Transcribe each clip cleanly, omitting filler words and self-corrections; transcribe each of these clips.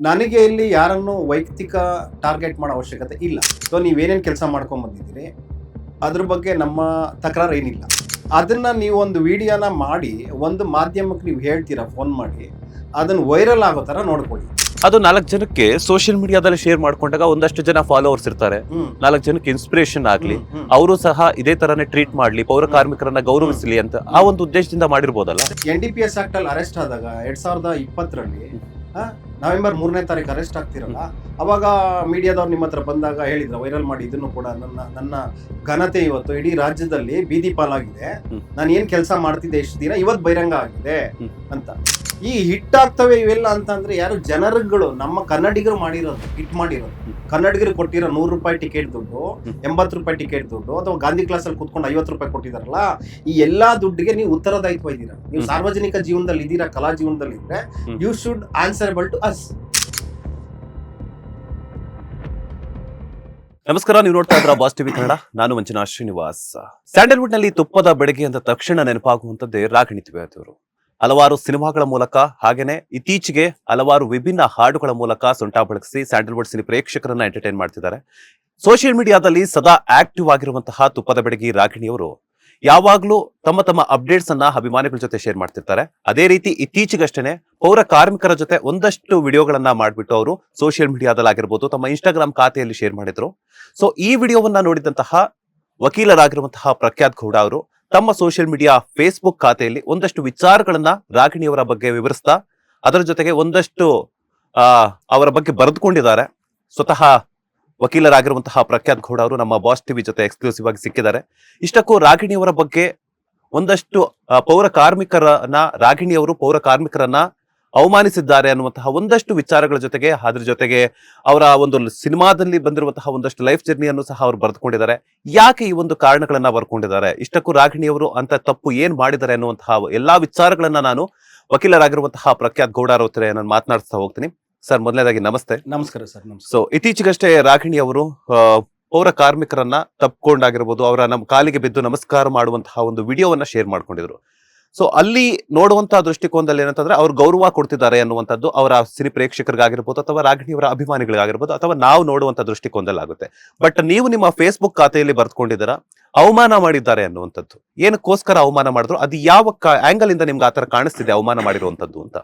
ನನಗೆ ಇಲ್ಲಿ ಯಾರನ್ನು ವೈಯಕ್ತಿಕ ಟಾರ್ಗೆಟ್ ಮಾಡೋ ಅವಶ್ಯಕತೆ ಇಲ್ಲ. ಸೊ ನೀವೇನೇನು ಕೆಲಸ ಮಾಡ್ಕೊಂಡು ಬಂದಿದ್ದೀರಿ ಅದ್ರ ಬಗ್ಗೆ ನಮ್ಮ ತಕರಾರು ಏನಿಲ್ಲ. ಅದನ್ನು ನೀವು ಒಂದು ವಿಡಿಯೋನ ಮಾಡಿ ಒಂದು ಮಾಧ್ಯಮಕ್ಕೆ ನೀವು ಹೇಳ್ತೀರಾ ಫೋನ್ ಮಾಡಿ, ಅದನ್ನು ವೈರಲ್ ಆಗೋ ಥರ ನೋಡ್ಕೊಳ್ಳಿ. ಅದು 4 ಜನಕ್ಕೆ ಸೋಷಿಯಲ್ ಮೀಡಿಯಾದಲ್ಲಿ ಶೇರ್ ಮಾಡ್ಕೊಂಡಾಗ ಒಂದಷ್ಟು ಜನ ಫಾಲೋವರ್ಸ್ ಇರ್ತಾರೆ. 4 ಜನಕ್ಕೆ ಇನ್ಸ್ಪಿರೇಷನ್ ಆಗ್ಲಿ, ಅವರು ಸಹ ಇದೇ ತರನೇ ಟ್ರೀಟ್ ಮಾಡ್ಲಿ, ಪೌರ ಕಾರ್ಮಿಕರನ್ನ ಗೌರವಿಸಲಿ ಅಂತ ಆ ಒಂದು ಉದ್ದೇಶದಿಂದ ಮಾಡಿರ್ಬೋದಲ್ಲ. NDPS ಆಕ್ಟ್ ಅಲ್ಲಿ ಅರೆಸ್ಟ್ ಆದಾಗ 2020ರಲ್ಲಿ ನವೆಂಬರ್ 3ನೇ ತಾರೀಕು ಅರೆಸ್ಟ್ ಆಗ್ತಿರಲ್ಲ, ಅವಾಗ ಮೀಡಿಯಾದವ್ರು ನಿಮ್ಮ ಹತ್ರ ಬಂದಾಗ ಹೇಳಿದ್ರು ವೈರಲ್ ಮಾಡಿ ಇದನ್ನು ಕೂಡ ನನ್ನ ಘನತೆ ಇವತ್ತು ಇಡೀ ರಾಜ್ಯದಲ್ಲಿ ಬೀದಿ ಪಾಲಾಗಿದೆ, ನಾನು ಏನ್ ಕೆಲಸ ಮಾಡ್ತಿದ್ದೆ ಇಷ್ಟು ದಿನ ಇವತ್ತು ಬಹಿರಂಗ ಆಗಿದೆ ಅಂತ. ಈ ಹಿಟ್ ಆಗ್ತವೆ ಇವೆಲ್ಲ ಅಂತಂದ್ರೆ ಯಾರು ಜನರುಗಳು, ನಮ್ಮ ಕನ್ನಡಿಗರು ಮಾಡಿರೋದು, ಹಿಟ್ ಮಾಡಿರೋದು. ಕನ್ನಡಿಗರು ಕೊಟ್ಟಿರೋ 100 ರೂಪಾಯಿ ಟಿಕೆಟ್ ದುಡ್ಡು, 80 ರೂಪಾಯಿ ಟಿಕೆಟ್ ದುಡ್ಡು, ಅಥವಾ ಗಾಂಧಿ ಕ್ಲಾಸ್ ಅಲ್ಲಿ ಕುತ್ಕೊಂಡು 50 ರೂಪಾಯಿ ಕೊಟ್ಟಿದಾರಲ್ಲ, ಈ ಎಲ್ಲಾ ದುಡ್ಡಿಗೆ ನೀವು ಉತ್ತರದಾಯಿತ್ವ ಇದ್ದೀರಾ. ನೀವು ಸಾರ್ವಜನಿಕ ಜೀವನದಲ್ಲಿ ಇದ್ದೀರಾ, ಕಲಾ ಜೀವನದಲ್ಲಿ ಇದ್ರೆ you should answerable to us. ನಮಸ್ಕಾರ, ನೀವು ನೋಡ್ತಾ ಇದ್ರ ಬಾಸ್ ಟಿವಿ ಕನ್ನಡ. ನಾನು ಮಂಜುನಾಥ್ ಶ್ರೀನಿವಾಸ್. ಸ್ಯಾಂಡಲ್ವುಡ್ ನಲ್ಲಿ ತುಪ್ಪದ ಬೆಡಗಿ ಅಂತ ತಕ್ಷಣ ನೆನಪಾಗುವಂತದ್ದೇ ರಾಗಿಣಿ ದ್ವಿವೇದಿ ಅವರು. ಹಲವಾರು ಸಿನಿಮಾಗಳ ಮೂಲಕ ಹಾಗೇನೆ ಇತ್ತೀಚೆಗೆ ಹಲವಾರು ವಿಭಿನ್ನ ಹಾಡುಗಳ ಮೂಲಕ ಸೊಂಟ ಬಳಸಿ ಸ್ಯಾಂಡಲ್ವುಡ್ ಸಿನಿ ಪ್ರೇಕ್ಷಕರನ್ನ ಎಂಟರ್ಟೈನ್ ಮಾಡ್ತಿದ್ದಾರೆ. ಸೋಷಿಯಲ್ ಮೀಡಿಯಾದಲ್ಲಿ ಸದಾ ಆಕ್ಟಿವ್ ಆಗಿರುವಂತಹ ತುಪ್ಪದ ಬೆಡಗಿ ರಾಗಿಣಿಯವರು ಯಾವಾಗ್ಲೂ ತಮ್ಮ ಅಪ್ಡೇಟ್ಸ್ ಅನ್ನ ಅಭಿಮಾನಿಗಳ ಜೊತೆ ಶೇರ್ ಮಾಡ್ತಿರ್ತಾರೆ. ಅದೇ ರೀತಿ ಇತ್ತೀಚೆಗಷ್ಟೇ ಪೌರ ಕಾರ್ಮಿಕರ ಜೊತೆ ಒಂದಷ್ಟು ವಿಡಿಯೋಗಳನ್ನ ಮಾಡ್ಬಿಟ್ಟು ಅವರು ಸೋಷಿಯಲ್ ಮೀಡಿಯಾದಲ್ಲಿ ಆಗಿರ್ಬೋದು ತಮ್ಮ ಇನ್ಸ್ಟಾಗ್ರಾಮ್ ಖಾತೆಯಲ್ಲಿ ಶೇರ್ ಮಾಡಿದ್ರು. ಸೊ ಈ ವಿಡಿಯೋವನ್ನ ನೋಡಿದಂತಹ ವಕೀಲರಾಗಿರುವಂತಹ ಪ್ರಖ್ಯಾತ್ ಗೌಡ ಅವರು ತಮ್ಮ ಸೋಷಿಯಲ್ ಮೀಡಿಯಾ ಫೇಸ್ಬುಕ್ ಖಾತೆಯಲ್ಲಿ ಒಂದಷ್ಟು ವಿಚಾರಗಳನ್ನ ರಾಗಿಣಿಯವರ ಬಗ್ಗೆ ವಿವರಿಸ್ತಾ ಅದರ ಜೊತೆಗೆ ಒಂದಷ್ಟು ಅವರ ಬಗ್ಗೆ ಬರೆದುಕೊಂಡಿದ್ದಾರೆ. ಸ್ವತಃ ವಕೀಲರಾಗಿರುವಂತಹ ಪ್ರಖ್ಯಾತ್ ಗೌಡ ಅವರು ನಮ್ಮ ಬಾಸ್ ಟಿವಿ ಜೊತೆ ಎಕ್ಸ್ಕ್ಲೂಸಿವ್ ಆಗಿ ಸಿಕ್ಕಿದ್ದಾರೆ. ಇಷ್ಟಕ್ಕೂ ರಾಗಿಣಿಯವರ ಬಗ್ಗೆ ಒಂದಷ್ಟು ರಾಗಿಣಿಯವರು ಪೌರ ಕಾರ್ಮಿಕರನ್ನ ಅವಮಾನಿಸಿದ್ದಾರೆ ಅನ್ನುವಂತಹ ಒಂದಷ್ಟು ವಿಚಾರಗಳ ಜೊತೆಗೆ ಅದ್ರ ಜೊತೆಗೆ ಅವರ ಒಂದು ಸಿನಿಮಾದಲ್ಲಿ ಬಂದಿರುವಂತಹ ಒಂದಷ್ಟು ಲೈಫ್ ಜರ್ನಿಯನ್ನು ಸಹ ಅವರು ಬರೆದುಕೊಂಡಿದ್ದಾರೆ. ಯಾಕೆ ಈ ಒಂದು ಕಾರಣಗಳನ್ನ ಬರ್ಕೊಂಡಿದ್ದಾರೆ, ಇಷ್ಟಕ್ಕೂ ರಾಗಿಣಿಯವರು ಅಂತ ತಪ್ಪು ಏನ್ ಮಾಡಿದ್ದಾರೆ ಅನ್ನುವಂತಹ ಎಲ್ಲಾ ವಿಚಾರಗಳನ್ನ ನಾನು ವಕೀಲರಾಗಿರುವಂತಹ ಪ್ರಖ್ಯಾತ್ ಗೌಡ ಅವ್ರ ಹತ್ರ ನಾನು ಮಾತನಾಡ್ತಾ ಹೋಗ್ತೀನಿ. ಸರ್, ಮೊದಲನೇದಾಗಿ ನಮಸ್ತೆ. ನಮಸ್ಕಾರ ಸರ್. ನಮಸ್ತೆ. ಸೊ ಇತ್ತೀಚೆಗಷ್ಟೇ ರಾಗಿಣಿ ಅವರು ಪೌರ ಕಾರ್ಮಿಕರನ್ನ ತಪ್ಪಿಕೊಂಡಾಗಿರ್ಬೋದು, ಅವರ ನಮ್ಮ ಕಾಲಿಗೆ ಬಿದ್ದು ನಮಸ್ಕಾರ ಮಾಡುವಂತಹ ಒಂದು ವಿಡಿಯೋವನ್ನ ಶೇರ್ ಮಾಡ್ಕೊಂಡಿದ್ರು. ಸೊ ಅಲ್ಲಿ ನೋಡುವಂತಹ ದೃಷ್ಟಿಕೋನದಲ್ಲಿ ಏನಂತಂದ್ರೆ ಅವ್ರು ಗೌರವ ಕೊಡ್ತಿದ್ದಾರೆ ಅನ್ನುವಂಥದ್ದು ಅವರ ಸಿನಿ ಪ್ರೇಕ್ಷಕರಿಗಾಗಿರ್ಬೋದು ಅಥವಾ ರಾಗಿಣಿಯವರ ಅಭಿಮಾನಿಗಳಿಗಾಗಿರ್ಬೋದು ಅಥವಾ ನಾವು ನೋಡುವಂತ ದೃಷ್ಟಿಕೋನದಲ್ಲಿ ಆಗುತ್ತೆ. ಬಟ್ ನೀವು ನಿಮ್ಮ ಫೇಸ್ಬುಕ್ ಖಾತೆಯಲ್ಲಿ ಬರ್ತ್ಕೊಂಡಿದ್ದೀರಾ ಅವಮಾನ ಮಾಡಿದ್ದಾರೆ ಅನ್ನುವಂಥದ್ದು. ಏನಕ್ಕೋಸ್ಕರ ಅವಮಾನ ಮಾಡಿದ್ರು, ಅದು ಯಾವ ಆಂಗಲ್ ಇಂದ ನಿಮ್ಗೆ ಆತರ ಕಾಣಿಸ್ತಿದೆ ಅವಮಾನ ಮಾಡಿರುವಂತದ್ದು ಅಂತ?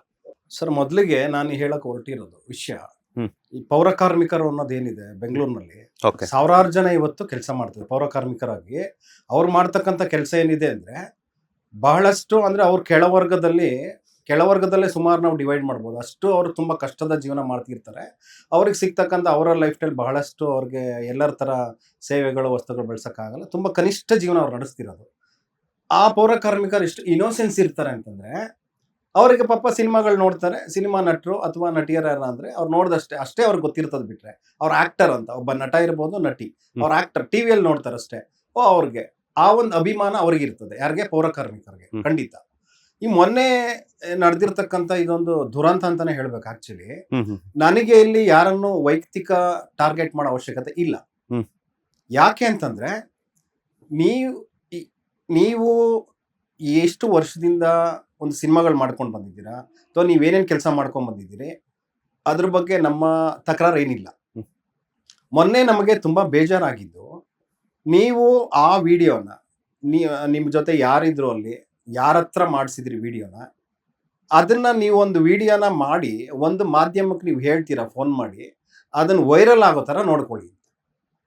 ಸರ್, ಮೊದಲಿಗೆ ನಾನು ಹೇಳಕ್ ಹೊರಟಿರೋದು ವಿಷಯ, ಈ ಪೌರ ಕಾರ್ಮಿಕರು ಅನ್ನೋದೇನಿದೆ ಬೆಂಗಳೂರಿನಲ್ಲಿ ಸಾವಿರಾರು ಜನ ಇವತ್ತು ಕೆಲಸ ಮಾಡ್ತಾರೆ ಪೌರ ಕಾರ್ಮಿಕರಾಗಿ. ಅವ್ರು ಮಾಡ್ತಕ್ಕಂಥ ಕೆಲಸ ಏನಿದೆ ಅಂದ್ರೆ ಬಹಳಷ್ಟು, ಅಂದ್ರೆ ಅವ್ರ ಕೆಳವರ್ಗದಲ್ಲೇ ಸುಮಾರು ನಾವು ಡಿವೈಡ್ ಮಾಡ್ಬೋದು. ಅಷ್ಟು ಅವರು ತುಂಬಾ ಕಷ್ಟದ ಜೀವನ ಮಾಡ್ತಿರ್ತಾರೆ. ಅವ್ರಿಗೆ ಸಿಗ್ತಕ್ಕಂಥ ಅವರ ಲೈಫ್ ಸ್ಟೈಲ್ ಬಹಳಷ್ಟು ಅವ್ರಿಗೆ ಎಲ್ಲರ ತರ ಸೇವೆಗಳು ವಸ್ತುಗಳು ಬೆಳ್ಸಕ್ಕಾಗಲ್ಲ. ತುಂಬಾ ಕನಿಷ್ಠ ಜೀವನ ಅವ್ರು ನಡೆಸ್ತಿರೋದು. ಆ ಪೌರ ಕಾರ್ಮಿಕರು ಎಷ್ಟು ಇನೋಸೆನ್ಸ್ ಇರ್ತಾರೆ ಅಂತಂದ್ರೆ, ಅವರಿಗೆ ಪಾಪ ಸಿನಿಮಾಗಳು ನೋಡ್ತಾರೆ, ಸಿನಿಮಾ ನಟರು ಅಥವಾ ನಟಿಯರ ಅಂದ್ರೆ ಅವ್ರು ನೋಡ್ದಷ್ಟೇ ಅವ್ರಿಗೆ ಗೊತ್ತಿರ್ತದೆ. ಬಿಟ್ರೆ ಅವ್ರ ಆಕ್ಟರ್ ಅಂತ ಒಬ್ಬ ನಟ ಇರ್ಬೋದು, ನಟಿ, ಅವ್ರ ಆಕ್ಟರ್ ಟಿವಿಯಲ್ಲಿ ನೋಡ್ತಾರೆ ಅಷ್ಟೇ. ಅವ್ರಿಗೆ ಆ ಒಂದು ಅಭಿಮಾನ ಅವ್ರಿಗೆ ಇರ್ತದೆ. ಯಾರಿಗೆ? ಪೌರ ಕಾರ್ಮಿಕರಿಗೆ. ಖಂಡಿತ. ಈ ಮೊನ್ನೆ ನಡೆದಿರ್ತಕ್ಕಂಥ ಇದೊಂದು ದುರಂತ ಅಂತಾನೆ ಹೇಳ್ಬೇಕು. ಆಕ್ಚುಲಿ ನನಗೆ ಇಲ್ಲಿ ಯಾರನ್ನು ವೈಯಕ್ತಿಕ ಟಾರ್ಗೆಟ್ ಮಾಡೋ ಅವಶ್ಯಕತೆ ಇಲ್ಲ. ಯಾಕೆ ಅಂತಂದ್ರೆ, ನೀವು ಎಷ್ಟು ವರ್ಷದಿಂದ ಒಂದು ಸಿನಿಮಾಗಳು ಮಾಡ್ಕೊಂಡು ಬಂದಿದ್ದೀರಾ ಅಥವಾ ನೀವೇನೇನು ಕೆಲಸ ಮಾಡ್ಕೊಂಡು ಬಂದಿದ್ದೀರಿ ಅದ್ರ ಬಗ್ಗೆ ನಮ್ಮ ತಕರಾರು ಏನಿಲ್ಲ. ಮೊನ್ನೆ ನಮಗೆ ತುಂಬಾ ಬೇಜಾರಾಗಿದ್ದು, ನೀವು ಆ ವಿಡಿಯೋನ ನಿಮ್ಮ ಜೊತೆ ಯಾರಿದ್ರು ಅಲ್ಲಿ, ಯಾರ ಹತ್ರ ಮಾಡಿಸಿದ್ರಿ ವಿಡಿಯೋನ, ಅದನ್ನ ನೀವು ಒಂದು ವಿಡಿಯೋನ ಮಾಡಿ ಒಂದು ಮಾಧ್ಯಮಕ್ಕೆ ನೀವು ಹೇಳ್ತೀರಾ ಫೋನ್ ಮಾಡಿ, ಅದನ್ನ ವೈರಲ್ ಆಗೋ ಥರ ನೋಡ್ಕೊಳ್ಳಿ.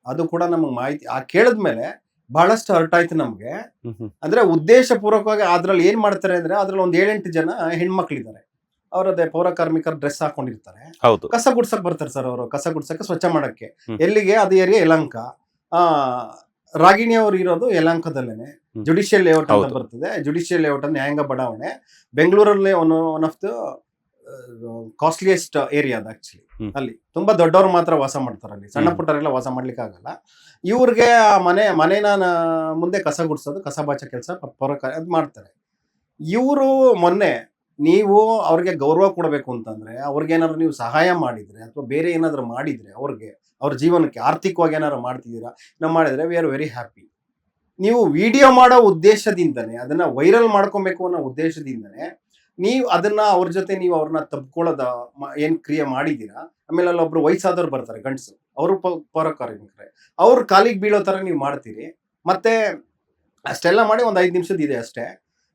ಅದು ಕೂಡ ನಮಗೆ ಮಾಹಿತಿ ಕೇಳಿದ್ಮೇಲೆ ಬಹಳಷ್ಟು ಹರ್ಟ್ ಆಯ್ತು ನಮ್ಗೆ. ಅಂದ್ರೆ ಉದ್ದೇಶ ಪೂರ್ವಕವಾಗಿ ಅದ್ರಲ್ಲಿ ಏನ್ ಮಾಡ್ತಾರೆ ಅಂದ್ರೆ, ಅದ್ರಲ್ಲಿ ಒಂದ್ 7-8 ಜನ ಹೆಣ್ಮಕ್ಳಿದ್ದಾರೆ. ಅವರದೇ ಪೌರ ಕಾರ್ಮಿಕರ ಡ್ರೆಸ್ ಹಾಕೊಂಡಿರ್ತಾರೆ. ಕಸ ಗುಡ್ಸಕ್ ಬರ್ತಾರೆ ಸರ್. ಅವರು ಕಸ ಗುಡ್ಸಕ್ಕೆ, ಸ್ವಚ್ಛ ಮಾಡಕ್ಕೆ. ಎಲ್ಲಿಗೆ? ಅದು ಏರಿಯಾ ಯಲಹಂಕ. ರಾಗಿಣಿ ಅವರು ಇರೋದು ಯಲಹಂಕದಲ್ಲೇನೆ. ಜುಡಿಷಿಯಲ್ ಲೇಔಟ್ ಅಂತ ಬರ್ತದೆ. ಜುಡಿಷಿಯಲ್ ಲೇಔಟ್ ಅಂದ್ರೆ ನ್ಯಾಯಾಂಗ ಬಡಾವಣೆ. ಬೆಂಗಳೂರಲ್ಲಿ one of the costliest area ಅದು ಆಕ್ಚುಲಿ. ಅಲ್ಲಿ ತುಂಬಾ ದೊಡ್ಡವರು ಮಾತ್ರ ವಾಸ ಮಾಡ್ತಾರೆ. ಅಲ್ಲಿ ಸಣ್ಣ ಪುಟ್ಟರೆಲ್ಲ ವಾಸ ಮಾಡ್ಲಿಕ್ಕೆ ಆಗಲ್ಲ. ಇವ್ರಿಗೆ ಆ ಮನೇನ ಮುಂದೆ ಕಸ ಗುಡ್ಸೋದು, ಕಸ ಬಾಚ ಕೆಲಸ ಅದು ಮಾಡ್ತಾರೆ. ಇವರು ಮೊನ್ನೆ ನೀವು ಅವ್ರಿಗೆ ಗೌರವ ಕೊಡಬೇಕು ಅಂತಂದ್ರೆ, ಅವ್ರಿಗೇನಾದ್ರು ನೀವು ಸಹಾಯ ಮಾಡಿದ್ರೆ ಅಥವಾ ಬೇರೆ ಏನಾದ್ರು ಮಾಡಿದ್ರೆ, ಅವ್ರ ಜೀವನಕ್ಕೆ ಆರ್ಥಿಕವಾಗಿ ಏನಾದ್ರು ಮಾಡ್ತಿದ್ದೀರಾ, ನಾವು ಮಾಡಿದ್ರೆ ವಿ ಆರ್ ವೆರಿ ಹ್ಯಾಪಿ. ನೀವು ವಿಡಿಯೋ ಮಾಡೋ ಉದ್ದೇಶದಿಂದನೇ, ಅದನ್ನ ವೈರಲ್ ಮಾಡ್ಕೊಬೇಕು ಅನ್ನೋ ಉದ್ದೇಶದಿಂದನೇ ನೀವು ಅದನ್ನ ಅವ್ರ ಜೊತೆ ನೀವು ಅವ್ರನ್ನ ತಬ್ಕೊಳ್ಳೋದ ಏನ್ ಕ್ರಿಯೆ ಮಾಡಿದೀರಾ, ಆಮೇಲೆ ಅಲ್ಲೊಬ್ರು ವಯಸ್ಸಾದವ್ರು ಬರ್ತಾರೆ ಗಂಡಸು, ಅವರು ಪೌರ ಕಾರ್ಮಿಕರೇ, ಅವ್ರ ಕಾಲಿಗೆ ಬೀಳೋ ತರ ನೀವು ಮಾಡ್ತೀರಿ. ಮತ್ತೆ ಅಷ್ಟೆಲ್ಲ ಮಾಡಿ ಒಂದ್ 5 ನಿಮಿಷದ ಇದೆ ಅಷ್ಟೇ.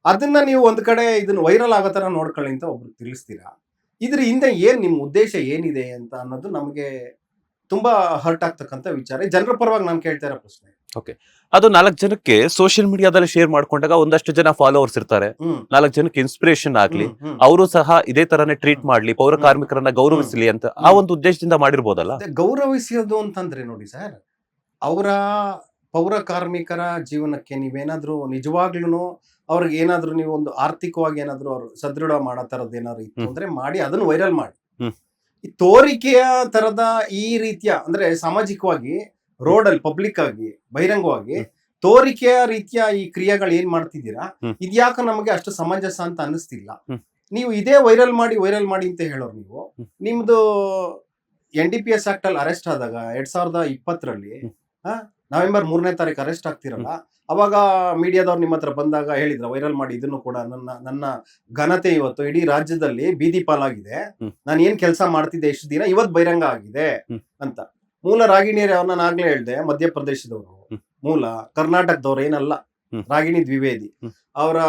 ಅದನ್ನ ನೀವು ಒಂದ್ ಕಡೆ ಇದನ್ನ ವೈರಲ್ ಆಗೋ ತರ ನೋಡ್ಕೊಳ್ಳಿ ಅಂತ ಒಬ್ರು ತಿಳಿಸ್ತೀರಾ. ಇದ್ರ ಹಿಂದೆ ಏನ್ ನಿಮ್ ಉದ್ದೇಶ ಏನಿದೆ ಅಂತ ಅನ್ನೋದು ನಮಗೆ ತುಂಬಾ ಹರ್ಟ್ ಆಗ್ತಕ್ಕಂಥ ವಿಚಾರ. ಜನರ ಪರವಾಗಿ ನಾನು ಕೇಳ್ತಾ ಇರೋ ಪ್ರಶ್ನೆ. ಅದು 4 ಜನಕ್ಕೆ ಸೋಷಿಯಲ್ ಮೀಡಿಯಾದಲ್ಲಿ ಶೇರ್ ಮಾಡ್ಕೊಂಡಾಗ ಒಂದಷ್ಟು ಜನ ಫಾಲೋವರ್ಸ್ ಇರ್ತಾರೆ, ಹ್ಮ್ 4 ಜನಕ್ಕೆ ಇನ್ಸ್ಪಿರೇಷನ್ ಆಗ್ಲಿ, ಹ್ಮ್, ಹ್ಮ್. ಅವರು ಸಹ ಇದೇ ತರನೇ ಟ್ರೀಟ್ ಮಾಡ್ಲಿ, ಪೌರ ಕಾರ್ಮಿಕರನ್ನ ಗೌರವಿಸಲಿ ಅಂತ ಆ ಒಂದು ಉದ್ದೇಶದಿಂದ ಮಾಡಿರ್ಬೋದಲ್ಲ. ಮತ್ತೆ ಗೌರವಿಸೋದು ಅಂತಂದ್ರೆ ನೋಡಿ ಸರ್, ಅವರ ಪೌರ ಕಾರ್ಮಿಕರ ಜೀವನಕ್ಕೆ ನೀವೇನಾದ್ರೂ ನಿಜವಾಗ್ಲೂ ಅವ್ರಿಗೆ ಏನಾದ್ರೂ ನೀವು ಒಂದು ಆರ್ಥಿಕವಾಗಿ ಏನಾದ್ರೂ ಅವ್ರು ಸದೃಢ ಮಾಡೋ ತರದ್ ಏನಾದ್ರು ಇತ್ತು ಅಂದ್ರೆ ಮಾಡಿ ಅದನ್ನು ವೈರಲ್ ಮಾಡಿ. ಹ್ಮ್. ಈ ತೋರಿಕೆಯ ತರದ ಈ ರೀತಿಯ ಅಂದ್ರೆ ಸಾಮಾಜಿಕವಾಗಿ ರೋಡಲ್ಲಿ ಪಬ್ಲಿಕ್ ಆಗಿ ಬಹಿರಂಗವಾಗಿ ತೋರಿಕೆಯ ರೀತಿಯ ಈ ಕ್ರಿಯೆಗಳು ಏನ್ ಮಾಡ್ತಿದ್ದೀರಾ, ಇದ್ಯಾಕ ನಮಗೆ ಅಷ್ಟು ಸಮಂಜಸ ಅಂತ ಅನ್ನಿಸ್ತಿಲ್ಲ. ನೀವು ಇದೇ ವೈರಲ್ ಮಾಡಿ ಅಂತ ಹೇಳೋರು ನೀವು. ನಿಮ್ದು NDPS ಆಕ್ಟ್ ಅಲ್ಲಿ ಅರೆಸ್ಟ್ ಆದಾಗ 2020ರಲ್ಲಿ ನವೆಂಬರ್ 3ನೇ ತಾರೀಕು ಅರೆಸ್ಟ್ ಆಗ್ತಿರಲ್ಲ, ಅವಾಗ ಮೀಡಿಯಾದವ್ರು ನಿಮ್ಮ ಹತ್ರ ಬಂದಾಗ ಹೇಳಿದ್ರ ವೈರಲ್ ಮಾಡಿ ಇದನ್ನು ಕೂಡ ನನ್ನ ಘನತೆ ಇವತ್ತು ಇಡೀ ರಾಜ್ಯದಲ್ಲಿ ಬೀದಿ ಪಾಲಾಗಿದೆ, ನಾನು ಏನ್ ಕೆಲಸ ಮಾಡ್ತಿದ್ದೆ ಇಷ್ಟು ದಿನ ಇವತ್ತು ಬಹಿರಂಗ ಆಗಿದೆ ಅಂತ. ಮೂಲ ರಾಗಿಣಿಯರೇ ಅವ್ರು ನಾನು ಆಗ್ಲೇ ಹೇಳ್ದೆ, ಮಧ್ಯಪ್ರದೇಶದವರು, ಮೂಲ ಕರ್ನಾಟಕದವ್ರು ಏನಲ್ಲ, ರಾಗಿಣಿ ದ್ವಿವೇದಿ. ಅವರ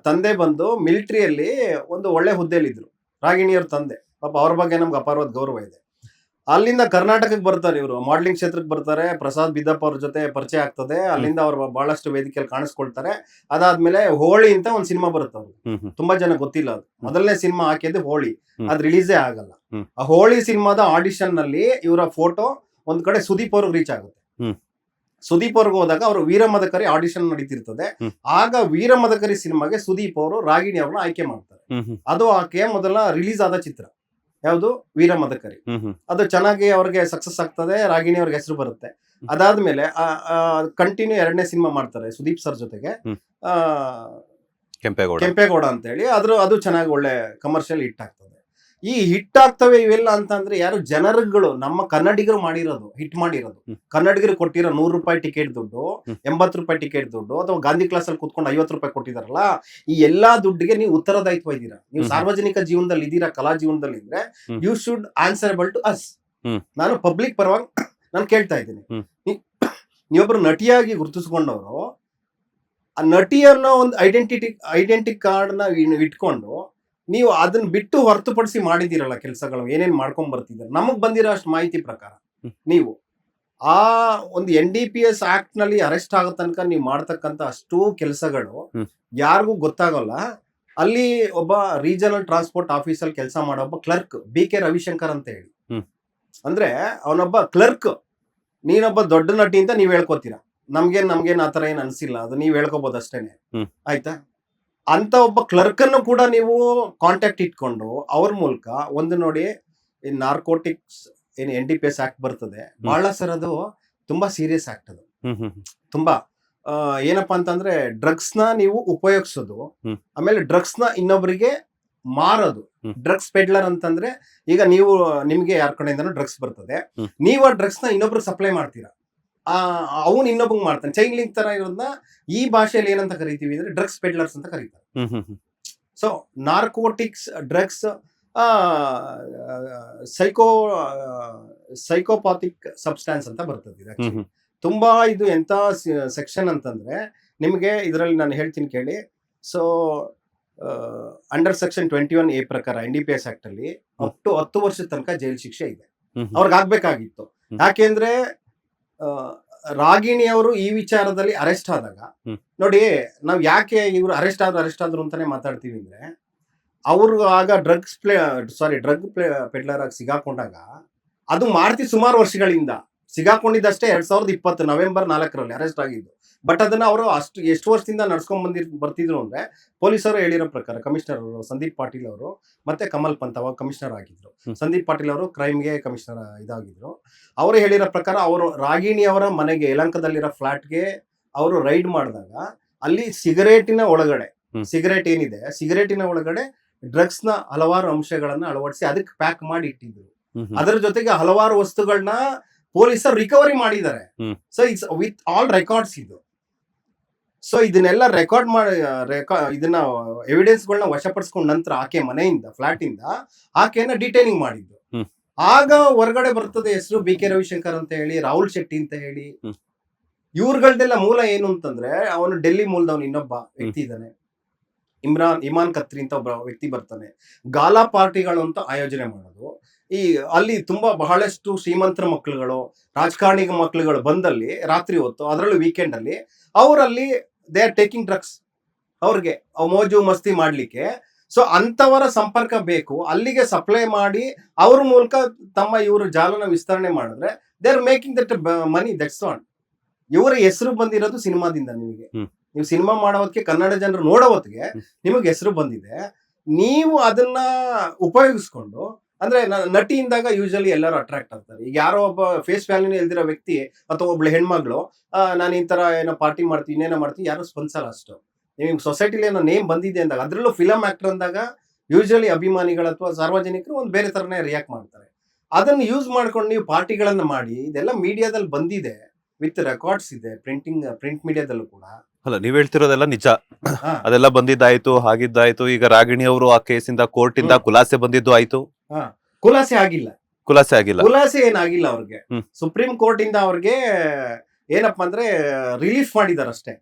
ತಂದೆ ಬಂದು ಮಿಲಿಟರಿಯಲ್ಲಿ ಒಂದು ಒಳ್ಳೆ ಹುದ್ದೆಯಲ್ಲಿದ್ರು, ರಾಗಿಣಿಯವ್ರ ತಂದೆ. ಪಾಪ ಅವ್ರ ಬಗ್ಗೆ ನಮ್ಗೆ ಅಪಾರವಾದ ಗೌರವ ಇದೆ. ಅಲ್ಲಿಂದ ಕರ್ನಾಟಕಕ್ಕೆ ಬರ್ತಾರೆ, ಇವರು ಮಾಡಲಿಂಗ್ ಕ್ಷೇತ್ರಕ್ಕೆ ಬರ್ತಾರೆ, ಪ್ರಸಾದ್ ಬಿದ್ದಪ್ಪ ಅವ್ರ ಜೊತೆ ಪರಿಚಯ ಆಗ್ತದೆ, ಅಲ್ಲಿಂದ ಅವ್ರು ಬಹಳಷ್ಟು ವೇದಿಕೆಯಲ್ಲಿ ಕಾಣಿಸ್ಕೊಳ್ತಾರೆ. ಅದಾದ್ಮೇಲೆ ಹೋಳಿ ಅಂತ ಒಂದು ಸಿನಿಮಾ ಬರುತ್ತೆ, ಅವ್ರು ತುಂಬಾ ಜನ ಗೊತ್ತಿಲ್ಲ, ಅದು ಮೊದಲನೇ ಸಿನಿಮಾ ಹಾಕಿದ್ದು ಹೋಳಿ, ಅದು ರಿಲೀಸೇ ಆಗಲ್ಲ. ಆ ಹೋಳಿ ಸಿನಿಮಾದ ಆಡಿಷನ್ ನಲ್ಲಿ ಇವರ ಫೋಟೋ ಒಂದ್ ಕಡೆ ಸುದೀಪ್ ಅವ್ರಿಗೆ ರೀಚ್ ಆಗುತ್ತೆ. ಸುದೀಪ್ ಅವ್ರಿಗೆ ಹೋದಾಗ ಅವರು ವೀರಮದಕರಿ ಆಡಿಷನ್ ನಡೀತಿರ್ತದೆ. ಆಗ ವೀರಮದಕರಿ ಸಿನಿಮಾಗೆ ಸುದೀಪ್ ಅವರು ರಾಗಿಣಿ ಅವ್ರನ್ನ ಆಯ್ಕೆ ಮಾಡ್ತಾರೆ. ಅದು ಆಕೆ ಮೊದಲ ರಿಲೀಸ್ ಆದ ಚಿತ್ರ ಯಾವುದು, ವೀರಮದಕರಿ. ಅದು ಚೆನ್ನಾಗಿ ಅವ್ರಿಗೆ ಸಕ್ಸಸ್ ಆಗ್ತದೆ, ರಾಗಿಣಿ ಅವ್ರಿಗೆ ಹೆಸರು ಬರುತ್ತೆ. ಅದಾದ್ಮೇಲೆ ಕಂಟಿನ್ಯೂ 2ನೇ ಸಿನಿಮಾ ಮಾಡ್ತಾರೆ ಸುದೀಪ್ ಸರ್ ಜೊತೆಗೆ, ಕೆಂಪೇಗೌಡ ಅಂತ ಹೇಳಿ. ಅದು ಚೆನ್ನಾಗಿ ಒಳ್ಳೆ ಕಮರ್ಷಿಯಲ್ ಹಿಟ್ ಆಗ್ತದೆ. ಈ ಹಿಟ್ ಆಗ್ತವೆ ಇವೆಲ್ಲ ಅಂತಂದ್ರೆ ಯಾರು ಜನರುಗಳು, ನಮ್ಮ ಕನ್ನಡಿಗರು ಮಾಡಿರೋದು, ಹಿಟ್ ಮಾಡಿರೋದು. ಕನ್ನಡಿಗರು ಕೊಟ್ಟಿರೋ 100 ರೂಪಾಯಿ ಟಿಕೆಟ್ ದುಡ್ಡು, 80 ರೂಪಾಯಿ ಟಿಕೆಟ್ ದುಡ್ಡು, ಅಥವಾ ಗಾಂಧಿ ಕ್ಲಾಸ್ ಅಲ್ಲಿ ಕುತ್ಕೊಂಡು 50 ರೂಪಾಯಿ ಕೊಟ್ಟಿದಾರಲ್ಲ, ಈ ಎಲ್ಲಾ ದುಡ್ಡಿಗೆ ನೀವು ಉತ್ತರದಾಯಿತ್ವ ಇದ್ದೀರಾ. ನೀವು ಸಾರ್ವಜನಿಕ ಜೀವನದಲ್ಲಿ ಇದ್ದೀರಾ, ಕಲಾ ಜೀವನದಲ್ಲಿ ಇದ್ರೆ you should answerable to us. ನಾನು ಪಬ್ಲಿಕ್ ಪರವಾಗಿ ನಾನು ಕೇಳ್ತಾ ಇದ್ದೀನಿ, ನೀವೊಬ್ರು ನಟಿಯಾಗಿ ಗುರುತಿಸ್ಕೊಂಡವರು, ಆ ನಟಿ ಅನ್ನೋ ಒಂದು ಐಡೆಂಟಿ ಕಾರ್ಡ್ ನ ಇಟ್ಕೊಂಡು ನೀವು ಅದನ್ನ ಬಿಟ್ಟು ಹೊರತುಪಡಿಸಿ ಮಾಡಿದಿರಲ್ಲ ಕೆಲಸಗಳು, ಏನೇನ್ ಮಾಡ್ಕೊಂಡ್ ಬರ್ತಿದ್ದಾರೆ. ನಮಗ್ ಬಂದಿರೋ ಅಷ್ಟು ಮಾಹಿತಿ ಪ್ರಕಾರ ನೀವು ಆ ಒಂದು NDPS ಆಕ್ಟ್ ನಲ್ಲಿ ಅರೆಸ್ಟ್ ಆಗೋ ತನಕ ನೀವು ಮಾಡ್ತಕ್ಕಂತ ಅಷ್ಟು ಕೆಲಸಗಳು ಯಾರಿಗೂ ಗೊತ್ತಾಗಲ್ಲ. ಅಲ್ಲಿ ಒಬ್ಬ ರೀಜನಲ್ ಟ್ರಾನ್ಸ್ಪೋರ್ಟ್ ಆಫೀಸಲ್ಲಿ ಕೆಲಸ ಮಾಡೋ ಒಬ್ಬ ಕ್ಲರ್ಕ್ BK ರವಿಶಂಕರ್ ಅಂತ ಹೇಳಿ, ಅಂದ್ರೆ ಅವನೊಬ್ಬ ಕ್ಲರ್ಕ್. ನೀನೊಬ್ಬ ದೊಡ್ಡ ನಟಿ ಅಂತ ನೀವ್ ಹೇಳ್ಕೊತೀರಾ, ನಮ್ಗೇನ್ ಆತರ ಏನ್ ಅನ್ಸಿಲ್ಲ, ಅದು ನೀವ್ ಹೇಳ್ಕೋಬಹುದು ಅಷ್ಟೇನೆ, ಆಯ್ತಾ. ಅಂತ ಒಬ್ಬ ಕ್ಲರ್ಕ್ ಅನ್ನು ಕೂಡ ನೀವು ಕಾಂಟ್ಯಾಕ್ಟ್ ಇಟ್ಕೊಂಡು ಅವ್ರ ಮೂಲಕ ಒಂದು ನೋಡಿ, ಈ ನಾರ್ಕೋಟಿಕ್ಸ್ ಏನ್ NDPS ಆಕ್ಟ್ ಬರ್ತದೆ, ಬಹಳ ಸರ್ ಅದು ತುಂಬಾ ಸೀರಿಯಸ್ ಆಕ್ಟ್. ಅದು ತುಂಬಾ ಏನಪ್ಪಾ ಅಂತಂದ್ರೆ ಡ್ರಗ್ಸ್ ನ ನೀವು ಉಪಯೋಗಿಸೋದು, ಆಮೇಲೆ ಡ್ರಗ್ಸ್ ನ ಇನ್ನೊಬ್ಬರಿಗೆ ಮಾರೋದು. ಡ್ರಗ್ಸ್ ಪೆಡ್ಲರ್ ಅಂತಂದ್ರೆ ಈಗ ನಿಮ್ಗೆ ಯಾರ ಕಡೆಯಿಂದನೂ ಡ್ರಗ್ಸ್ ಬರ್ತದೆ, ನೀವು ಆ ಡ್ರಗ್ಸ್ ನ ಇನ್ನೊಬ್ರು ಸಪ್ಲೈ ಮಾಡ್ತೀರಾ, ಅವನು ಇನ್ನೊಬ್ಬಂಗ್ ಮಾಡ್ತಾನೆ. ಚೈನ್ ಲಿಂಕ್ ತರ ಇರೋದನ್ನ ಈ ಭಾಷೆಯಲ್ಲಿ ಏನಂತ ಕರಿತೀವಿ ಅಂದ್ರೆ ಡ್ರಗ್ಸ್ ಪೆಡ್ಲರ್ಸ್ ಅಂತ ಕರೀತಾರೆ. ಸೊ ನಾರ್ಕೋಟಿಕ್ಸ್, ಡ್ರಗ್ಸ್, ಸೈಕೋಪಾಥಿಕ್ ಸಬ್ಸ್ಟಾನ್ಸ್ ಅಂತ ಬರ್ತದೆ. ತುಂಬಾ ಇದು ಎಂತ ಸೆಕ್ಷನ್ ಅಂತಂದ್ರೆ ನಿಮಗೆ ಇದರಲ್ಲಿ ನಾನು ಹೇಳ್ತೀನಿ ಕೇಳಿ. ಸೊ ಅಂಡರ್ ಸೆಕ್ಷನ್ 21A ಪ್ರಕಾರ NDPS ಆಕ್ಟ್ ಅಲ್ಲಿ ಅಪ್ ಟು 10 ವರ್ಷದ ತನಕ ಜೈಲು ಶಿಕ್ಷೆ ಇದೆ. ಅವ್ರಿಗೆ ಆಗ್ಬೇಕಾಗಿತ್ತು. ಯಾಕೆಂದ್ರೆ ರಾಗಿಣಿ ಅವರು ಈ ವಿಚಾರದಲ್ಲಿ ಅರೆಸ್ಟ್ ಆದಾಗ ನೋಡಿ, ನಾವ್ ಯಾಕೆ ಇವ್ರು ಅರೆಸ್ಟ್ ಆದ್ರು ಅಂತಾನೆ ಮಾತಾಡ್ತೀವಿ ಅಂದ್ರೆ, ಅವ್ರು ಆಗ ಡ್ರಗ್ ಪೆಡ್ಲರ್ ಆಗಿ ಸಿಗಾಕೊಂಡಾಗ ಅದು ಮಾಡ್ತಿ ಸುಮಾರು ವರ್ಷಗಳಿಂದ ಸಿಗಾಕೊಂಡಿದ್ದಷ್ಟೇ 2020 ನವೆಂಬರ್ 4ರಲ್ಲಿ ಅರೆಸ್ಟ್ ಆಗಿದ್ದು. ಬಟ್ ಅದನ್ನ ಅವರು ಎಷ್ಟು ವರ್ಷದಿಂದ ನಡ್ಸ್ಕೊಂಡ್ ಬರ್ತಿದ್ರು ಅಂದ್ರೆ, ಪೊಲೀಸರು ಹೇಳಿರೋ ಪ್ರಕಾರ ಕಮಿಷನರ್ ಸಂದೀಪ್ ಪಾಟೀಲ್ ಅವರು ಮತ್ತೆ ಕಮಲ್ ಪಂತ್ ಅವಾಗ ಕಮಿಷನರ್ ಆಗಿದ್ರು. ಸಂದೀಪ್ ಪಾಟೀಲ್ ಅವರು ಕ್ರೈಮ್ಗೆ ಕಮಿಷನರ್ ಇದಾಗಿದ್ರು. ಅವರು ಹೇಳಿರೋ ಪ್ರಕಾರ ಅವರು ರಾಗಿಣಿ ಅವರ ಮನೆಗೆ ಯಲಹಂಕದಲ್ಲಿರೋ ಫ್ಲಾಟ್ಗೆ ಅವರು ರೈಡ್ ಮಾಡಿದಾಗ ಅಲ್ಲಿ ಸಿಗರೇಟಿನ ಒಳಗಡೆ ಡ್ರಗ್ಸ್ ನ ಹಲವಾರು ಅಂಶಗಳನ್ನ ಅಳವಡಿಸಿ ಅದಕ್ಕೆ ಪ್ಯಾಕ್ ಮಾಡಿ ಇಟ್ಟಿದ್ರು. ಅದರ ಜೊತೆಗೆ ಹಲವಾರು ವಸ್ತುಗಳನ್ನ ಪೊಲೀಸರು ರಿಕವರಿ ಮಾಡಿದ್ದಾರೆ. So it's with all records ಇದು. ಸೊ ಇದನ್ನೆಲ್ಲ ರೆಕಾರ್ಡ್ ಮಾಡಿ ಇದನ್ನ ಎವಿಡೆನ್ಸ್ಗಳನ್ನ ವಶಪಡಿಸ್ಕೊಂಡ ನಂತರ ಆಕೆ ಮನೆಯಿಂದ ಫ್ಲಾಟ್ ಇಂದ ಆಕೆಯನ್ನ ಡಿಟೈನಿಂಗ್ ಮಾಡಿದ್ದು. ಹ್ಮ್. ಆಗ ಹೊರಗಡೆ ಬರ್ತದೆ ಹೆಸರು ಬಿ ಕೆ ರವಿಶಂಕರ್ ಅಂತ ಹೇಳಿ, ರಾಹುಲ್ ಶೆಟ್ಟಿ ಅಂತ ಹೇಳಿ. ಹ್ಮ್. ಇವ್ರಗಳ್ದೆಲ್ಲ ಮೂಲ ಏನು ಅಂತಂದ್ರೆ, ಅವನು ಡೆಲ್ಲಿ ಮೂಲದವನು ಇನ್ನೊಬ್ಬ ವ್ಯಕ್ತಿ ಇದ್ದಾನೆ, ಇಮಾನ್ ಖತ್ರಿ ಅಂತ ಒಬ್ಬ ವ್ಯಕ್ತಿ ಬರ್ತಾನೆ. ಗಾಲಾ ಪಾರ್ಟಿಗಳು ಅಂತ ಆಯೋಜನೆ ಮಾಡೋದು. ಅಲ್ಲಿ ತುಂಬಾ ಬಹಳಷ್ಟು ಶ್ರೀಮಂತರ ಮಕ್ಕಳುಗಳು, ರಾಜಕಾರಣಿ ಮಕ್ಕಳುಗಳು ಬಂದಲ್ಲಿ ರಾತ್ರಿ ಹೊತ್ತು, ಅದರಲ್ಲೂ ವೀಕೆಂಡ್ ಅಲ್ಲಿ ಅವರಲ್ಲಿ ದೇ ಆರ್ ಟೇಕಿಂಗ್ ಡ್ರಗ್ಸ್. ಅವ್ರಿಗೆ ಮೋಜು ಮಸ್ತಿ ಮಾಡ್ಲಿಕ್ಕೆ. ಸೊ ಅಂತವರ ಸಂಪರ್ಕ ಬೇಕು, ಅಲ್ಲಿಗೆ ಸಪ್ಲೈ ಮಾಡಿ ಅವ್ರ ಮೂಲಕ ತಮ್ಮ ಇವ್ರ ಜಾಲನ ವಿಸ್ತರಣೆ ಮಾಡಿದ್ರೆ they are making that money. That's all. ಇವರ ಹೆಸರು ಬಂದಿರೋದು ಸಿನಿಮಾದಿಂದ. ನೀವು ಸಿನಿಮಾ ಮಾಡೋ ಹೊತ್ತಿಗೆ, ಕನ್ನಡ ಜನರು ನೋಡೋ ಹೊತ್ತಿಗೆ ನಿಮಗೆ ಹೆಸರು ಬಂದಿದೆ. ನೀವು ಅದನ್ನ ಉಪಯೋಗಿಸ್ಕೊಂಡು, ಅಂದ್ರೆ ನಟಿಯಿಂದಾಗ ಯೂಶಲಿ ಎಲ್ಲರೂ ಅಟ್ರಾಕ್ಟ್ ಆಗ್ತಾರೆ. ಈಗ ಯಾರೋ ಒಬ್ಬ ಫೇಸ್ ವ್ಯಾಲ್ಯೂನ ಇಲ್ದಿರೋ ವ್ಯಕ್ತಿ ಅಥವಾ ಒಬ್ಳು ಹೆಣ್ಮಗಳು ನಾನು ಈ ತರ ಏನೋ ಪಾರ್ಟಿ ಮಾಡ್ತೀನಿ, ಇನ್ನೇನೋ ಮಾಡ್ತೀನಿ, ಯಾರು ಸ್ಪಂದಿಸಲ್ಲ ಅಷ್ಟು. ನಿಮ್ಗೆ ಸೊಸೈಟಿಲಿ ಏನೋ ನೇಮ್ ಬಂದಿದೆ ಅಂದಾಗ, ಅದ್ರಲ್ಲೂ ಫಿಲಂ ಆಕ್ಟರ್ ಅಂದಾಗ ಯೂಶಲಿ ಅಭಿಮಾನಿಗಳು ಅಥವಾ ಸಾರ್ವಜನಿಕರು ಒಂದು ಬೇರೆ ತರನೇ ರಿಯಾಕ್ಟ್ ಮಾಡ್ತಾರೆ. ಅದನ್ನ ಯೂಸ್ ಮಾಡ್ಕೊಂಡು ನೀವು ಪಾರ್ಟಿಗಳನ್ನ ಮಾಡಿ, ಇದೆಲ್ಲ ಮೀಡಿಯಾದಲ್ಲಿ ಬಂದಿದೆ, ವಿತ್ ರೆಕಾರ್ಡ್ಸ್ ಇದೆ, ಪ್ರಿಂಟ್ ಮೀಡಿಯಾದಲ್ಲೂ ಕೂಡ. ಅಲ್ಲ, ನೀವ್ ಹೇಳ್ತಿರೋದೆಲ್ಲ ನಿಜ. ಹಾ. ಅದೆಲ್ಲ ಬಂದಿದ್ದಾಯ್ತು, ಹಾಗಿದ್ದಾಯ್ತು. ಈಗ ರಾಗಿಣಿ ಅವರು ಆ ಕೇಸಿಂದ ಕೋರ್ಟ್ ಇಂದ ಖುಲಾಸೆ ಬಂದಿದ್ದು ಆಯ್ತು. ಖುಲಾಸೆ ಆಗಿಲ್ಲ. ಖುಲಾಸೆ ಏನಾಗಿಲ್ಲ ಅವ್ರಿಗೆ. ಸುಪ್ರೀಂ ಕೋರ್ಟ್ ಇಂದ ಅವ್ರಿಗೆ ಏನಪ್ಪಾ ಅಂದ್ರೆ ರಿಲೀಫ್ ಮಾಡಿದಾರೆ ಅಷ್ಟೇ.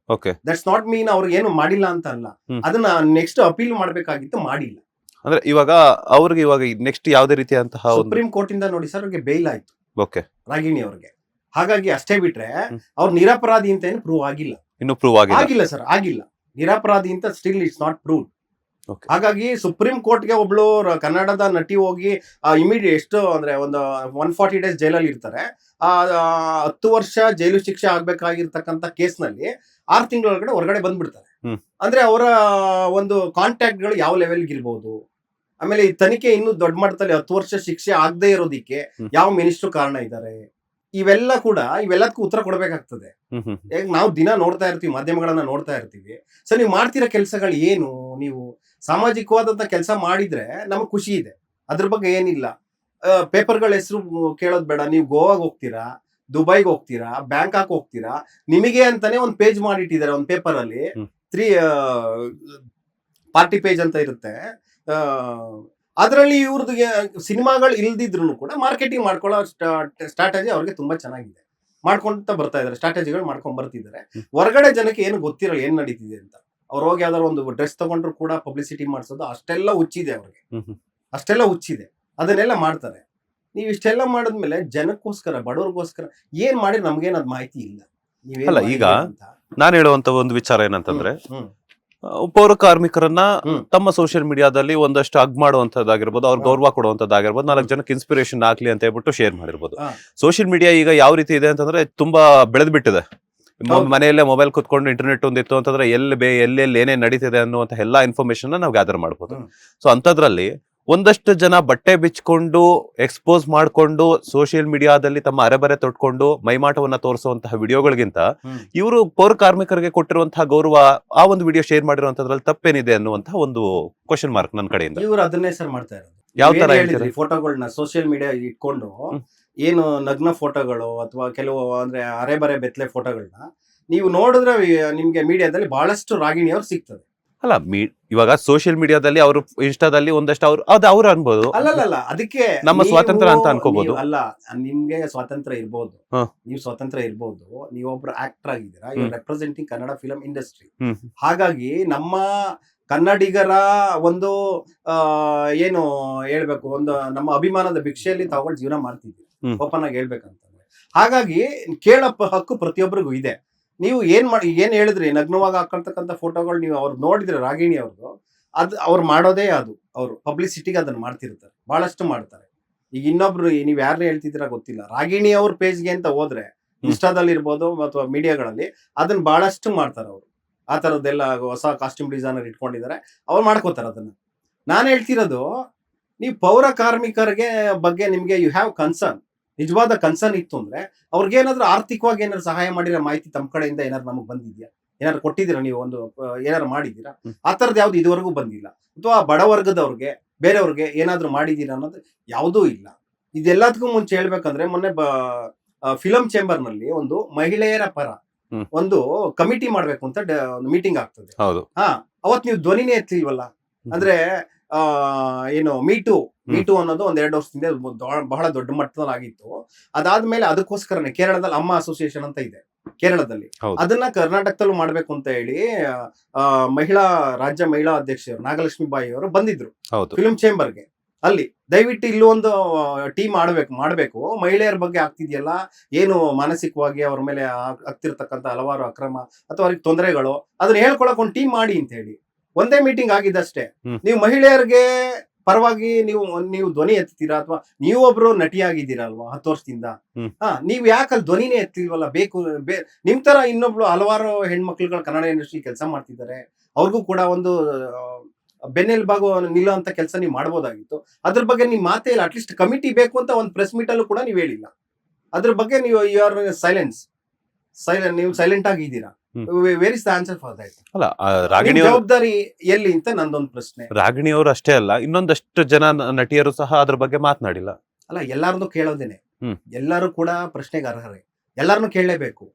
ದಟ್ಸ್ ನಾಟ್ ಮೀನ್ ಅವ್ರಿಗೆ ಏನು ಮಾಡಿಲ್ಲ ಅಂತ ಅಲ್ಲ. ಅದನ್ನ ನೆಕ್ಸ್ಟ್ ಅಪೀಲ್ ಮಾಡ್ಬೇಕಾಗಿತ್ತು, ಮಾಡಿಲ್ಲ. ಅಂದ್ರೆ ಇವಾಗ ಅವ್ರಿಗೆ ನೆಕ್ಸ್ಟ್ ಯಾವ್ದೇ ರೀತಿಯಂತಹ ಸುಪ್ರೀಂ ಕೋರ್ಟ್ ಇಂದ ನೋಡಿ ಸರ್, ಅವ್ರಿಗೆ ಬೇಲ್ ಆಯ್ತು ರಾಗಿಣಿ ಅವ್ರಿಗೆ. ಹಾಗಾಗಿ ಅಷ್ಟೇ ಬಿಟ್ರೆ ಅವ್ರು ನಿರಪರಾಧಿ ಅಂತ ಏನು ಪ್ರೂವ್ ಆಗಿಲ್ಲ. ಇನ್ನು ಪ್ರೂವ್ ಆಗಿಲ್ಲ ಸರ್, ಆಗಿಲ್ಲ. ನಿರಪರಾಧಿ ಅಂತ ಸ್ಟಿಲ್ ಇಟ್ಸ್ ನಾಟ್ ಪ್ರೂವ್. ಹಾಗಾಗಿ ಸುಪ್ರೀಂ ಕೋರ್ಟ್ಗೆ ಒಬ್ಳು ಕನ್ನಡದ ನಟಿ ಹೋಗಿ ಇಮಿಡಿಯೇಟ್ ಎಷ್ಟು ಅಂದ್ರೆ ಒಂದು 140 days ಜೈಲಲ್ಲಿ ಇರ್ತಾರೆ. 10 ವರ್ಷ ಜೈಲು ಶಿಕ್ಷೆ ಆಗ್ಬೇಕಾಗಿರ್ತಕ್ಕಂಥ ಕೇಸ್ನಲ್ಲಿ 6 ತಿಂಗಳೊಳಗಡೆ ಹೊರಗಡೆ ಬಂದ್ಬಿಡ್ತಾರೆ. ಅಂದ್ರೆ ಅವರ ಒಂದು ಕಾಂಟ್ಯಾಕ್ಟ್ ಗಳು ಯಾವ ಲೆವೆಲ್ಗೆ ಇರ್ಬೋದು. ಆಮೇಲೆ ಈ ತನಿಖೆ ಇನ್ನೂ ದೊಡ್ಡ ಮಟ್ಟದಲ್ಲಿ 10 ವರ್ಷ ಶಿಕ್ಷೆ ಆಗದೆ ಇರೋದಿಕ್ಕೆ ಯಾವ ಮಿನಿಸ್ಟ್ರು ಕಾರಣ ಇದ್ದಾರೆ, ಇವೆಲ್ಲದಕ್ಕೂ ಉತ್ತರ ಕೊಡ್ಬೇಕಾಗ್ತದೆ. ಈಗ ನಾವು ದಿನ ನೋಡ್ತಾ ಇರ್ತೀವಿ, ಮಾಧ್ಯಮಗಳನ್ನ ನೋಡ್ತಾ ಇರ್ತೀವಿ. ಸೊ ನೀವು ಮಾಡ್ತಿರೋ ಕೆಲಸಗಳು ಏನು? ನೀವು ಸಾಮಾಜಿಕವಾದಂತ ಕೆಲಸ ಮಾಡಿದ್ರೆ ನಮಗ್ ಖುಷಿ ಇದೆ, ಅದ್ರ ಬಗ್ಗೆ ಏನಿಲ್ಲ. ಪೇಪರ್ಗಳ ಹೆಸರು ಕೇಳೋದ್ ಬೇಡ. ನೀವು ಗೋವಾಗ್ ಹೋಗ್ತೀರಾ, ದುಬೈಗೆ ಹೋಗ್ತೀರಾ, ಬ್ಯಾಂಕಾಕ್ ಹೋಗ್ತೀರಾ, ನಿಮಗೆ ಅಂತಾನೆ ಒಂದು ಪೇಜ್ ಮಾಡಿಟ್ಟಿದ್ದಾರೆ. ಒಂದು ಪೇಪರ್ ಅಲ್ಲಿ 3 ಪಾರ್ಟಿ ಪೇಜ್ ಅಂತ ಇರುತ್ತೆ. ಅದರಲ್ಲಿ ಇವ್ರದ್ದು ಸಿನಿಮಾಗಳು ಇಲ್ದಿದ್ರು ಕೂಡ ಮಾರ್ಕೆಟಿಂಗ್ ಮಾಡ್ಕೊಳ್ಳೋ ಸ್ಟ್ರಾಟಜಿ ಅವ್ರಿಗೆ ತುಂಬಾ ಚೆನ್ನಾಗಿದೆ. ಮಾಡ್ಕೊಂತ ಬರ್ತಾ ಇದಾರೆ, ಸ್ಟ್ರಾಟಜಿಗಳು ಮಾಡ್ಕೊಂಡ್ ಬರ್ತಿದ್ದಾರೆ. ಹೊರಗಡೆ ಜನಕ್ಕೆ ಏನು ಗೊತ್ತಿರಲ್ಲ ಏನ್ ನಡೀತಿದೆ ಅಂತ. ಅವ್ರು ಹೋಗಿ ಯಾವ್ದಾದ್ರು ಒಂದು ಡ್ರೆಸ್ ತಗೊಂಡ್ರು ಕೂಡ ಪಬ್ಲಿಸಿಟಿ ಮಾಡಿಸೋದು, ಅಷ್ಟೆಲ್ಲ ಹುಚ್ಚಿದೆ ಅವ್ರಿಗೆ, ಅಷ್ಟೆಲ್ಲ ಹುಚ್ಚಿದೆ. ಅದನ್ನೆಲ್ಲ ಮಾಡ್ತಾರೆ. ನೀವು ಇಷ್ಟೆಲ್ಲ ಮಾಡಿದ್ಮೇಲೆ ಜನಕ್ಕೋಸ್ಕರ, ಬಡವ್ರಿಗೋಸ್ಕರ ಏನ್ ಮಾಡಿ ನಮ್ಗೇನ್ ಅದ್ ಮಾಹಿತಿ ಇಲ್ಲ. ಅಲ್ಲ, ಈಗ ನಾನು ಹೇಳುವಂತ ಒಂದು ವಿಚಾರ ಏನಂತಂದ್ರೆ, ಪೌರ ಕಾರ್ಮಿಕರನ್ನ ತಮ್ಮ ಸೋಷಿಯಲ್ ಮೀಡಿಯಾದಲ್ಲಿ ಒಂದಷ್ಟು ಅಗ್ ಮಾಡುವಂತದ್ದಾಗಿರ್ಬೋದು, ಅವ್ರ ಗೌರವ ಕೊಡುವಂತದ್ದಾಗಿರ್ಬೋದು, 4 ಜನಕ್ಕೆ ಇನ್ಸ್ಪಿರೇಷನ್ ಆಗ್ಲಿ ಅಂತ ಹೇಳ್ಬಿಟ್ಟು ಶೇರ್ ಮಾಡಿರ್ಬೋದು. ಸೋಷಿಯಲ್ ಮೀಡಿಯಾ ಈಗ ಯಾವ ರೀತಿ ಇದೆ ಅಂತಂದ್ರೆ ತುಂಬಾ ಬೆಳೆದ್ ಬಿಟ್ಟಿದೆ. ಮನೆಯಲ್ಲೇ ಮೊಬೈಲ್ ಕುತ್ಕೊಂಡು ಇಂಟರ್ನೆಟ್ ಒಂದಿತ್ತು ಅಂತಂದ್ರೆ ಎಲ್ಲೆಲ್ಲಿ ಏನೇನ್ ನಡೀತಿದೆ ಅನ್ನುವಂತ ಎಲ್ಲಾ ಇನ್ಫಾರ್ಮೇಶನ್ ನಾವು ಗ್ಯಾದರ್ ಮಾಡ್ಬೋದು. ಸೊ ಅಂತದ್ರಲ್ಲಿ ಒಂದಷ್ಟು ಜನ ಬಟ್ಟೆ ಬಿಚ್ಕೊಂಡು ಎಕ್ಸ್ಪೋಸ್ ಮಾಡ್ಕೊಂಡು ಸೋಷಿಯಲ್ ಮೀಡಿಯಾದಲ್ಲಿ ತಮ್ಮ ಅರೆಬರೆ ತೊಟ್ಕೊಂಡು ಮೈಮಾಟವನ್ನ ತೋರಿಸುವಂತಹ ವಿಡಿಯೋಗಳಿಗಿಂತ ಇವರು ಪೌರ ಕಾರ್ಮಿಕರಿಗೆ ಕೊಟ್ಟಿರುವಂತಹ ಗೌರವ, ಆ ಒಂದು ವಿಡಿಯೋ ಶೇರ್ ಮಾಡಿರುವಂತದ್ರಲ್ಲಿ ತಪ್ಪೇನಿದೆ ಅನ್ನುವಂತಹ ಒಂದು ಕ್ವಶನ್ ಮಾರ್ಕ್ ನನ್ನ ಕಡೆಯಿಂದ. ಇವರು ಅದನ್ನೇ ಸರ್ ಮಾಡ್ತಾ ಇರೋದು. ಯಾವ ತರ ಹೇಳಿದ್ರಿ? ಫೋಟೋಗಳನ್ನ ಸೋಷಿಯಲ್ ಮೀಡಿಯಾ ಇಟ್ಕೊಂಡು, ಏನು ನಗ್ನ ಫೋಟೋಗಳು ಅಥವಾ ಕೆಲವು ಅಂದ್ರೆ ಅರೆಬರೆ ಬೆತ್ತಲೆ ಫೋಟೋಗಳನ್ನ ನೀವು ನೋಡಿದ್ರೆ ನಿಮ್ಗೆ ಮೀಡಿಯಾದಲ್ಲಿ ಬಹಳಷ್ಟು ರಾಗಿಣಿಯವ್ರು ಸಿಗ್ತದೆ. ಅಲ್ಲ, ಇವಾಗ ಸೋಷಿಯಲ್ ಮೀಡಿಯಾದಲ್ಲಿ ಅವರು ಇನ್ಸ್ಟಾದಲ್ಲಿ ಒಂದಷ್ಟು ಅವ್ರು ಅನ್ಬೋದು. ಅಲ್ಲ, ಅದಕ್ಕೆ ನಮ್ಮ ಸ್ವಾತಂತ್ರ್ಯ ಅಂತ ಅನ್ಕೋಬಹುದು. ಅಲ್ಲ, ನಿಮ್ಗೆ ಸ್ವಾತಂತ್ರ್ಯ ಇರ್ಬೋದು, ನೀವು ಸ್ವಾತಂತ್ರ್ಯ ಇರ್ಬೋದು. ನೀವೊಬ್ರು ಆಕ್ಟರ್ ಆಗಿದ್ದೀರಾ, you representing Kannada film industry. ಹಾಗಾಗಿ ನಮ್ಮ ಕನ್ನಡಿಗರ ಒಂದು ಏನು ಹೇಳ್ಬೇಕು, ಒಂದು ನಮ್ಮ ಅಭಿಮಾನದ ಭಿಕ್ಷೆಯಲ್ಲಿ ತಗೊಂಡು ಜೀವನ ಮಾಡ್ತಿದ್ದೀವಿ, ಓಪನ್ ಆಗಿ ಹೇಳ್ಬೇಕಂತಂದ್ರೆ. ಹಾಗಾಗಿ ಕೇಳೋ ಹಕ್ಕು ಪ್ರತಿಯೊಬ್ಬರಿಗೂ ಇದೆ. ನೀವು ಏನ್ ಹೇಳಿದ್ರಿ, ನಗ್ನವಾಗಿ ಹಾಕೊಳ್ತಕ್ಕಂಥ ಫೋಟೋಗಳು ನೀವು ಅವ್ರು ನೋಡಿದ್ರೆ ರಾಗಿಣಿ ಅವ್ರದ್ದು, ಅವ್ರು ಮಾಡೋದೇ ಅದು. ಅವರು ಪಬ್ಲಿಸಿಟಿಗೆ ಅದನ್ನ ಮಾಡ್ತಿರ್ತಾರೆ, ಬಹಳಷ್ಟು ಮಾಡ್ತಾರೆ. ಈಗ ಇನ್ನೊಬ್ರು ನೀವ್ ಯಾರು ಹೇಳ್ತಿದ್ದೀರಾ ಗೊತ್ತಿಲ್ಲ, ರಾಗಿಣಿ ಅವ್ರ ಪೇಜ್ಗೆ ಅಂತ ಹೋದ್ರೆ ಇನ್ಸ್ಟಾದಲ್ಲಿ ಇರ್ಬೋದು ಅಥವಾ ಮೀಡಿಯಾಗಳಲ್ಲಿ ಅದನ್ನ ಬಹಳಷ್ಟು ಮಾಡ್ತಾರೆ ಅವರು. ಆ ತರದ್ದೆಲ್ಲ ಹೊಸ ಕಾಸ್ಟ್ಯೂಮ್ ಡಿಸೈನರ್ ಇಟ್ಕೊಂಡಿದ್ದಾರೆ, ಅವ್ರು ಮಾಡ್ಕೋತಾರೆ ಅದನ್ನ. ನಾನು ಹೇಳ್ತಿರೋದು, ನೀವು ಪೌರ ಕಾರ್ಮಿಕರಿಗೆ ಬಗ್ಗೆ ನಿಮ್ಗೆ ಯು ಹ್ಯಾವ್ ಕನ್ಸರ್ನ್, ನಿಜವಾದ ಕನ್ಸರ್ನ್ ಇತ್ತು ಅಂದ್ರೆ ಅವ್ರಿಗೇನಾದ್ರೂ ಆರ್ಥಿಕವಾಗಿ ಏನಾದ್ರು ಸಹಾಯ ಮಾಡಿರೋ ಮಾಹಿತಿ ತಮ್ಮ ಕಡೆಯಿಂದ ಏನಾದ್ರು ನಮಗ್ ಬಂದಿದ್ಯಾ? ಏನಾದ್ರು ಕೊಟ್ಟಿದ್ದೀರಾ ನೀವು? ಒಂದು ಏನಾದ್ರು ಮಾಡಿದ್ದೀರಾ? ಆ ತರದ್ ಯಾವ್ದು ಇದುವರೆಗೂ ಬಂದಿಲ್ಲ. ಅಥವಾ ಬಡವರ್ಗದವ್ರಿಗೆ ಬೇರೆಯವ್ರಿಗೆ ಏನಾದ್ರು ಮಾಡಿದೀರಾ ಅನ್ನೋದು ಯಾವುದೂ ಇಲ್ಲ. ಇದೆಲ್ಲದಕ್ಕೂ ಮುಂಚೆ ಹೇಳ್ಬೇಕಂದ್ರೆ, ಮೊನ್ನೆ ಫಿಲಂ ಚೇಂಬರ್ ನಲ್ಲಿ ಒಂದು ಮಹಿಳೆಯರ ಪರ ಒಂದು ಕಮಿಟಿ ಮಾಡ್ಬೇಕು ಅಂತ ಒಂದು ಮೀಟಿಂಗ್ ಆಗ್ತದೆ. ಹೌದು. ಅವತ್ ನೀವು ಧ್ವನಿನೇ ಎತ್ತಲಿಲ್ವಲ್ಲ. ಅಂದ್ರೆ ಏನು ಮೀಟು ಅನ್ನೋದು ಒಂದ್ 2 ವರ್ಷದಿಂದ ಬಹಳ ದೊಡ್ಡ ಮಟ್ಟದಲ್ಲಿ ಆಗಿತ್ತು. ಅದಾದ್ಮೇಲೆ ಅದಕ್ಕೋಸ್ಕರನೇ ಕೇರಳದಲ್ಲಿ ಅಮ್ಮ ಅಸೋಸಿಯೇಷನ್ ಅಂತ ಇದೆ ಕೇರಳದಲ್ಲಿ, ಅದನ್ನ ಕರ್ನಾಟಕದಲ್ಲೂ ಮಾಡ್ಬೇಕು ಅಂತ ಹೇಳಿ ರಾಜ್ಯ ಮಹಿಳಾ ಅಧ್ಯಕ್ಷರು ನಾಗಲಕ್ಷ್ಮಿ ಬಾಯಿ ಅವರು ಬಂದಿದ್ರು ಫಿಲ್ಮ್ ಚೇಂಬರ್ಗೆ. ಅಲ್ಲಿ ದಯವಿಟ್ಟು ಇಲ್ಲೂ ಒಂದು ಟೀಮ್ ಮಾಡ್ಬೇಕು ಮಹಿಳೆಯರ ಬಗ್ಗೆ ಆಗ್ತಿದೆಯಲ್ಲ, ಏನು ಮಾನಸಿಕವಾಗಿ ಅವ್ರ ಮೇಲೆ ಆಗ್ತಿರ್ತಕ್ಕಂಥ ಹಲವಾರು ಅಕ್ರಮ ಅಥವಾ ಅವ್ರಿಗೆ ತೊಂದರೆಗಳು, ಅದನ್ನ ಹೇಳ್ಕೊಳಕ್ ಒಂದು ಟೀಮ್ ಮಾಡಿ ಅಂತ ಹೇಳಿ ಒಂದೇ ಮೀಟಿಂಗ್ ಆಗಿದ್ದಷ್ಟೇ. ನೀವು ಮಹಿಳೆಯರಿಗೆ ಪರವಾಗಿ ನೀವು ಧ್ವನಿ ಎತ್ತೀರಾ, ಅಥವಾ ನೀವೊಬ್ರು ನಟಿಯಾಗಿದ್ದೀರಾ ಅಲ್ವಾ 10 ವರ್ಷದಿಂದ, ನೀವ್ ಯಾಕಲ್ಲಿ ಧ್ವನಿನೇ ಎತ್ತಿಲ್ವಲ್ಲ? ನಿಮ್ ತರ ಇನ್ನೊಬ್ಳು ಹಲವಾರು ಹೆಣ್ಮಕ್ಳುಗಳು ಕನ್ನಡ ಇಂಡಸ್ಟ್ರಿ ಕೆಲಸ ಮಾಡ್ತಿದ್ದಾರೆ, ಅವ್ರಿಗೂ ಕೂಡ ಒಂದು ಬೆನ್ನೆಲುಬಾಗು ನಿಲ್ಲುವಂತ ಕೆಲಸ ನೀವು ಮಾಡ್ಬೋದಾಗಿತ್ತು. ಅದ್ರ ಬಗ್ಗೆ ನಿಮ್ ಮಾತೇ ಇಲ್ಲ. ಅಟ್ಲೀಸ್ಟ್ ಕಮಿಟಿ ಬೇಕು ಅಂತ ಒಂದು ಪ್ರೆಸ್ ಮೀಟ್ ಅಲ್ಲೂ ಕೂಡ ನೀವು ಹೇಳಿಲ್ಲ. ಅದ್ರ ಬಗ್ಗೆ ನೀವು ನೀವು ಸೈಲೆಂಟ್ ಆಗಿದ್ದೀರಾ. Where is the answer for that? ಅಲ್ಲ, ರಾಗಿಣಿ ಜವಾಬ್ದಾರಿ ಎಲ್ಲಿ ಅಂತ ನಂದೊಂದು ಪ್ರಶ್ನೆ. ರಾಗಿಣಿ ಅವರು ಅಷ್ಟೇ ಅಲ್ಲ, ಇನ್ನೊಂದಷ್ಟು ಜನ ನಟಿಯರು ಸಹ ಅದ್ರ ಬಗ್ಗೆ ಮಾತನಾಡಿಲ್ಲ. ಅಲ್ಲ, ಎಲ್ಲಾರನ್ನೂ ಕೇಳೋದೇನೆ. ಎಲ್ಲರೂ ಕೂಡ ಪ್ರಶ್ನೆಗೆ ಅರ್ಹರೇ, ಎಲ್ಲಾರನ್ನೂ ಕೇಳಲೇಬೇಕು.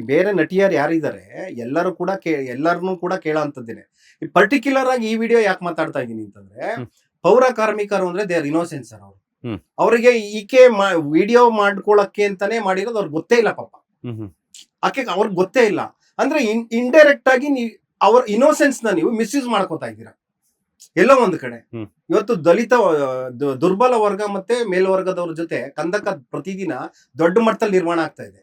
ಬೇರೆ ನಟಿಯರು ಯಾರಿದ್ದಾರೆ ಎಲ್ಲರೂ ಕೂಡ ಎಲ್ಲರನ್ನೂ ಕೂಡ ಕೇಳೋ ಅಂತದ್ದೇನೆ. ಪರ್ಟಿಕ್ಯುಲರ್ ಆಗಿ ಈ ವಿಡಿಯೋ ಯಾಕೆ ಮಾತಾಡ್ತಾ ಇದ್ದೀನಿ ಅಂತಂದ್ರೆ, ಪೌರ ಕಾರ್ಮಿಕರು ಅಂದ್ರೆ ದೇ ಆರ್ ಇನ್ನೋಸೆಂಟ್ ಸರ್. ಅವರಿಗೆ ಈಕೆ ವಿಡಿಯೋ ಮಾಡ್ಕೊಳಕ್ಕೆ ಅಂತಾನೆ ಮಾಡಿರೋದು ಅವ್ರಿಗೆ ಗೊತ್ತೇ ಇಲ್ಲ ಪಾಪ. ಆಕೆ ಅವ್ರಿಗೆ ಗೊತ್ತೇ ಇಲ್ಲ ಅಂದ್ರೆ ಇಂಡೈರೆಕ್ಟ್ ಆಗಿ ನೀವು ಅವ್ರ ಇನ್ನೋಸೆನ್ಸ್ ನ ನೀವು ಮಿಸ್ಯೂಸ್ ಮಾಡ್ಕೋತಾ ಇದ್ದೀರಾ ಎಲ್ಲೋ ಒಂದು ಕಡೆ. ಇವತ್ತು ದಲಿತ ದುರ್ಬಲ ವರ್ಗ ಮತ್ತೆ ಮೇಲ್ವರ್ಗದವ್ರ ಜೊತೆ ಕಂದಕ ಪ್ರತಿದಿನ ದೊಡ್ಡ ಮಟ್ಟದಲ್ಲಿ ನಿರ್ಮಾಣ ಆಗ್ತಾ ಇದೆ.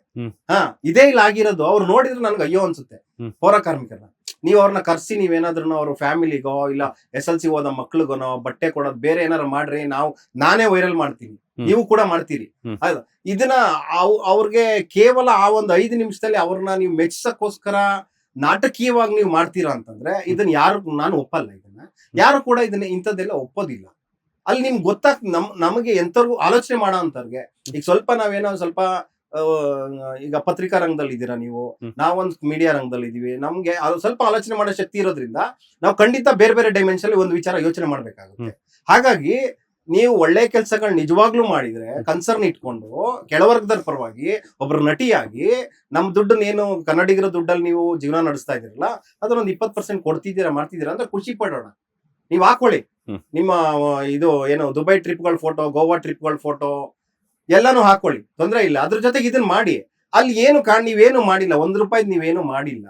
ಇದೇ ಇಲ್ಲ ಆಗಿರೋದು. ಅವ್ರು ನೋಡಿದ್ರೆ ನನ್ಗೆ ಅಯ್ಯೋ ಅನ್ಸುತ್ತೆ ಪೌರ ಕಾರ್ಮಿಕರನ್ನ. ನೀವ್ ಅವ್ರನ್ನ ಕರ್ಸಿ ನೀವೇನಾದ್ರೂ ಅವ್ರ ಫ್ಯಾಮಿಲಿಗೋ ಇಲ್ಲ SLC ಓದೋ ಮಕ್ಳಿಗೋನೋ ಬಟ್ಟೆ ಕೊಡೋದು ಬೇರೆ ಏನಾರು ಮಾಡ್ರಿ, ನಾನೇ ವೈರಲ್ ಮಾಡ್ತೀನಿ, ನೀವು ಕೂಡ ಮಾಡ್ತೀರಿ. ಇದನ್ನ ಅವ್ರಿಗೆ ಕೇವಲ ಆ ಒಂದು 5 ನಿಮಿಷದಲ್ಲಿ ಅವ್ರನ್ನ ನೀವು ಮೆಚ್ಚಸಕ್ಕೋಸ್ಕರ ನಾಟಕೀಯವಾಗಿ ನೀವು ಮಾಡ್ತೀರಾ ಅಂತಂದ್ರೆ ಇದನ್ನ ನಾನು ಒಪ್ಪಲ್ಲ. ಇದನ್ನ ಯಾರು ಕೂಡ ಇಂಥದ್ದೆಲ್ಲ ಒಪ್ಪೋದಿಲ್ಲ. ಅಲ್ಲಿ ನಿಮ್ಗೆ ನಮಗೆ ಎಂತರ್ಗೂ ಆಲೋಚನೆ ಮಾಡೋ ಅಂತವ್ರಿಗೆ ಈಗ ಸ್ವಲ್ಪ ನಾವೇನೋ ಸ್ವಲ್ಪ ಈಗ ಪತ್ರಿಕಾ ರಂಗದಲ್ಲಿ ಇದ್ದೀರಾ ನೀವು, ನಾವೊಂದು ಮೀಡಿಯಾ ರಂಗದಲ್ಲಿ ಇದೀವಿ. ನಮ್ಗೆ ಅದು ಸ್ವಲ್ಪ ಆಲೋಚನೆ ಮಾಡೋ ಶಕ್ತಿ ಇರೋದ್ರಿಂದ ನಾವು ಖಂಡಿತ ಬೇರೆ ಬೇರೆ ಡೈಮೆನ್ಷನ್ ಒಂದು ವಿಚಾರ ಯೋಚನೆ ಮಾಡ್ಬೇಕಾಗುತ್ತೆ. ಹಾಗಾಗಿ ನೀವು ಒಳ್ಳೆ ಕೆಲಸಗಳು ನಿಜವಾಗ್ಲೂ ಮಾಡಿದ್ರೆ ಕನ್ಸರ್ನ್ ಇಟ್ಕೊಂಡು ಕೆಳವರ್ಗದ ಪರವಾಗಿ ಒಬ್ರು ನಟಿಯಾಗಿ ನಮ್ ದುಡ್ಡನ್ನೇನು ಕನ್ನಡಿಗರ ದುಡ್ಡಲ್ಲಿ ನೀವು ಜೀವನ ನಡೆಸ್ತಾ ಇದೀರಲ್ಲ ಅದನ್ನೊಂದು 20% ಕೊಡ್ತಿದ್ದೀರಾ ಮಾಡ್ತಿದ್ದೀರಾ ಅಂದ್ರೆ ಖುಷಿ ಪಡೋಣ. ನೀವ್ ಹಾಕೊಳ್ಳಿ ನಿಮ್ಮ ಇದು ಏನು ದುಬೈ ಟ್ರಿಪ್ಗಳ ಫೋಟೋ, ಗೋವಾ ಟ್ರಿಪ್ಗಳ ಫೋಟೋ ಎಲ್ಲಾನು ಹಾಕೊಳ್ಳಿ, ತೊಂದ್ರೆ ಇಲ್ಲ. ಅದ್ರ ಜೊತೆಗೆ ಇದನ್ನ ಮಾಡಿ. ಅಲ್ಲಿ ನೀವೇನು ಮಾಡಿಲ್ಲ, ₹1 ನೀವೇನು ಮಾಡಿಲ್ಲ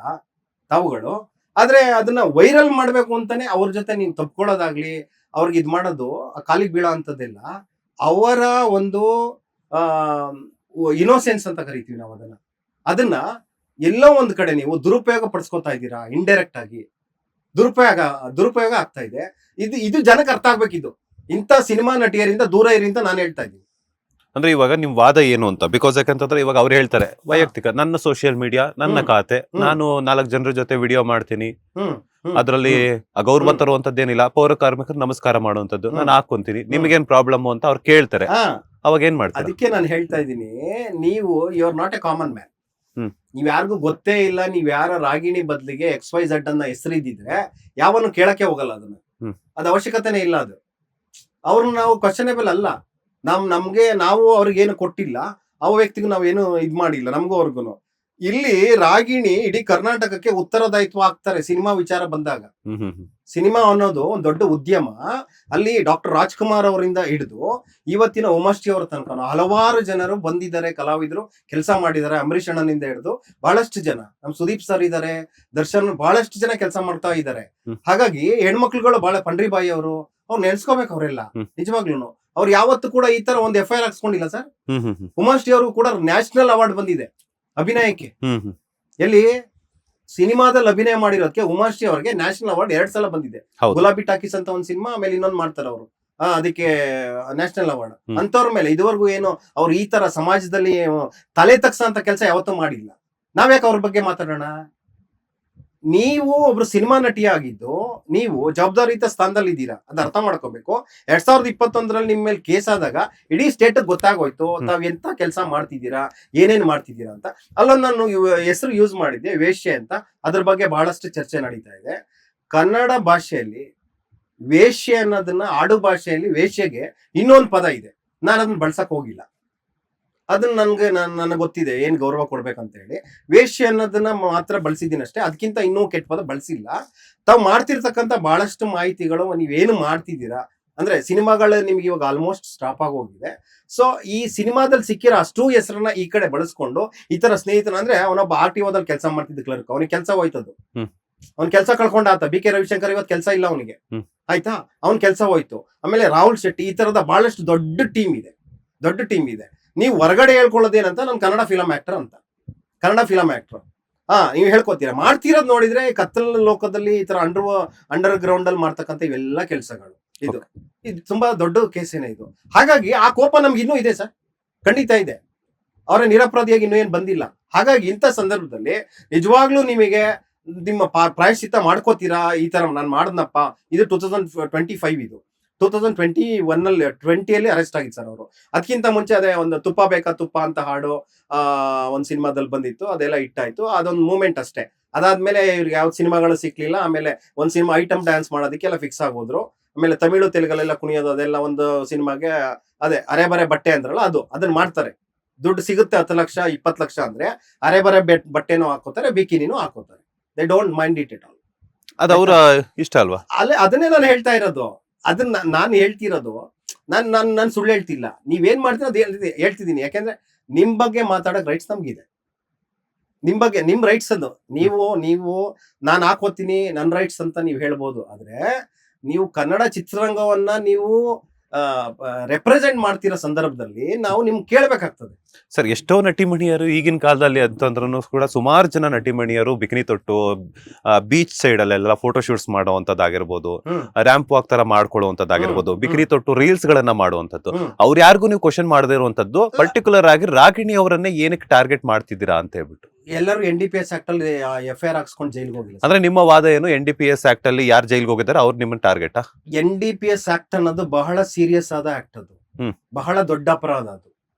ತಾವುಗಳು. ಆದ್ರೆ ಅದನ್ನ ವೈರಲ್ ಮಾಡ್ಬೇಕು ಅಂತಾನೆ ಅವ್ರ ಜೊತೆ ನೀವು ತಪ್ಕೊಳ್ಳೋದಾಗ್ಲಿ ಅವ್ರಿಗೆ ಇದ್ ಮಾಡೋದು ಕಾಲಿಗೆ ಬೀಳೋ ಅಂತದೆಲ್ಲ ಅವರ ಒಂದು ಇನ್ನೋಸೆನ್ಸ್ ಅಂತ ಕರಿತೀವಿ ನಾವು. ಅದನ್ನ ಎಲ್ಲೋ ಒಂದ್ ಕಡೆ ನೀವು ದುರುಪಯೋಗ ಪಡಿಸ್ಕೊತಾ ಇದ್ದೀರಾ. ಇಂಡೈರೆಕ್ಟ್ ಆಗಿ ದುರುಪಯೋಗ ಆಗ್ತಾ ಇದೆ. ಇದು ಜನಕ್ಕೆ ಅರ್ಥ ಆಗ್ಬೇಕಿದ್ದು. ಇಂಥ ಸಿನಿಮಾ ನಟಿಯರಿಂದ ದೂರ ಇರಿ ಅಂತ ನಾನು ಹೇಳ್ತಾ ಇದ್ದೀನಿ. ಅಂದ್ರೆ ಇವಾಗ ನಿಮ್ ವಾದ ಏನು ಅಂತ, ಬಿಕಾಸ್ ಯಾಕಂತಂದ್ರೆ ಇವಾಗ ಅವ್ರು ಹೇಳ್ತಾರೆ ವೈಯಕ್ತಿಕ ನನ್ನ ಸೋಷಿಯಲ್ ಮೀಡಿಯಾ ನನ್ನ ಖಾತೆ, ನಾನು 4 ಜನರ ಜೊತೆ ವಿಡಿಯೋ ಮಾಡ್ತೀನಿ, ಅದ್ರಲ್ಲಿ ಅಗೌರವ ತರುವಂತದ್ದೇನಿಲ್ಲ, ಪೌರ ಕಾರ್ಮಿಕರು ನಮಸ್ಕಾರ ಮಾಡುವಂತದ್ದು ನಾನು ಹಾಕೊಂತೀನಿ, ನಿಮಗೇನ್ ಪ್ರಾಬ್ಲಮ್ ಅಂತ ಅವ್ರು ಕೇಳ್ತಾರೆ. ಅವಾಗ ಏನ್ ಮಾಡ್ತಾರೆ? ಅದಕ್ಕೆ ನಾನು ಹೇಳ್ತಾ ಇದ್ದೀನಿ, ನೀವು you are not a common man. ನೀವ್ ಯಾರಿಗೂ ಗೊತ್ತೇ ಇಲ್ಲ. ನೀವ್ ಯಾರ ರಾಗಿಣಿ ಬದಲಿಗೆ XYZ ಅನ್ನ ಹೆಸರಿದ್ದಿದ್ರೆ ಯಾವನು ಕೇಳಕ್ಕೆ ಹೋಗಲ್ಲ. ಅದ ಅವಶ್ಯಕತೆನೇ ಇಲ್ಲ. ಅವ್ರನ್ನ ನಾವು ಕ್ವಶನೇಬಲ್ ಅಲ್ಲ. ನಾವು ಅವ್ರಿಗೇನು ಕೊಟ್ಟಿಲ್ಲ, ಅವ ವ್ಯಕ್ತಿಗೂ ನಾವೇನು ಇದ್ ಮಾಡಿಲ್ಲ. ನಮಗೂ ಅವ್ರಿಗೂ ಇಲ್ಲಿ ರಾಗಿಣಿ ಇಡೀ ಕರ್ನಾಟಕಕ್ಕೆ ಉತ್ತರದಾಯಿತ್ವ ಆಗ್ತಾರೆ ಸಿನಿಮಾ ವಿಚಾರ ಬಂದಾಗ. ಸಿನಿಮಾ ಅನ್ನೋದು ಒಂದು ದೊಡ್ಡ ಉದ್ಯಮ. ಅಲ್ಲಿ ಡಾಕ್ಟರ್ ರಾಜ್ಕುಮಾರ್ ಅವರಿಂದ ಹಿಡಿದು ಇವತ್ತಿನ ಉಮಾಶ್ರೀ ಅವರ ತನಕ ಹಲವಾರು ಜನರು ಬಂದಿದ್ದಾರೆ, ಕಲಾವಿದರು ಕೆಲಸ ಮಾಡಿದ್ದಾರೆ. ಅಂಬರೀಷ್ ಅಣ್ಣನಿಂದ ಹಿಡಿದು ಬಹಳಷ್ಟು ಜನ, ನಮ್ ಸುದೀಪ್ ಸರ್ ಇದ್ದಾರೆ, ದರ್ಶನ್, ಬಹಳಷ್ಟು ಜನ ಕೆಲಸ ಮಾಡ್ತಾ ಇದ್ದಾರೆ. ಹಾಗಾಗಿ ಹೆಣ್ಮಕ್ಳುಗಳು ಬಹಳ ಪಂಡ್ರಿಬಾಯಿ ಅವರು, ಅವ್ರು ನೆನ್ಸ್ಕೋಬೇಕು. ಅವರೆಲ್ಲ ನಿಜವಾಗ್ಲೂ ಅವ್ರು ಯಾವತ್ತೂ ಕೂಡ ಈ ತರ ಒಂದು FIR ಹಾಕ್ಸ್ಕೊಂಡಿಲ್ಲ ಸರ್. ಉಮಾಶ್ರೀ ಅವರು ಕೂಡ ನ್ಯಾಷನಲ್ ಅವಾರ್ಡ್ ಬಂದಿದೆ ಅಭಿನಯಕ್ಕೆ. ಎಲ್ಲಿ ಸಿನಿಮಾದಲ್ಲಿ ಅಭಿನಯ ಮಾಡಿರೋದಕ್ಕೆ ಉಮಾಶ್ರೀ ಅವರಿಗೆ ನ್ಯಾಷನಲ್ ಅವಾರ್ಡ್ 2 ಸಲ ಬಂದಿದೆ. ಗುಲಾಬಿ ಟಾಕೀಸ್ ಅಂತ ಒಂದು ಸಿನಿಮಾ, ಆಮೇಲೆ ಇನ್ನೊಂದು ಮಾಡ್ತಾರೆ ಅವರು, ಅದಕ್ಕೆ ನ್ಯಾಷನಲ್ ಅವಾರ್ಡ್. ಅಂತವ್ರ ಮೇಲೆ ಇದುವರೆಗೂ ಏನು ಅವ್ರು ಈ ತರ ಸಮಾಜದಲ್ಲಿ ತಲೆ ತಗ್ಸಂತ ಕೆಲಸ ಯಾವತ್ತೂ ಮಾಡಿಲ್ಲ. ನಾವ್ಯಾಕೆ ಅವ್ರ ಬಗ್ಗೆ ಮಾತಾಡೋಣ? ನೀವು ಒಬ್ರು ಸಿನಿಮಾ ನಟಿಯಾಗಿದ್ದು ನೀವು ಜವಾಬ್ದಾರಿಯುತ ಸ್ಥಾನದಲ್ಲಿ ಇದ್ದೀರಾ, ಅದ್ ಅರ್ಥ ಮಾಡ್ಕೋಬೇಕು. 2021ರಲ್ಲಿ ನಿಮ್ ಮೇಲೆ ಕೇಸ್ ಆದಾಗ ಇಡೀ ಸ್ಟೇಟ್ ಗೊತ್ತಾಗೋಯ್ತು ತಾವ್ ಎಂತ ಕೆಲಸ ಮಾಡ್ತಿದ್ದೀರಾ, ಏನೇನ್ ಮಾಡ್ತಿದ್ದೀರಾ ಅಂತ. ಅಲ್ಲೊಂದು ನಾನು ಹೆಸರು ಯೂಸ್ ಮಾಡಿದ್ದೆ, ವೇಶ್ಯೆ ಅಂತ. ಅದ್ರ ಬಗ್ಗೆ ಬಹಳಷ್ಟು ಚರ್ಚೆ ನಡೀತಾ ಇದೆ. ಕನ್ನಡ ಭಾಷೆಯಲ್ಲಿ ವೇಶ್ಯೆ ಅನ್ನೋದನ್ನ, ಆಡು ಭಾಷೆಯಲ್ಲಿ ವೇಶ್ಯೆಗೆ ಇನ್ನೊಂದು ಪದ ಇದೆ, ನಾನು ಅದನ್ನ ಬಳಸಕ್ ಹೋಗಿಲ್ಲ. ಅದನ್ನ ನನಗೆ ಗೊತ್ತಿದೆ ಏನ್ ಗೌರವ ಕೊಡ್ಬೇಕಂತ ಹೇಳಿ. ವೇಶ್ಯ ಅನ್ನೋದನ್ನ ಮಾತ್ರ ಬಳಸಿದ್ದೀನಿ ಅಷ್ಟೇ, ಅದಕ್ಕಿಂತ ಇನ್ನೂ ಕೆಟ್ಟ ಪದ ಬಳಸಿಲ್ಲ. ತಾವು ಮಾಡ್ತಿರ್ತಕ್ಕಂಥ ಬಹಳಷ್ಟು ಮಾಹಿತಿಗಳು ನೀವೇನು ಮಾಡ್ತಿದ್ದೀರಾ ಅಂದ್ರೆ ಸಿನಿಮಾಗಳು ನಿಮ್ಗೆ ಇವಾಗ ಆಲ್ಮೋಸ್ಟ್ ಸ್ಟಾಪ್ ಆಗಿ ಹೋಗಿದೆ. ಸೊ ಈ ಸಿನಿಮಾದಲ್ಲಿ ಸಿಕ್ಕಿರೋ ಅಷ್ಟೂ ಹೆಸರನ್ನ ಈ ಕಡೆ ಬಳಸ್ಕೊಂಡು ಈ ತರ ಸ್ನೇಹಿತನ ಅಂದ್ರೆ ಅವನೊಬ್ಬ RTO ದಲ್ಲಿ ಕೆಲಸ ಮಾಡ್ತಿದ್ದ ಕ್ಲರ್ಕ್, ಅವನಿಗೆ ಕೆಲಸ ಹೋಯ್ತದು, ಅವ್ನ ಕೆಲಸ ಕಳ್ಕೊಂಡ ಆತ. BK ರವಿಶಂಕರ್ ಇವತ್ತು ಕೆಲಸ ಇಲ್ಲ ಅವನಿಗೆ, ಆಯ್ತಾ, ಅವ್ನ ಕೆಲಸ ಹೋಯ್ತು. ಆಮೇಲೆ ರಾಹುಲ್ ಶೆಟ್ಟಿ, ಈ ತರದ ಬಹಳಷ್ಟು ದೊಡ್ಡ ಟೀಮ್ ಇದೆ. ನೀವು ಹೊರಗಡೆ ಹೇಳ್ಕೊಳ್ಳೋದೇನಂತ ನಾನು ಕನ್ನಡ ಫಿಲಂ ಆಕ್ಟರ್. ನೀವು ಹೇಳ್ಕೊತೀರಾ, ಮಾಡ್ತಿರೋದ್ ನೋಡಿದ್ರೆ ಕತ್ತಲ ಲೋಕದಲ್ಲಿ ಈ ತರ ಅಂಡರ್ ಗ್ರೌಂಡ್ ಅಲ್ಲಿ ಮಾಡ್ತಕ್ಕಂಥ ಇವೆಲ್ಲ ಕೆಲಸಗಳು. ಇದು ತುಂಬಾ ದೊಡ್ಡ ಕೇಸ್ ಏನೇ ಇದು. ಹಾಗಾಗಿ ಆ ಕೋಪ ನಮ್ಗೆ ಇನ್ನೂ ಇದೆ ಸರ್, ಖಂಡಿತ ಇದೆ. ಅವರ ನಿರಪರಾಧಿಯಾಗಿ ಇನ್ನೂ ಏನ್ ಬಂದಿಲ್ಲ. ಹಾಗಾಗಿ ಇಂಥ ಸಂದರ್ಭದಲ್ಲಿ ನಿಜವಾಗ್ಲೂ ನಿಮಗೆ ನಿಮ್ಮ ಪ್ರಾಯಶ್ಚಿತ್ತ ಮಾಡ್ಕೋತೀರಾ, ಈ ತರ ನಾನು ಮಾಡದ್ನಪ್ಪ. ಇದು 2025, ಇದು 2021 ಅರೆಸ್ಟ್ ಆಗಿತ್ತು ಸರ್ ಅವರು. ಅದಕ್ಕಿಂತ ಮುಂಚೆ ಅದೇ ಒಂದು ತುಪ್ಪ ಬೇಕಾ ತುಪ್ಪ ಅಂತ ಹಾಡು ಒಂದ್ ಸಿನಿಮಾದಲ್ಲಿ ಬಂದಿತ್ತು, ಅದೆಲ್ಲ ಹಿಟ್ಟಾಯ್ತು. ಅದೊಂದು ಮೂಮೆಂಟ್ ಅಷ್ಟೇ. ಅದಾದ್ಮೇಲೆ ಇವ್ರಿಗೆ ಯಾವ ಸಿನಿಮಾಗಳು ಸಿಕ್ಲಿಲ್ಲ. ಆಮೇಲೆ ಒಂದ್ ಸಿನಿಮಾ ಐಟಮ್ ಡ್ಯಾನ್ಸ್ ಮಾಡೋದಕ್ಕೆಲ್ಲ ಫಿಕ್ಸ್ ಆಗೋದ್ರು. ಆಮೇಲೆ ತಮಿಳು ತೆಲುಗಲ್ಲೆಲ್ಲ ಕುಣಿಯೋದು, ಅದೆಲ್ಲ ಒಂದು ಸಿನಿಮಾಗೆ ಅದೇ ಅರೆ ಬರೆ ಬಟ್ಟೆ ಅಂದ್ರಲ್ಲ, ಅದನ್ನ ಮಾಡ್ತಾರೆ. ದುಡ್ಡು ಸಿಗುತ್ತೆ 10 ಲಕ್ಷ 20 ಲಕ್ಷ ಅಂದ್ರೆ ಅರೆ ಬರೆ ಬಟ್ಟೆನೂ ಹಾಕೋತಾರೆ, ಬಿಕಿನಿನೂ ಹಾಕೋತಾರೆ. They don't mind it all. ಅದು ಅವರ ಇಷ್ಟ ಅಲ್ವಾ? ಅದನ್ನೇ ನಾನು ಹೇಳ್ತಾ ಇರೋದು. ಅದನ್ನ ನಾನು ಹೇಳ್ತಿರೋದು, ನಾನು ಸುಳ್ಳು ಹೇಳ್ತಿಲ್ಲ. ನೀವೇನ್ ಮಾಡ್ತೀರ ಅದು ಹೇಳ್ತಿದ್ದೀನಿ. ಯಾಕೆಂದ್ರೆ ನಿಮ್ ಬಗ್ಗೆ ಮಾತಾಡಕ್ ರೈಟ್ಸ್ ನಮ್ಗಿದೆ. ನಿಮ್ ಬಗ್ಗೆ ನಿಮ್ ರೈಟ್ಸ್ ಅದು. ನೀವು ನಾನು ಹಾಕೋತೀನಿ ನನ್ನ ರೈಟ್ಸ್ ಅಂತ ನೀವು ಹೇಳ್ಬೋದು. ಆದ್ರೆ ನೀವು ಕನ್ನಡ ಚಿತ್ರರಂಗವನ್ನ ನೀವು ರೆಪ್ರೆಸೆಂಟ್ ಮಾಡ್ತಿರೋ ಸಂದರ್ಭದಲ್ಲಿ ನಾವು ನಿಮ್ಗೆ ಕೇಳ್ಬೇಕಾಗ್ತದೆ. ಸರ್, ಎಷ್ಟೋ ನಟಿಮಣಿಯರು ಈಗಿನ ಕಾಲದಲ್ಲಿ ಅಂತಂದ್ರೂ ಕೂಡ ಸುಮಾರು ಜನ ನಟಿಮಣಿಯರು ಬಿಕಿನಿ ತೊಟ್ಟು ಬೀಚ್ ಸೈಡ್ ಅಲ್ಲೆಲ್ಲ ಫೋಟೋ ಶೂಟ್ಸ್ ಮಾಡುವಂತದ್ದಾಗಿರ್ಬೋದು, ರ್ಯಾಂಪ್ ವಾಕ್ ತರ ಮಾಡ್ಕೊಳ್ಳುವಂತದ್ದಾಗಿರ್ಬೋದು, ಬಿಕಿನಿ ತೊಟ್ಟು ರೀಲ್ಸ್ ಗಳನ್ನ ಮಾಡುವಂತದ್ದು. ಅವ್ರು ಯಾರಿಗೂ ನೀವು ಕ್ವಶನ್ ಮಾಡದೇ ಇರುವಂತದ್ದು, ಪರ್ಟಿಕ್ಯುಲರ್ ಆಗಿ ರಾಗಿಣಿ ಅವರನ್ನೇ ಏನಕ್ಕೆ ಟಾರ್ಗೆಟ್ ಮಾಡ್ತಿದ್ದೀರಾ ಅಂತ ಹೇಳ್ಬಿಟ್ಟು. ಎಲ್ಲರೂ NDPS ಆಕ್ಟ್ ಅಲ್ಲಿ FIR ಹಾಕ್ಸ್ಕೊಂಡು ಜೈಲ್ಗೆ ಹೋಗಿಲ್ಲ. ಅಂದ್ರೆ ನಿಮ್ಮ ವಾದ ಏನು? NDPS ಆಕ್ಟ್ ಅಲ್ಲಿ ಯಾರು ಜೈಲ್ಗೆ ಹೋಗಿದ್ದಾರೆ ಅವ್ರು ನಿಮ್ಮ ಟಾರ್ಗೆಟ್? NDPS ಆಕ್ಟ್ ಅನ್ನೋದು ಬಹಳ ಸೀರಿಯಸ್ ಆದ ಆಕ್ಟ್. ಅದು ಬಹಳ ದೊಡ್ಡ ಅಪರಾಧ. ಅದು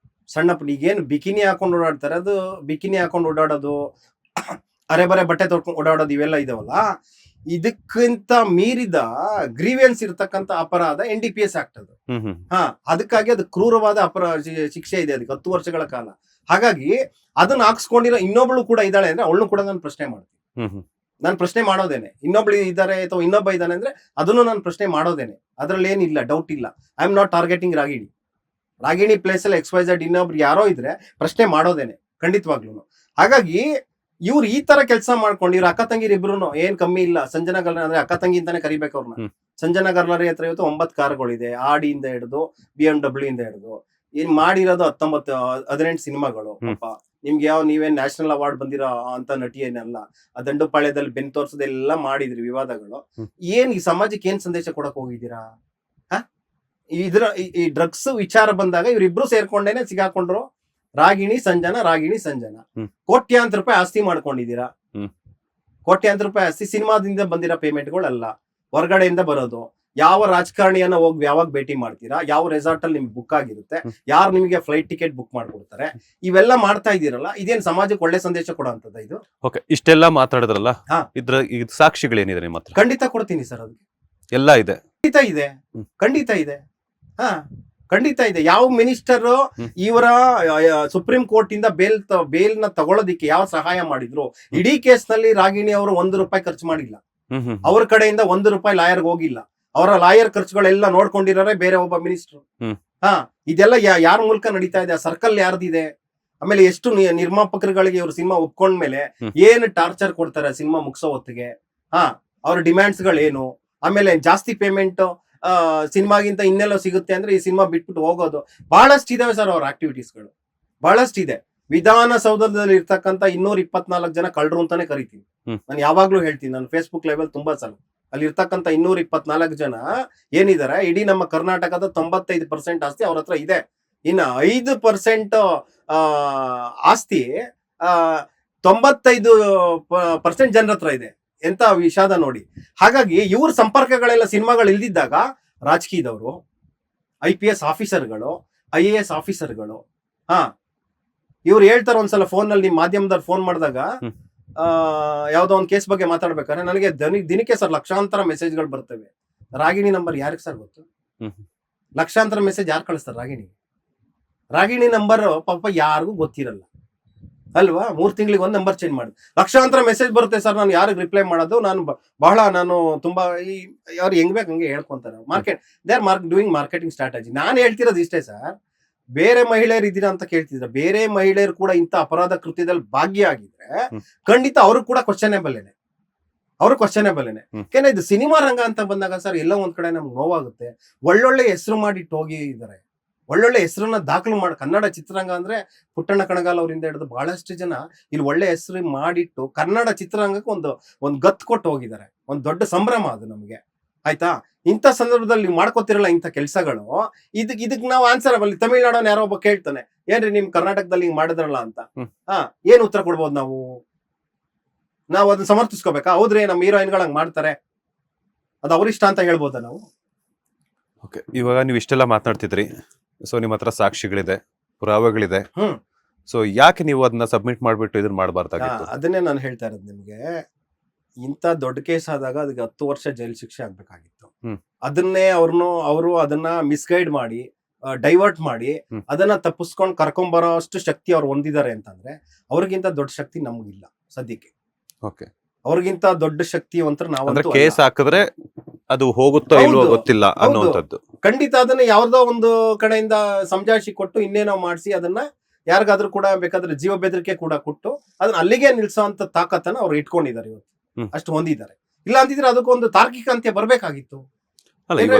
ಸಣ್ಣ ಈಗೇನು ಬಿಕಿನಿ ಹಾಕೊಂಡು ಓಡಾಡ್ತಾರೆ, ಅದು ಬಿಕಿನಿ ಹಾಕೊಂಡು ಓಡಾಡೋದು, ಅರೆ ಬರೆ ಬಟ್ಟೆ ತೊಡ್ಕೊಂಡು ಓಡಾಡೋದು, ಇವೆಲ್ಲ ಇದಾವಲ್ಲ, ಇದಕ್ಕಿಂತ ಮೀರಿದ ಗ್ರೀವಿಯನ್ಸ್ ಇರತಕ್ಕಂತ ಅಪರಾಧ NDPS ಆಕ್ಟ್ ಅದು. ಅದಕ್ಕಾಗಿ ಅದು ಕ್ರೂರವಾದ ಶಿಕ್ಷೆ ಇದೆ ಅದಕ್ಕೆ 10 ವರ್ಷಗಳ ಕಾಲ. ಹಾಗಾಗಿ ಅದನ್ನ ಹಾಕ್ಸ್ಕೊಂಡಿರೋ ಇನ್ನೊಬ್ಳು ಕೂಡ ಇದ್ದಾಳೆ ಅಂದ್ರೆ ಅವಳನ್ನು ಕೂಡ ನಾನು ಪ್ರಶ್ನೆ ಮಾಡ್ತೀನಿ. ನಾನು ಪ್ರಶ್ನೆ ಮಾಡೋದೇನೆ. ಇನ್ನೊಬ್ಳು ಇದ್ದಾರೆ ಅಥವಾ ಇನ್ನೊಬ್ಬ ಇದ್ದಾನೆ ಅಂದ್ರೆ ಅದನ್ನು ನಾನು ಪ್ರಶ್ನೆ ಮಾಡೋದೇನೆ. ಅದ್ರಲ್ಲಿ ಏನಿಲ್ಲ, ಡೌಟ್ ಇಲ್ಲ. I am not targeting Ragini place ಅಲ್ಲಿ XYZ ಇನ್ನೊಬ್ರು ಯಾರೋ ಇದ್ರೆ ಪ್ರಶ್ನೆ ಮಾಡೋದೇನೆ, ಖಂಡಿತವಾಗ್ಲೂ. ಹಾಗಾಗಿ ಇವ್ರು ಈ ತರ ಕೆಲಸ ಮಾಡ್ಕೊಂಡು ಇವ್ರ ಅಕ್ಕ ತಂಗಿರ್ ಇಬ್ರು ಏನ್ ಕಮ್ಮಿ ಇಲ್ಲ. ಸಂಜನಾ ಗರ್ಲರಿ ಅಂದ್ರೆ ಅಕ್ಕ ತಂಗಿ ಅಂತಾನೆ ಕರಿಬೇಕು ಅವ್ರನ್ನ. ಸಂಜನಾ ಗರ್ಲರಿ ಹತ್ರ ಇವತ್ತು 9 ಕಾರುಗಳಿದೆ, ಆಡಿಯಿಂದ ಹಿಡಿದು BMW ಇಂದ ಹಿಡಿದು ಏನ್ ಮಾಡಿರೋದು 18 ಸಿನಿಮಾಗಳು. ಪಾಪ ನಿಮ್ಗೆ ನೀವೇನ್ ನ್ಯಾಷನಲ್ ಅವಾರ್ಡ್ ಬಂದಿರೋ ಅಂತ ನಟಿ ಏನಲ್ಲ. ಆ ದಂಡುಪಾಳ್ಯದಲ್ಲಿ ಬೆನ್ ತೋರ್ಸೋದೆಲ್ಲ ಮಾಡಿದ್ರಿ ವಿವಾದಗಳು. ಏನ್ ಈ ಸಮಾಜಕ್ಕೆ ಏನ್ ಸಂದೇಶ ಕೊಡಕ್ ಹೋಗಿದ್ದೀರಾ? ಈ ಡ್ರಗ್ಸ್ ವಿಚಾರ ಬಂದಾಗ ಇವ್ರಿಬ್ರು ಸೇರ್ಕೊಂಡೇನೆ ಸಿಗಾಕೊಂಡ್ರು. ರಾಗಿಣಿ ಸಂಜನಾ ಕೋಟ್ಯಾಂತರ ರೂಪಾಯಿ ಆಸ್ತಿ ಮಾಡ್ಕೊಂಡಿದ್ದೀರಾ. ಕೋಟ್ಯಾಂತರ ರೂಪಾಯಿ ಆಸ್ತಿ ಸಿನಿಮಾದಿಂದ ಬಂದಿರೋ ಪೇಮೆಂಟ್ಗಳಲ್ಲ, ಹೊರಗಡೆಯಿಂದ ಬರೋದು. ಯಾವ ರಾಜಕಾರಣಿಯನ್ನ ಹೋಗಿ ಯಾವಾಗ ಭೇಟಿ ಮಾಡ್ತೀರಾ, ಯಾವ ರೆಸಾರ್ಟ್ ಅಲ್ಲಿ ನಿಮ್ಗೆ ಬುಕ್ ಆಗಿರುತ್ತೆ, ಯಾರು ನಿಮಗೆ ಫ್ಲೈಟ್ ಟಿಕೆಟ್ ಬುಕ್ ಮಾಡ್ಕೊಡ್ತಾರೆ, ಇವೆಲ್ಲ ಮಾಡ್ತಾ ಇದೀರಲ್ಲ, ಇದೇನ್ ಸಮಾಜಕ್ಕೆ ಒಳ್ಳೆ ಸಂದೇಶ ಕೊಡೋಂಥದ್ದು ಇದು? ಓಕೆ, ಇಷ್ಟೆಲ್ಲ ಮಾತಾಡಿದ್ರಲ್ಲ, ಇದ್ರ ಸಾಕ್ಷಿಗಳೇನಿದೆ ನಿಮ್ಮ ಹತ್ರ? ಖಂಡಿತ ಕೊಡ್ತೀನಿ ಸರ್. ಅದಕ್ಕೆ ಎಲ್ಲ ಇದೆ, ಖಂಡಿತ ಇದೆ. ಯಾವ ಮಿನಿಸ್ಟರ್ ಇವರ ಸುಪ್ರೀಂ ಕೋರ್ಟ್ ಇಂದ ಬೇಲ್ ನ ತಗೊಳ್ಳೋದಿಕ್ಕೆ ಯಾವ ಸಹಾಯ ಮಾಡಿದ್ರು? ಇಡೀ ಕೇಸ್ ನಲ್ಲಿ ರಾಗಿಣಿ ಅವರು 1 ರೂಪಾಯಿ ಖರ್ಚು ಮಾಡಿಲ್ಲ. ಅವ್ರ ಕಡೆಯಿಂದ 1 ರೂಪಾಯಿ ಲಾಯರ್ಗೆ ಹೋಗಿಲ್ಲ. ಅವರ ಲಾಯರ್ ಖರ್ಚುಗಳೆಲ್ಲ ನೋಡ್ಕೊಂಡಿರೋರೆ ಬೇರೆ ಒಬ್ಬ ಮಿನಿಸ್ಟರ್. ಇದೆಲ್ಲ ಯಾರ ಮೂಲಕ ನಡೀತಾ ಇದೆ? ಆ ಸರ್ಕಲ್ ಯಾರ್ದಿದೆ? ಆಮೇಲೆ ಎಷ್ಟು ನಿರ್ಮಾಪಕರುಗಳಿಗೆ ಇವ್ರ ಸಿನಿಮಾ ಒಪ್ಕೊಂಡ್ಮೇಲೆ ಏನು ಟಾರ್ಚರ್ ಕೊಡ್ತಾರೆ ಸಿನಿಮಾ ಮುಗಿಸೋ ಹೊತ್ತಿಗೆ? ಅವ್ರ ಡಿಮ್ಯಾಂಡ್ಸ್ ಗಳೇನು? ಆಮೇಲೆ ಜಾಸ್ತಿ ಪೇಮೆಂಟ್ ಸಿನಿಮಾಗಿಂತ ಇನ್ನೆಲ್ಲ ಸಿಗುತ್ತೆ ಅಂದ್ರೆ ಈ ಸಿನಿಮಾ ಬಿಟ್ಬಿಟ್ಟು ಹೋಗೋದು. ಬಹಳಷ್ಟು ಇದಾವೆ ಸರ್ ಅವ್ರ ಆಕ್ಟಿವಿಟೀಸ್ಗಳು, ಬಹಳಷ್ಟಿದೆ. ವಿಧಾನಸೌಧದಲ್ಲಿ ಇರ್ತಕ್ಕಂಥ 224 ಜನ ಕಳ್ಳರು ಅಂತಾನೆ ಕರಿತೀನಿ ನಾನು. ಯಾವಾಗ್ಲೂ ಹೇಳ್ತೀನಿ, ನಾನು ಫೇಸ್ಬುಕ್ ಲೈವ್ ಅಲ್ಲಿ ತುಂಬಾ ಸಲ ಅಲ್ಲಿ ಇರ್ತಕ್ಕಂಥ 224 ಜನ ಏನಿದ್ದಾರೆ, ಇಡೀ ನಮ್ಮ ಕರ್ನಾಟಕದ 95% ಆಸ್ತಿ ಅವ್ರ ಹತ್ರ ಇದೆ. ಇನ್ನು 5% ಆಸ್ತಿ 95% ಜನರ ಹತ್ರ ಇದೆ. ಎಂತ ವಿಷಾದ ನೋಡಿ. ಹಾಗಾಗಿ ಇವ್ರ ಸಂಪರ್ಕಗಳೆಲ್ಲ ಸಿನಿಮಾಗಳು ಇಲ್ದಿದ್ದಾಗ ರಾಜಕೀಯದವರು, IPS ಆಫೀಸರ್ಗಳು, IAS ಆಫೀಸರ್ಗಳು, ಇವ್ರು ಹೇಳ್ತಾರೆ ಒಂದ್ಸಲ ಫೋನ್ ನಲ್ಲಿ, ನಿಮ್ ಮಾಧ್ಯಮದವ್ರು ಫೋನ್ ಮಾಡಿದಾಗ ಯಾವ್ದೋ ಒಂದು ಕೇಸ್ ಬಗ್ಗೆ ಮಾತಾಡ್ಬೇಕಾದ್ರೆ ನನಗೆ ದಿನಕ್ಕೆ ಸರ್ ಲಕ್ಷಾಂತರ ಮೆಸೇಜ್ಗಳು ಬರ್ತವೆ. ರಾಗಿಣಿ ನಂಬರ್ ಯಾರಿಗೆ ಸರ್ ಗೊತ್ತು? ಲಕ್ಷಾಂತರ ಮೆಸೇಜ್ ಯಾರು ಕಳಿಸ್ತಾರೆ ರಾಗಿಣಿ? ರಾಗಿಣಿ ನಂಬರ್ ಪಾಪ ಯಾರಿಗೂ ಗೊತ್ತಿರಲ್ಲ ಅಲ್ವಾ, 3 ತಿಂಗಳಿಗೆ ಒಂದು ನಂಬರ್ ಚೇಂಜ್ ಮಾಡಿ ಲಕ್ಷಾಂತರ ಮೆಸೇಜ್ ಬರುತ್ತೆ ಸರ್, ನಾನು ಯಾರಿಗೆ ರಿಪ್ಲೈ ಮಾಡೋದು, ನಾನು ತುಂಬಾ ಅವ್ರು ಹೆಂಗ್ ಬೇಕು ಹಂಗೆ ಹೇಳ್ಕೊಂತಾರೆ. They are doing marketing strategy. ನಾನು ಹೇಳ್ತಿರೋದು ಇಷ್ಟೇ ಸರ್, ಬೇರೆ ಮಹಿಳೆಯರು ಇದ್ದೀರಾ ಅಂತ ಕೇಳ್ತಿದ್ರೆ, ಬೇರೆ ಮಹಿಳೆಯರು ಕೂಡ ಇಂಥ ಅಪರಾಧ ಕೃತ್ಯದಲ್ಲಿ ಭಾಗಿಯಾಗಿದ್ರೆ ಖಂಡಿತ ಅವರು ಕೂಡ ಕ್ವಶನೇಬಲ್ಲೇನೆ, ಯಾಕೆಂದ್ರೆ ಇದು ಸಿನಿಮಾ ರಂಗ ಅಂತ ಬಂದಾಗ ಸರ್ ಎಲ್ಲ ಒಂದ್ ಕಡೆ ನಮ್ಗೆ ನೋವಾಗುತ್ತೆ. ಒಳ್ಳೊಳ್ಳೆ ಹೆಸರು ಮಾಡಿಟ್ಟು ಹೋಗಿದ್ದಾರೆ, ಒಳ್ಳೊಳ್ಳೆ ಹೆಸರನ್ನ ದಾಖಲು ಮಾಡಿ ಕನ್ನಡ ಚಿತ್ರರಂಗ ಅಂದ್ರೆ ಪುಟ್ಟಣ್ಣ ಕಣಗಾಲ್ ಅವರಿಂದ ಹಿಡಿದು ಬಹಳಷ್ಟು ಜನ ಇಲ್ಲಿ ಒಳ್ಳೆ ಹೆಸರು ಮಾಡಿಟ್ಟು ಕನ್ನಡ ಚಿತ್ರರಂಗಕ್ಕೆ ಒಂದು ಗತ್ತು ಕೊಟ್ಟು ಹೋಗಿದ್ದಾರೆ. ಒಂದು ದೊಡ್ಡ ಸಂಭ್ರಮ ಅದು ನಮ್ಗೆ, ಆಯ್ತಾ. ಇಂಥ ಸಂದರ್ಭದಲ್ಲಿ ನೀವು ಮಾಡ್ಕೋತಿರಲ್ಲ ಇಂಥ ಕೆಲಸಗಳು, ಇದಕ್ ನಾವು ಆನ್ಸರ್ ಅಲ್ಲಿ ತಮಿಳ್ನಾಡೋನ್ ಯಾರೋ ಒಬ್ಬ ಕೇಳ್ತಾನೆ, ಏನ್ರಿ ನಿಮ್ ಕರ್ನಾಟಕದಲ್ಲಿ ಹಿಂಗ್ ಮಾಡಿದ್ರಲ್ಲ ಅಂತ, ಏನ್ ಉತ್ತರ ಕೊಡ್ಬೋದು ನಾವು ಅದನ್ನ ಸಮರ್ಥಿಸ್ಕೋಬೇಕಾ? ಹೌದ್ರಿ ನಮ್ಮ ಹೀರೋಯಿನ್ಗಳು ಹಂಗ್ ಮಾಡ್ತಾರೆ, ಅದು ಅವ್ರಿಷ್ಟ ಅಂತ ಹೇಳ್ಬೋದಾ ನಾವು? ಓಕೆ, ಇವಾಗ ನೀವು ಇಷ್ಟೆಲ್ಲ ಮಾತನಾಡ್ತಿದ್ರಿ, ಸೊ ನಿಮ್ಮ ಹತ್ರ ಸಾಕ್ಷಿಗಳಿದೆ, ಪುರಾವೆಗಳಿದೆ, ಸೊ ಯಾಕೆ ನೀವು ಅದನ್ನ ಸಬ್ಮಿಟ್ ಮಾಡ್ಬಿಟ್ಟು ಇದನ್ನ ಮಾಡಬಾರ್ದಾಗಿತ್ತು? ಅದನ್ನೇ ನಾನು ಹೇಳ್ತಾ ಇರೋದು ನಿಮ್ಗೆ. ಇಂಥ ದೊಡ್ಡ ಕೇಸ್ ಆದಾಗ ಅದಕ್ಕೆ 10 ವರ್ಷ ಜೈಲು ಶಿಕ್ಷೆ ಆಗ್ಬೇಕಾಗಿತ್ತು. ಅದನ್ನೇ ಅವರು ಅದನ್ನ ಮಿಸ್ಗೈಡ್ ಮಾಡಿ, ಡೈವರ್ಟ್ ಮಾಡಿ, ಅದನ್ನ ತಪ್ಪಿಸ್ಕೊಂಡು ಕರ್ಕೊಂಬರೋ ಅಷ್ಟು ಶಕ್ತಿ ಅವ್ರು ಹೊಂದಿದ್ದಾರೆ ಅಂತಂದ್ರೆ, ಅವ್ರಿಗಿಂತ ದೊಡ್ಡ ಶಕ್ತಿ ನಮಗಿಲ್ಲ ಸದ್ಯಕ್ಕೆ. ಓಕೆ, ಅವ್ರಿಗಿಂತ ದೊಡ್ಡ ಶಕ್ತಿವಂತರು ನಾವು. ಕೇಸ್ ಹಾಕಿದ್ರೆ ಅದು ಹೋಗುತ್ತೋ ಇಲ್ವೋ ಗೊತ್ತಿಲ್ಲ ಅನ್ನೋಂಥದ್ದು. ಖಂಡಿತ ಅದನ್ನ ಯಾವ್ದೋ ಒಂದು ಕಡೆಯಿಂದ ಸಮಜಾಯಿಷಿ ಕೊಟ್ಟು ಇನ್ನೇನೋ ಮಾಡಿಸಿ ಅದನ್ನ ಯಾರಿಗಾದ್ರೂ ಕೂಡ ಬೇಕಾದ್ರೆ ಜೀವ ಬೆದರಿಕೆ ಕೂಡ ಕೊಟ್ಟು ಅದನ್ನ ಅಲ್ಲಿಗೆ ನಿಲ್ಸೋ ಅಂತ ತಾಕತ್ತನ್ನ ಅವ್ರು ಇಟ್ಕೊಂಡಿದ್ದಾರೆ ಇವತ್ತು, ಅಷ್ಟು ಹೊಂದಿದ್ದಾರೆ. ಇಲ್ಲ ಅಂತಿದ್ರೆ ಅದಕ್ಕೊಂದು ತಾರ್ಕಿಕ ಅಂತ್ಯ ಬರ್ಬೇಕಾಗಿತ್ತು.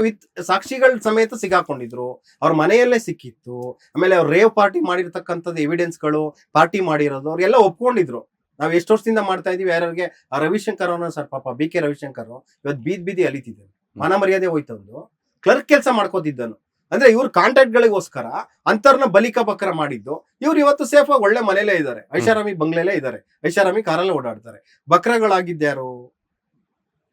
ವಿತ್ ಸಾಕ್ಷಿಗಳ ಸಮೇತ ಸಿಗಾಕೊಂಡಿದ್ರು, ಅವ್ರ ಮನೆಯಲ್ಲೇ ಸಿಕ್ಕಿತ್ತು. ಆಮೇಲೆ ಅವ್ರು ರೇವ್ ಪಾರ್ಟಿ ಮಾಡಿರ್ತಕ್ಕಂಥದ್ದು ಎವಿಡೆನ್ಸ್ಗಳು, ಪಾರ್ಟಿ ಮಾಡಿರೋದು ಅವ್ರೆಲ್ಲ ಒಪ್ಕೊಂಡಿದ್ರು. ನಾವ್ ಎಷ್ಟು ವರ್ಷದಿಂದ ಮಾಡ್ತಾ ಇದೀವಿ. ಯಾರಿಗೆ ಆ ರವಿಶಂಕರ್ ಅವನ ಸರ್ ಪಾಪ BK ರವಿಶಂಕರ್ ಇವತ್ತು ಬೀದಿ ಅಲಿತಿದ್ದಾನೆ, ಮಾನ ಮರ್ಯಾದೆ ಹೋಯ್ತಂದು. ಕ್ಲರ್ಕ್ ಕೆಲಸ ಮಾಡ್ಕೋತಿದ್ದನು. ಅಂದ್ರೆ ಇವ್ರ ಕಾಂಟ್ಯಾಕ್ಟ್ ಗಳಿಗೋಸ್ಕರ ಅಂತರ್ನ ಬಲಿಕ ಬಕ್ರ ಮಾಡಿದ್ದು. ಇವ್ರು ಇವತ್ತು ಸೇಫ್ ಆಗಿ ಒಳ್ಳೆ ಮನೇಲೇ ಇದ್ದಾರೆ, ಐಷಾರಾಮಿ ಬಂಗ್ಲೆಲೇ ಇದ್ದಾರೆ, ಐಷಾರಾಮಿ ಕಾರಲ್ಲೇ ಓಡಾಡ್ತಾರೆ. ಬಕ್ರಗಳಾಗಿದ್ಯಾರು,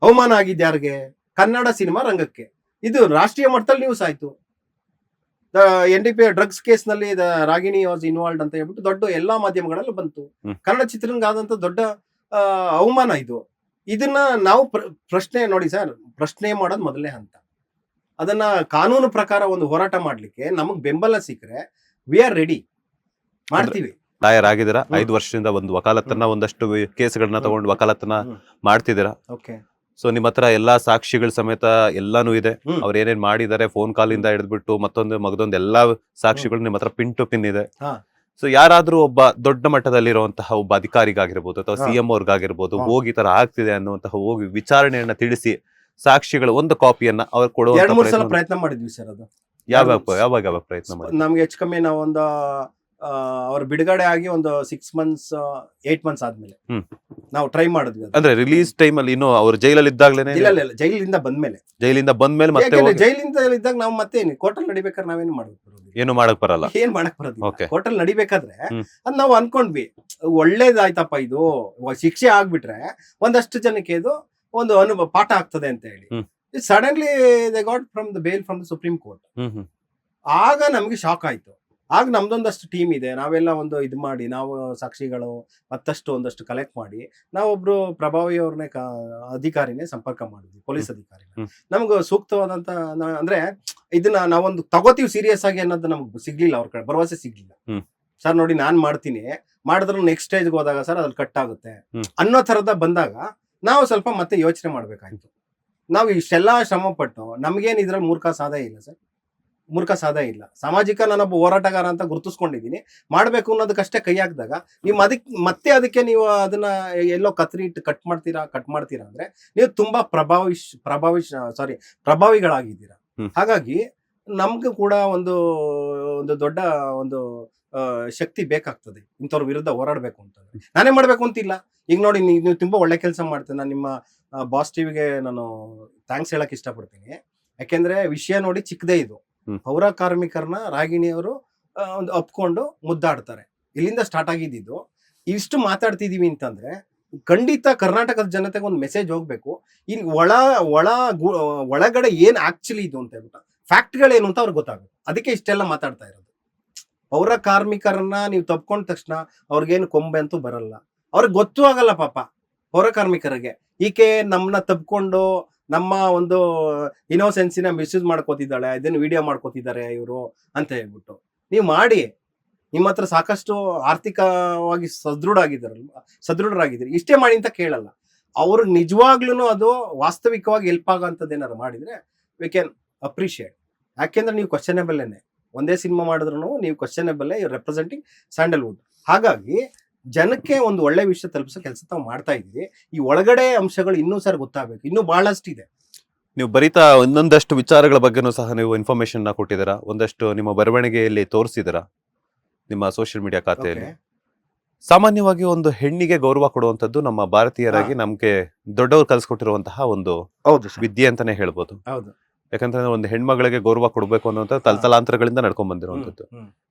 ಅವಮಾನ ಆಗಿದ್ಯಾರಿಗೆ? ಕನ್ನಡ ಸಿನಿಮಾ ರಂಗಕ್ಕೆ. ಇದು ರಾಷ್ಟ್ರೀಯ ಮಟ್ಟದಲ್ಲಿ ನ್ಯೂಸ್ ಆಯ್ತು. NDP ಡ್ರಗ್ಸ್ ಕೇಸ್ ನಲ್ಲಿ ರಾಗಿಣಿ ವಾಸ್ ಇನ್ವಾಲ್ವ್ಡ್ ಅಂತ ಹೇಳ್ಬಿಟ್ಟು ದೊಡ್ಡ ಎಲ್ಲಾ ಮಾಧ್ಯಮಗಳಲ್ಲೂ ಬಂತು. ಕನ್ನಡ ಚಿತ್ರರಂಗ ಆದಂತ ದೊಡ್ಡ ಅವಮಾನ ಇದು. ಇದನ್ನ ನಾವು ಪ್ರಶ್ನೆ ನೋಡಿ ಸರ್, ಪ್ರಶ್ನೆ ಮಾಡೋದು ಮೊದಲನೇ ಹಂತ. ಅದನ್ನ ಕಾನೂನು ಪ್ರಕಾರ ಒಂದು ಹೋರಾಟ ಮಾಡ್ಲಿಕ್ಕೆ ನಮಗ್ ಬೆಂಬಲ ಸಿಕ್ಕರೆ ವಿ ಆರ್ ರೆಡಿ, ಮಾಡ್ತೀವಿ. ಲಾಯರ್ ಆಗಿದ್ದೀರಾ, 5 ವರ್ಷದಿಂದ ಒಂದು ವಕಾಲತ್ತನ್ನ, ಒಂದಷ್ಟು ಕೇಸ್ಗಳನ್ನ ತಗೊಂಡು ವಕಾಲತ್ತನ್ನ ಮಾಡ್ತಿದ್ದೀರಾ. ಓಕೆ, ಸೊ ನಿಮ್ಮ ಹತ್ರ ಎಲ್ಲಾ ಸಾಕ್ಷಿಗಳ ಸಮೇತ ಎಲ್ಲಾನು ಇದೆ. ಅವ್ರು ಏನೇನ್ ಮಾಡಿದ್ದಾರೆ, ಫೋನ್ ಕಾಲ್ ಇಂದ ಹಿಡಿದ್ಬಿಟ್ಟು ಮಗದೊಂದು ಎಲ್ಲಾ ಸಾಕ್ಷಿಗಳು ನಿಮ್ಮ ಹತ್ರ ಪಿನ್ ಟು ಪಿನ್ ಇದೆ. ಸೊ ಯಾರಾದ್ರೂ ಒಬ್ಬ ದೊಡ್ಡ ಮಟ್ಟದಲ್ಲಿರುವಂತಹ ಒಬ್ಬ ಅಧಿಕಾರಿಗಾಗಿರ್ಬೋದು ಅಥವಾ CM ಅವ್ರಿಗಾಗಿರ್ಬೋದು ಹೋಗಿ ತರ ಆಗ್ತಿದೆ ಅನ್ನುವಂತಹ ಹೋಗಿ ವಿಚಾರಣೆಯನ್ನ ತಿಳಿಸಿ ಸಾಕ್ಷಿಗಳ ಒಂದು ಕಾಪಿಯನ್ನ ಅವ್ರು ಕೊಡುವ 2-3 ಸಲ ಪ್ರಯತ್ನ ಮಾಡಿದ್ವಿ ಸರ್. ಅದು ಯಾವಾಗ ಪ್ರಯತ್ನ ಮಾಡಿ ನಮ್ಗೆ ಹೆಚ್ಚು ಕಮ್ಮಿ ನಾವೊಂದು ಅವ್ರ ಬಿಡುಗಡೆ ಆಗಿ ಒಂದು 6 months 8 months ಆದ್ಮೇಲೆ ನಾವು ಟ್ರೈ ಮಾಡಿದ್ವಿ. ಅಂದ್ರೆ ರಿಲೀಸ್ ಟೈಮ್ ಅಲ್ಲಿ ಇನ್ನು ಅವ್ರು ಜೈಲಲ್ಲಿ ಇದ್ದಾಗ್ಲೇನೆ? ಇಲ್ಲ, ಜೈಲಿಂದ ಬಂದ್ಮೇಲೆ ಮತ್ತೆ ಜೈಲಿಂದ ಇದ್ದಾಗ ನಾವು ಮತ್ತೆ ಕೋರ್ಟಲ್ಲಿ ನಡಿಬೇಕಾದ್ರೆ ನಾವೇನು ಏನು ಮಾಡಕ್ ಬರಲ್ಲ. ಏನ್ ಮಾಡಕ್ ಬರೋದಿಲ್ಲ. ಕೋರ್ಟಲ್ಲಿ ನಡಿಬೇಕಾದ್ರೆ ಅದ್ ನಾವು ಅನ್ಕೊಂಡ್ವಿ ಒಳ್ಳೇದಾಯ್ತಪ್ಪ, ಇದು ಶಿಕ್ಷೆ ಆಗ್ಬಿಟ್ರೆ ಒಂದಷ್ಟು ಜನಕ್ಕೆ ಇದು ಒಂದು ಅನುಭವ ಪಾಠ ಆಗ್ತದೆ ಅಂತ ಹೇಳಿ. Suddenly they got from the bail from the Supreme Court. ಆಗ ನಮ್ಗೆ ಶಾಕ್ ಆಯ್ತು. ಆಗ ನಮ್ದೊಂದಷ್ಟು ಟೀಮ್ ಇದೆ, ನಾವೆಲ್ಲ ಒಂದು ಇದು ಮಾಡಿ, ನಾವು ಸಾಕ್ಷಿಗಳು ಒಂದಷ್ಟು ಕಲೆಕ್ಟ್ ಮಾಡಿ ನಾವೊಬ್ರು ಪ್ರಭಾವಿ ಅವ್ರನ್ನೇ ಅಧಿಕಾರಿನೇ ಸಂಪರ್ಕ ಮಾಡಿದ್ವಿ, ಪೊಲೀಸ್ ಅಧಿಕಾರಿ. ನಮ್ಗೆ ಸೂಕ್ತವಾದಂತ ಅಂದ್ರೆ ಇದನ್ನ ನಾವೊಂದು ತಗೋತೀವಿ ಸೀರಿಯಸ್ ಆಗಿ ಅನ್ನೋದು ನಮ್ಗೆ ಸಿಗ್ಲಿಲ್ಲ, ಅವ್ರ ಕಡೆ ಭರವಸೆ ಸಿಗ್ಲಿಲ್ಲ. ಸರ್ ನೋಡಿ ನಾನ್ ಮಾಡ್ತೀನಿ, ಮಾಡಿದ್ರು ನೆಕ್ಸ್ಟ್ ಸ್ಟೇಜ್ಗೆ ಹೋದಾಗ ಸರ್ ಅದ್ರಲ್ಲಿ ಕಟ್ ಆಗುತ್ತೆ ಅನ್ನೋ ತರದ ಬಂದಾಗ ನಾವು ಸ್ವಲ್ಪ ಮತ್ತೆ ಯೋಚನೆ ಮಾಡ್ಬೇಕಾಯ್ತು. ನಾವು ಇಷ್ಟೆಲ್ಲಾ ಶ್ರಮ ಪಟ್ಟು ನಮ್ಗೇನ್ ಇದ್ರಲ್ಲಿ ಮೂರ್ಖ ಸಾಧ ಇಲ್ಲ. ಸಾಮಾಜಿಕ ನಾನೊಬ್ಬ ಹೋರಾಟಗಾರ ಅಂತ ಗುರುತಿಸ್ಕೊಂಡಿದ್ದೀನಿ, ಮಾಡ್ಬೇಕು ಅನ್ನೋದಕ್ಕಷ್ಟೇ ಕೈ ಹಾಕಿದಾಗ ನೀವು ಅದಕ್ಕೆ ನೀವು ಅದನ್ನ ಎಲ್ಲೋ ಕತ್ರಿ ಇಟ್ಟು ಕಟ್ ಮಾಡ್ತೀರಾ ಅಂದ್ರೆ ನೀವು ತುಂಬಾ ಪ್ರಭಾವಿಗಳಾಗಿದ್ದೀರಾ. ಹಾಗಾಗಿ ನಮ್ಗೂ ಕೂಡ ಒಂದು ದೊಡ್ಡ ಒಂದು ಶಕ್ತಿ ಬೇಕಾಗ್ತದೆ ಇಂಥವ್ರ ವಿರುದ್ಧ ಹೋರಾಡ್ಬೇಕು ಅಂತಂದ್ರೆ. ನಾನೇ ಮಾಡ್ಬೇಕು ಅಂತಿಲ್ಲ. ಈಗ ನೋಡಿ, ನೀವು ತುಂಬಾ ಒಳ್ಳೆ ಕೆಲಸ ಮಾಡ್ತೀನಿ. ನಾನು ನಿಮ್ಮ ಬಾಸ್ ಟಿವಿಗೆ ನಾನು ಥ್ಯಾಂಕ್ಸ್ ಹೇಳಕ್ ಇಷ್ಟಪಡ್ತೀನಿ. ಯಾಕೆಂದ್ರೆ ವಿಷಯ ನೋಡಿ ಚಿಕ್ಕದೇ ಇದು. ಪೌರ ಕಾರ್ಮಿಕರನ್ನ ರಾಗಿಣಿಯವರು ಒಂದು ಅಪ್ಕೊಂಡು ಮುದ್ದಾಡ್ತಾರೆ. ಇಲ್ಲಿಂದ ಸ್ಟಾರ್ಟ್ ಆಗಿದ್ದು. ಇಷ್ಟು ಮಾತಾಡ್ತಿದೀವಿ ಅಂತಂದ್ರೆ ಖಂಡಿತ ಕರ್ನಾಟಕದ ಜನತೆಗೆ ಒಂದು ಮೆಸೇಜ್ ಹೋಗ್ಬೇಕು. ಇಲ್ಲಿ ಒಳಗಡೆ ಏನ್ ಆಕ್ಚುಲಿ ಇದು ಅಂತ ಹೇಳ್ಬಿಟ್ಟು ಫ್ಯಾಕ್ಟ್ಗಳೇನು ಅಂತ ಅವ್ರಿಗೆ ಗೊತ್ತಾಗುತ್ತೆ. ಅದಕ್ಕೆ ಇಷ್ಟೆಲ್ಲ ಮಾತಾಡ್ತಾ ಇರೋದು. ಪೌರ ಕಾರ್ಮಿಕರನ್ನ ನೀವು ತಪ್ಕೊಂಡ ತಕ್ಷಣ ಅವ್ರಿಗೇನು ಕೊಂಬೆ ಅಂತೂ ಬರಲ್ಲ, ಅವ್ರಿಗೆ ಗೊತ್ತೂ ಆಗಲ್ಲ ಪಾಪ ಪೌರ ಕಾರ್ಮಿಕರಿಗೆ. ಈಕೆ ನಮ್ಮನ್ನ ತಪ್ಕೊಂಡು ನಮ್ಮ ಒಂದು ಇನೋಸೆನ್ಸಿನ ಮಿಸ್ಯೂಸ್ ಮಾಡ್ಕೋತಿದ್ದಾಳೆ, ಇದನ್ನು ವಿಡಿಯೋ ಮಾಡ್ಕೋತಿದ್ದಾರೆ ಇವರು ಅಂತ ಹೇಳ್ಬಿಟ್ಟು. ನೀವು ಮಾಡಿ. ನಿಮ್ಮ ಹತ್ರ ಸಾಕಷ್ಟು ಆರ್ಥಿಕವಾಗಿ ಸದೃಢರಾಗಿದ್ದೀರಿ, ಇಷ್ಟೇ ಮಾಡಿ ಅಂತ ಕೇಳಲ್ಲ. ಅವ್ರು ನಿಜವಾಗ್ಲೂ ಅದು ವಾಸ್ತವಿಕವಾಗಿ ಹೆಲ್ಪ್ ಆಗೋಂಥದ್ದು ಏನಾದ್ರು ಮಾಡಿದ್ರೆ ವಿ ಕ್ಯಾನ್ ಅಪ್ರಿಷಿಯೇಟ್. ಯಾಕೆಂದ್ರೆ ನೀವು ಕ್ವಶನೇಬಲ್ಲೇನೆ, ಒಂದೇ ಸಿನಿಮಾ ಮಾಡಿದ್ರು ನೀವು ಕ್ವಶನೇಬಲ್, ಯು ರೆಪ್ರೆಸೆಂಟಿಂಗ್ ಸ್ಯಾಂಡಲ್ವುಡ್. ಹಾಗಾಗಿ ಜನಕ್ಕೆ ಒಂದು ಒಳ್ಳೆ ವಿಷಯ ತಲುಪಿಸೋ ಕೆಲಸ ತಾವು ಮಾಡ್ತಾ ಇದ್ದೀವಿ. ಈ ಒಳಗಡೆ ಅಂಶಗಳು ಇನ್ನೂ ಸರ್ ಗೊತ್ತಾಗಬೇಕು, ಇನ್ನೂ ಬಹಳಷ್ಟಿದೆ. ನೀವು ಬರೀತಾ ಒಂದೊಂದಷ್ಟು ವಿಚಾರಗಳ ಬಗ್ಗೆನೂ ಸಹ ನೀವು ಇನ್ಫಾರ್ಮೇಶನ್ ಕೊಟ್ಟಿದ್ದೀರಾ, ಒಂದಷ್ಟು ನಿಮ್ಮ ಬರವಣಿಗೆಯಲ್ಲಿ ತೋರಿಸಿದ್ದೀರಾ ನಿಮ್ಮ ಸೋಷಿಯಲ್ ಮೀಡಿಯಾ ಖಾತೆಯಲ್ಲಿ. ಸಾಮಾನ್ಯವಾಗಿ ಒಂದು ಹೆಣ್ಣಿಗೆ ಗೌರವ ಕೊಡುವಂತದ್ದು ನಮ್ಮ ಭಾರತೀಯರಾಗಿ ನಮ್ಗೆ ದೊಡ್ಡವರು ಕಲಿಸ್ಕೊಟ್ಟಿರುವಂತಹ ಒಂದು ಹೌದು ವಿದ್ಯೆ ಅಂತಾನೆ ಹೇಳ್ಬೋದು. ಹೌದು. ಯಾಕಂತಂದ್ರೆ ಒಂದು ಹೆಣ್ಮಗಳಿಗೆ ಗೌರವ ಕೊಡಬೇಕು ಅನ್ನುವಂಥ ತಲತಲಾಂತರಗಳಿಂದ ನಡ್ಕೊಂಡ್ ಬಂದಿರುವಂತದ್ದು.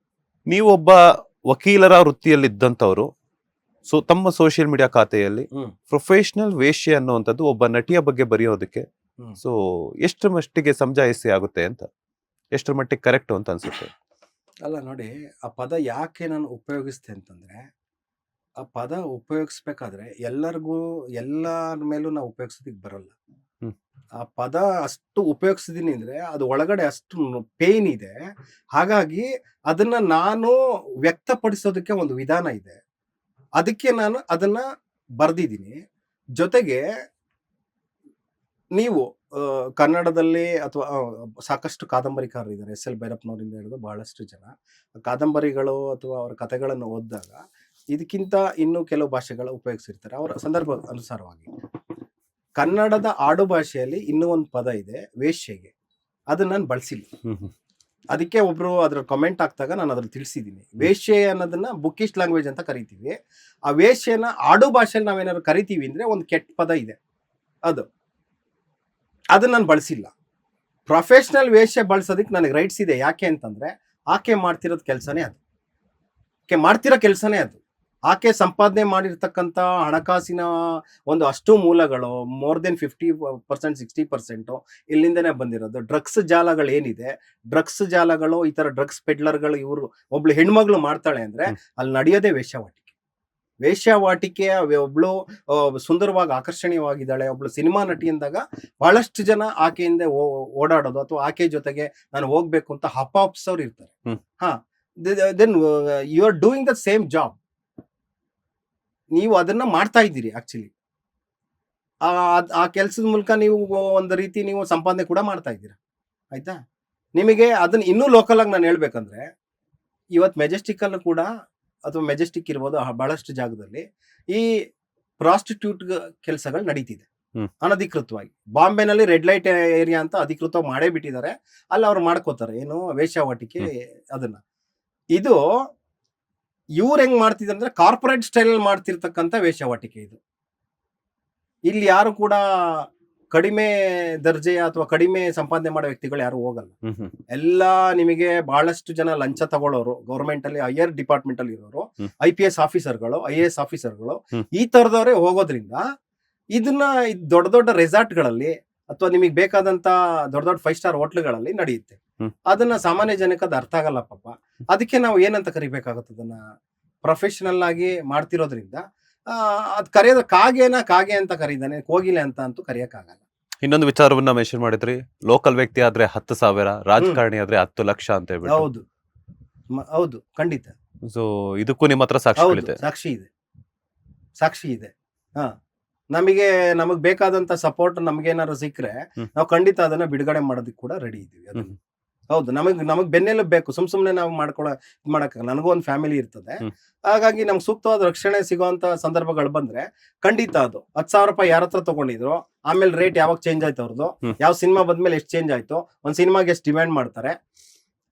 ನೀವು ಒಬ್ಬ ವಕೀಲರ ವೃತ್ತಿಯಲ್ಲಿದ್ದಂಥವ್ರು, ತಮ್ಮ ಸೋಷಿಯಲ್ ಮೀಡಿಯಾ ಖಾತೆಯಲ್ಲಿ ಪ್ರೊಫೆಷನಲ್ ವೇಶ್ಯೆ ಅನ್ನುವಂಥದ್ದು ಒಬ್ಬ ನಟಿಯ ಬಗ್ಗೆ ಬರೆಯೋದಕ್ಕೆ ಸೊ ಎಷ್ಟರ ಮಟ್ಟಿಗೆ ಸಮಂಜಸ ಆಗುತ್ತೆ ಅಂತ, ಎಷ್ಟರ ಮಟ್ಟಿಗೆ ಕರೆಕ್ಟ್ ಅಂತ ಅನ್ಸುತ್ತೆ? ಅಲ್ಲ ನೋಡಿ, ಆ ಪದ ಯಾಕೆ ನಾನು ಉಪಯೋಗಿಸ್ತೆ ಅಂತಂದ್ರೆ, ಆ ಪದ ಉಪಯೋಗಿಸ್ಬೇಕಾದ್ರೆ ಎಲ್ಲರ ಮೇಲೂ ನಾವು ಉಪಯೋಗಿಸೋದಿಕ್ ಬರಲ್ಲ. ಆ ಪದ ಅಷ್ಟು ಉಪಯೋಗಿಸಿದೀನಿ ಅಂದ್ರೆ ಅದು ಒಳಗಡೆ ಅಷ್ಟು ಪೇನ್ ಇದೆ. ಹಾಗಾಗಿ ಅದನ್ನ ನಾನು ವ್ಯಕ್ತಪಡಿಸೋದಕ್ಕೆ ಒಂದು ವಿಧಾನ ಇದೆ, ಅದಕ್ಕೆ ನಾನು ಅದನ್ನ ಬರ್ದಿದ್ದೀನಿ. ಜೊತೆಗೆ ನೀವು ಕನ್ನಡದಲ್ಲಿ ಅಥವಾ ಸಾಕಷ್ಟು ಕಾದಂಬರಿಕಾರರು ಇದ್ದಾರೆ, ಎಸ್ ಎಲ್ ಭೈರಪ್ಪನವರಿಂದ ಹಿಡಿದು ಬಹಳಷ್ಟು ಜನ ಕಾದಂಬರಿಗಳು ಅಥವಾ ಅವರ ಕಥೆಗಳನ್ನು ಓದಿದಾಗ ಇದಕ್ಕಿಂತ ಇನ್ನೂ ಕೆಲವು ಭಾಷೆಗಳ ಉಪಯೋಗಿಸಿರ್ತಾರೆ ಅವರ ಸಂದರ್ಭ ಅನುಸಾರವಾಗಿ. ಕನ್ನಡದ ಆಡು ಭಾಷೆಯಲ್ಲಿ ಇನ್ನೂ ಒಂದು ಪದ ಇದೆ ವೇಶ್ಯೆಗೆ, ಅದನ್ನ ನಾನು ಬಳಸಿಲ್ಲ. ಅದಕ್ಕೆ ಒಬ್ರು ಅದ್ರ ಕಮೆಂಟ್ ಹಾಕ್ದಾಗ ನಾನು ಅದ್ರ ತಿಳಿಸಿದ್ದೀನಿ. ವೇಶ್ಯೆ ಅನ್ನೋದನ್ನ ಬುಕ್ಕಿಶ್ ಲ್ಯಾಂಗ್ವೇಜ್ ಅಂತ ಕರಿತೀವಿ. ಆ ವೇಶ್ಯೆನ ಆಡು ಭಾಷೆಯಲ್ಲಿ ನಾವೇನಾದ್ರು ಕರಿತೀವಿ ಅಂದ್ರೆ ಒಂದು ಕೆಟ್ಟ ಪದ ಇದೆ, ಅದನ್ನ ನಾನು ಬಳಸಿಲ್ಲ. ಪ್ರೊಫೆಷನಲ್ ವೇಶ್ಯೆ ಬಳಸೋದಕ್ಕೆ ನನಗೆ ರೈಟ್ಸ್ ಇದೆ. ಯಾಕೆ ಅಂತಂದ್ರೆ ಆಕೆ ಮಾಡ್ತಿರೋದು ಕೆಲಸನೇ ಅದು, ಆಕೆ ಸಂಪಾದನೆ ಮಾಡಿರ್ತಕ್ಕಂಥ ಹಣಕಾಸಿನ ಒಂದು ಅಷ್ಟು ಮೂಲಗಳು ಮೋರ್ ದೆನ್ 50%, 60% ಇಲ್ಲಿಂದನೇ ಬಂದಿರೋದು. ಡ್ರಗ್ಸ್ ಜಾಲಗಳು ಏನಿದೆ, ಡ್ರಗ್ಸ್ ಜಾಲಗಳು, ಈ ತರ ಡ್ರಗ್ಸ್ ಪೆಡ್ಲರ್ಗಳು, ಇವರು ಒಬ್ಳು ಹೆಣ್ಮಗಳು ಮಾಡ್ತಾಳೆ ಅಂದ್ರೆ ಅಲ್ಲಿ ನಡೆಯೋದೇ ವೇಶ್ಯಾವಾಟಿಕೆ. ಒಬ್ಳು ಸುಂದರವಾಗಿ ಆಕರ್ಷಣೀಯವಾಗಿದ್ದಾಳೆ, ಒಬ್ಳು ಸಿನಿಮಾ ನಟಿ ಅಂದಾಗ ಬಹಳಷ್ಟು ಜನ ಆಕೆಯಿಂದ ಓಡಾಡೋದು ಅಥವಾ ಆಕೆ ಜೊತೆಗೆ ನಾನು ಹೋಗ್ಬೇಕು ಅಂತ ಹಪಾಪ್ಸವ್ರು ಇರ್ತಾರೆ. Then you are doing the same job, ನೀವು ಅದನ್ನ ಮಾಡ್ತಾ ಇದ್ದೀರಿ. ಆಕ್ಚುಲಿ ಆ ಕೆಲಸದ ಮೂಲಕ ನೀವು ಒಂದು ರೀತಿ ನೀವು ಸಂಪಾದನೆ ಕೂಡ ಮಾಡ್ತಾ ಇದ್ದೀರಾ. ಆಯ್ತಾ, ನಿಮಗೆ ಅದನ್ನ ಇನ್ನೂ ಲೋಕಲ್ ಆಗಿ ನಾನು ಹೇಳ್ಬೇಕಂದ್ರೆ, ಇವತ್ತು ಮೆಜೆಸ್ಟಿಕ್ ಅಲ್ಲೂ ಕೂಡ ಅಥವಾ ಮೆಜೆಸ್ಟಿಕ್ ಇರ್ಬೋದು, ಬಹಳಷ್ಟು ಜಾಗದಲ್ಲಿ ಈ ಪ್ರಾಸ್ಟಿಟ್ಯೂಟ್ ಕೆಲಸಗಳು ನಡೀತಿದೆ ಅನಧಿಕೃತವಾಗಿ. ಬಾಂಬೆನಲ್ಲಿ ರೆಡ್ ಲೈಟ್ ಏರಿಯಾ ಅಂತ ಅಧಿಕೃತವಾಗಿ ಮಾಡೇ ಬಿಟ್ಟಿದ್ದಾರೆ, ಅಲ್ಲಿ ಅವ್ರು ಮಾಡ್ಕೋತಾರೆ ಏನು ವೇಶ್ಯಾವಾಟಿಕೆ. ಅದನ್ನ ಇದು ಇವ್ರು ಹೆಂಗ್ ಮಾಡ್ತಿದ್ದಾರೆ ಅಂದ್ರೆ ಕಾರ್ಪೊರೇಟ್ ಸ್ಟೈಲ್ ಅಲ್ಲಿ ಮಾಡ್ತಿರ್ತಕ್ಕಂಥ ವೇಶ್ಯಾವಾಟಿಕೆ ಇದು. ಇಲ್ಲಿ ಯಾರು ಕೂಡ ಕಡಿಮೆ ದರ್ಜೆಯ ಅಥವಾ ಕಡಿಮೆ ಸಂಪಾದನೆ ಮಾಡೋ ವ್ಯಕ್ತಿಗಳು ಯಾರು ಹೋಗಲ್ಲ. ಎಲ್ಲ ನಿಮಗೆ ಬಹಳಷ್ಟು ಜನ ಲಂಚ ತಗೊಳ್ಳೋರು, ಗೌರ್ಮೆಂಟ್ ಅಲ್ಲಿ ಹೈಯರ್ ಡಿಪಾರ್ಟ್ಮೆಂಟ್ ಅಲ್ಲಿ ಇರೋರು, IPS ಆಫೀಸರ್ಗಳು, IAS ಆಫೀಸರ್ಗಳು, ಈ ತರದವರೇ ಹೋಗೋದ್ರಿಂದ ಇದನ್ನ ದೊಡ್ಡ ದೊಡ್ಡ ರೆಸಾರ್ಟ್ಗಳಲ್ಲಿ ಅಥವಾ ನಿಮಗೆ ಬೇಕಾದಂತ ದೊಡ್ಡ ದೊಡ್ಡ 5 ಸ್ಟಾರ್ ಹೋಟ್ಲ್ಗಳಲ್ಲಿ ನಡೆಯುತ್ತೆ. ಅದನ್ನ ಸಾಮಾನ್ಯ ಜನಕ್ಕೆ ಅದು ಅರ್ಥ ಆಗಲ್ಲ ಪಾಪ. ಅದಕ್ಕೆ ನಾವು ಏನಂತ ಕರಿಬೇಕಾಗುತ್ತೆ, ಅದನ್ನ ಪ್ರೊಫೆಷನಲ್ ಆಗಿ ಮಾಡ್ತಿರೋದ್ರಿಂದ ಅದ್ ಕರೆಯೋದು ಕಾಗೆ ಅಂತ ಕರೀದಾನೆ, ಕೋಗಿಲೆ ಅಂತ ಅಂತೂ ಕರೆಯಕ್ಕಾಗಲ್ಲ. ಇನ್ನೊಂದು ವಿಚಾರವನ್ನ ಮೆನ್ಷನ್ ಮಾಡಿದ್ರಿ, ಲೋಕಲ್ ವ್ಯಕ್ತಿ ಆದ್ರೆ 10,000, ರಾಜಕಾರಣಿ ಆದ್ರೆ 10 ಲಕ್ಷ ಅಂತ ಹೇಳ್ಬಿಟ್ಟು. ಹೌದು ಖಂಡಿತ. ಸೊ ಇದಕ್ಕೂ ನಿಮ್ಮ ಹತ್ರ ಸಾಕ್ಷಿ ಇದೆ. ನಮಗ್ ಬೇಕಾದಂತ ಸಪೋರ್ಟ್ ನಮ್ಗೇನಾದ್ರು ಸಿಕ್ಕರೆ ನಾವು ಖಂಡಿತ ಅದನ್ನ ಬಿಡುಗಡೆ ಮಾಡೋದಕ್ಕೆ ಕೂಡ ರೆಡಿ ಇದ್ದೀವಿ. ಅದನ್ನ ಹೌದು, ನಮಗ್ ಬೆನ್ನೆಲುಬು ಬೇಕು. ಸುಮ್ನೆ ನಾವು ಮಾಡಕ್ ನನಗೂ ಒಂದು ಫ್ಯಾಮಿಲಿ ಇರ್ತದೆ. ಹಾಗಾಗಿ ನಮ್ಗೆ ಸೂಕ್ತವಾದ ರಕ್ಷಣೆ ಸಿಗುವಂತ ಸಂದರ್ಭಗಳು ಬಂದ್ರೆ ಖಂಡಿತ ಅದು 10,000 ರೂಪಾಯಿ ಯಾರ ಹತ್ರ ತಗೊಂಡಿದ್ರು, ಆಮೇಲೆ ರೇಟ್ ಯಾವಾಗ ಚೇಂಜ್ ಆಯ್ತು ಅವ್ರದ್ದು, ಯಾವ ಸಿನಿಮಾ ಬಂದ್ಮೇಲೆ ಎಷ್ಟು ಚೇಂಜ್ ಆಯ್ತು, ಒಂದ್ ಸಿನಿಮಾಗೆ ಎಷ್ಟು ಡಿಮ್ಯಾಂಡ್ ಮಾಡ್ತಾರೆ,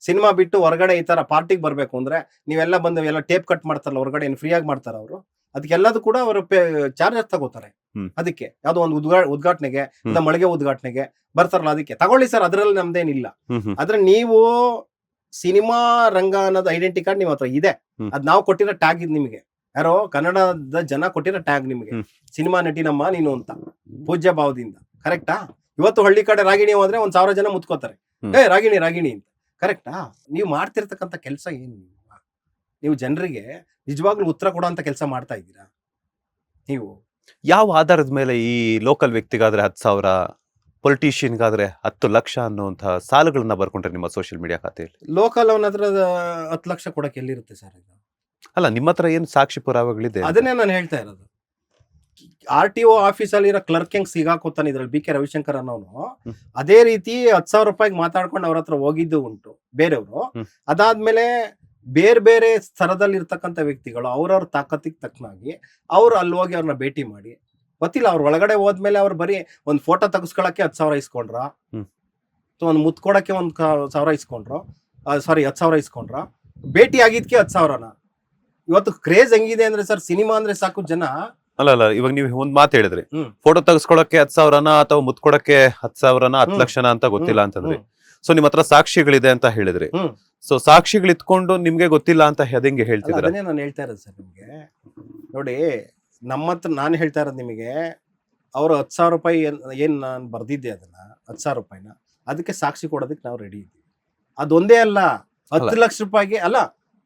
ಸಿನಿಮಾ ಬಿಟ್ಟು ಹೊರಗಡೆ ಈ ತರ ಪಾರ್ಟಿಗೆ ಬರ್ಬೇಕು ಅಂದ್ರೆ ನೀವೆಲ್ಲ ಬಂದು ಎಲ್ಲ ಟೇಪ್ ಕಟ್ ಮಾಡ್ತಾರಲ್ಲ ಹೊರಗಡೆ, ಏನು ಫ್ರೀ ಆಗಿ ಮಾಡ್ತಾರ ಅವರು, ಅದಕ್ಕೆಲ್ಲದು ಕೂಡ ಅವರು ಚಾರ್ಜಸ್ ತಗೋತಾರೆ. ಅದಕ್ಕೆ ಯಾವ್ದೋ ಒಂದು ಉದ್ಘಾಟನೆಗೆ, ಮಳಿಗೆ ಉದ್ಘಾಟನೆಗೆ ಬರ್ತಾರಲ್ಲ, ಅದಕ್ಕೆ ತಗೊಳ್ಳಿ ಸರ್, ಅದ್ರಲ್ಲಿ ನಮ್ದೇನಿಲ್ಲ. ಆದ್ರೆ ನೀವು ಸಿನಿಮಾ ರಂಗ ಅನ್ನೋದು ಐಡೆಂಟಿ ಕಾರ್ಡ್ ನಿಮ್ಮ ಹತ್ರ ಇದೆ, ಅದ್ ನಾವು ಕೊಟ್ಟಿರೋ ಟ್ಯಾಗ್ ಇದು ನಿಮಗೆ, ಯಾರೋ ಕನ್ನಡದ ಜನ ಕೊಟ್ಟಿರೋ ಟ್ಯಾಗ್ ನಿಮಗೆ, ಸಿನಿಮಾ ನಟಿ ನಮ್ಮ ನೀನು ಅಂತ ಪೂಜ್ಯ ಭಾವದಿಂದ. ಕರೆಕ್ಟಾ? ಇವತ್ತು ಹಳ್ಳಿ ಕಡೆ ರಾಗಿಣಿ ಹೋದ್ರೆ 1,000 ಜನ ಮುತ್ಕೋತಾರೆ, ರಾಗಿಣಿ ಅಂತ. ಕರೆಕ್ಟಾ? ನೀವು ಮಾಡ್ತಿರ್ತಕ್ಕಂಥ ಕೆಲಸ ಏನು? ನೀವು ಜನರಿಗೆ ನಿಜವಾಗ್ಲೂ ಉತ್ತರ ಕೊಡುವಂತ ಕೆಲಸ ಮಾಡ್ತಾ ಇದ್ದೀರಾ? ನೀವು ಯಾವ ಆಧಾರದ ಮೇಲೆ ಈ ಲೋಕಲ್ ವ್ಯಕ್ತಿಗಾದ್ರೆ 10,000, ಪೊಲಿಟಿಷಿಯನ್ಗಾದ್ರೆ 10 ಲಕ್ಷ ಅನ್ನುವಂತಹ ಸಾಲಗಳನ್ನ ಬರ್ಕೊಂಡ್ರೆ ನಿಮ್ಮ ಸೋಷಿಯಲ್ ಮೀಡಿಯಾ ಖಾತೆಯಲ್ಲಿ. ಲೋಕಲ್ ಅವನ ಹತ್ರ 10 ಲಕ್ಷ ಕೊಡಕ್ಕೆ ಎಲ್ಲಿರುತ್ತೆ ಸರ್ ಇದು? ಅಲ್ಲ, ನಿಮ್ಮ ಹತ್ರ ಏನು ಸಾಕ್ಷಿ ಪುರಾವೆಗಳಿದೆ ಅಂತ? ಅದನ್ನೇ ನಾನು ಹೇಳ್ತಾ ಇರೋದು. RTO ಆಫೀಸಲ್ಲಿ ಇರೋ ಕ್ಲರ್ಕ್ ಹೆಂಗ್ ಸಿಗಾಕೋತಾನೆ ಇದ್ರಲ್ಲಿ BK ರವಿಶಂಕರ್ ಅನ್ನೋನು, ಅದೇ ರೀತಿ 10,000 ರೂಪಾಯಿಗೆ ಮಾತಾಡ್ಕೊಂಡು ಅವ್ರ ಹತ್ರ ಹೋಗಿದ್ದು ಉಂಟು ಬೇರೆಯವರು. ಅದಾದ್ಮೇಲೆ ಬೇರೆ ಬೇರೆ ಸ್ತರದಲ್ಲಿ ಇರ್ತಕ್ಕಂಥ ವ್ಯಕ್ತಿಗಳು ಅವ್ರವ್ರ ತಾಕತ್ತಿಗೆ ತಕ್ಕನಾಗಿ ಅವ್ರು ಅಲ್ಲಿ ಹೋಗಿ ಅವ್ರನ್ನ ಭೇಟಿ ಮಾಡಿ, ಗೊತ್ತಿಲ್ಲ ಅವ್ರ ಒಳಗಡೆ ಹೋದ್ಮೇಲೆ ಅವ್ರು ಬರೀ ಒಂದ್ ಫೋಟೋ ತೆಗಿಸ್ಕೊಳಕ್ಕೆ 10,000 ಇಸ್ಕೊಂಡ್ರ, ಒಂದ್ ಮುತ್ ಕೊಡಕ್ಕೆ 1,000 ಇಸ್ಕೊಂಡ್ರು, ಸಾರಿ 10,000 ಇಸ್ಕೊಂಡ್ರ, ಭೇಟಿ ಆಗಿದ್ಕೆ 10,000ನ. ಇವತ್ತು ಕ್ರೇಜ್ ಹೆಂಗಿದೆ ಅಂದ್ರೆ ಸರ್, ಸಿನಿಮಾ ಅಂದ್ರೆ ಸಾಕು ಜನ. ಅಲ್ಲ, ಇವಾಗ ನೀವು ಒಂದ್ ಮಾತು ಹೇಳಿದ್ರಿ, ಫೋಟೋ ತೆಗೆಸ್ಕೊಳಕ್ಕೆ 10,000ನ ಅಥವಾ ಮುತ್ಕೊಡಕ್ಕೆ 10,000ನ 10 ಲಕ್ಷನ ಅಂತ ಗೊತ್ತಿಲ್ಲ ಅಂತಂದ್ರಿ. ಸೊ ನಿಮ್ ಹತ್ರ ಸಾಕ್ಷಿಗಳಿದೆ ಅಂತ ಹೇಳಿದ್ರಿ. ಸೊ ಸಾಕ್ಷಿಗಳು ಇಟ್ಕೊಂಡು ನಿಮ್ಗೆ ಗೊತ್ತಿಲ್ಲ ಅಂತ ಹೆಂಗೆ ಹೇಳ್ತಿದ್ರ? ಅದನ್ನೇ ನಾನು ಹೇಳ್ತಾ ಇರೋದು ಸರ್ ನಿಮ್ಗೆ. ನೋಡಿ, ನಮ್ಮ ಹತ್ರ ನಾನು ಹೇಳ್ತಾ ಇರೋದು ನಿಮಗೆ, ಅವರು 10,000 ರೂಪಾಯಿ ಏನ್ ನಾನು ಬರ್ದಿದ್ದೆ ಅದನ್ನ 10,000 ರೂಪಾಯಿನ, ಅದಕ್ಕೆ ಸಾಕ್ಷಿ ಕೊಡೋದಕ್ಕೆ ನಾವು ರೆಡಿ ಇದ್ದೀವಿ. ಅದೊಂದೇ ಅಲ್ಲ, 10 ಲಕ್ಷ ರೂಪಾಯಿಗೆ ಅಲ್ಲ,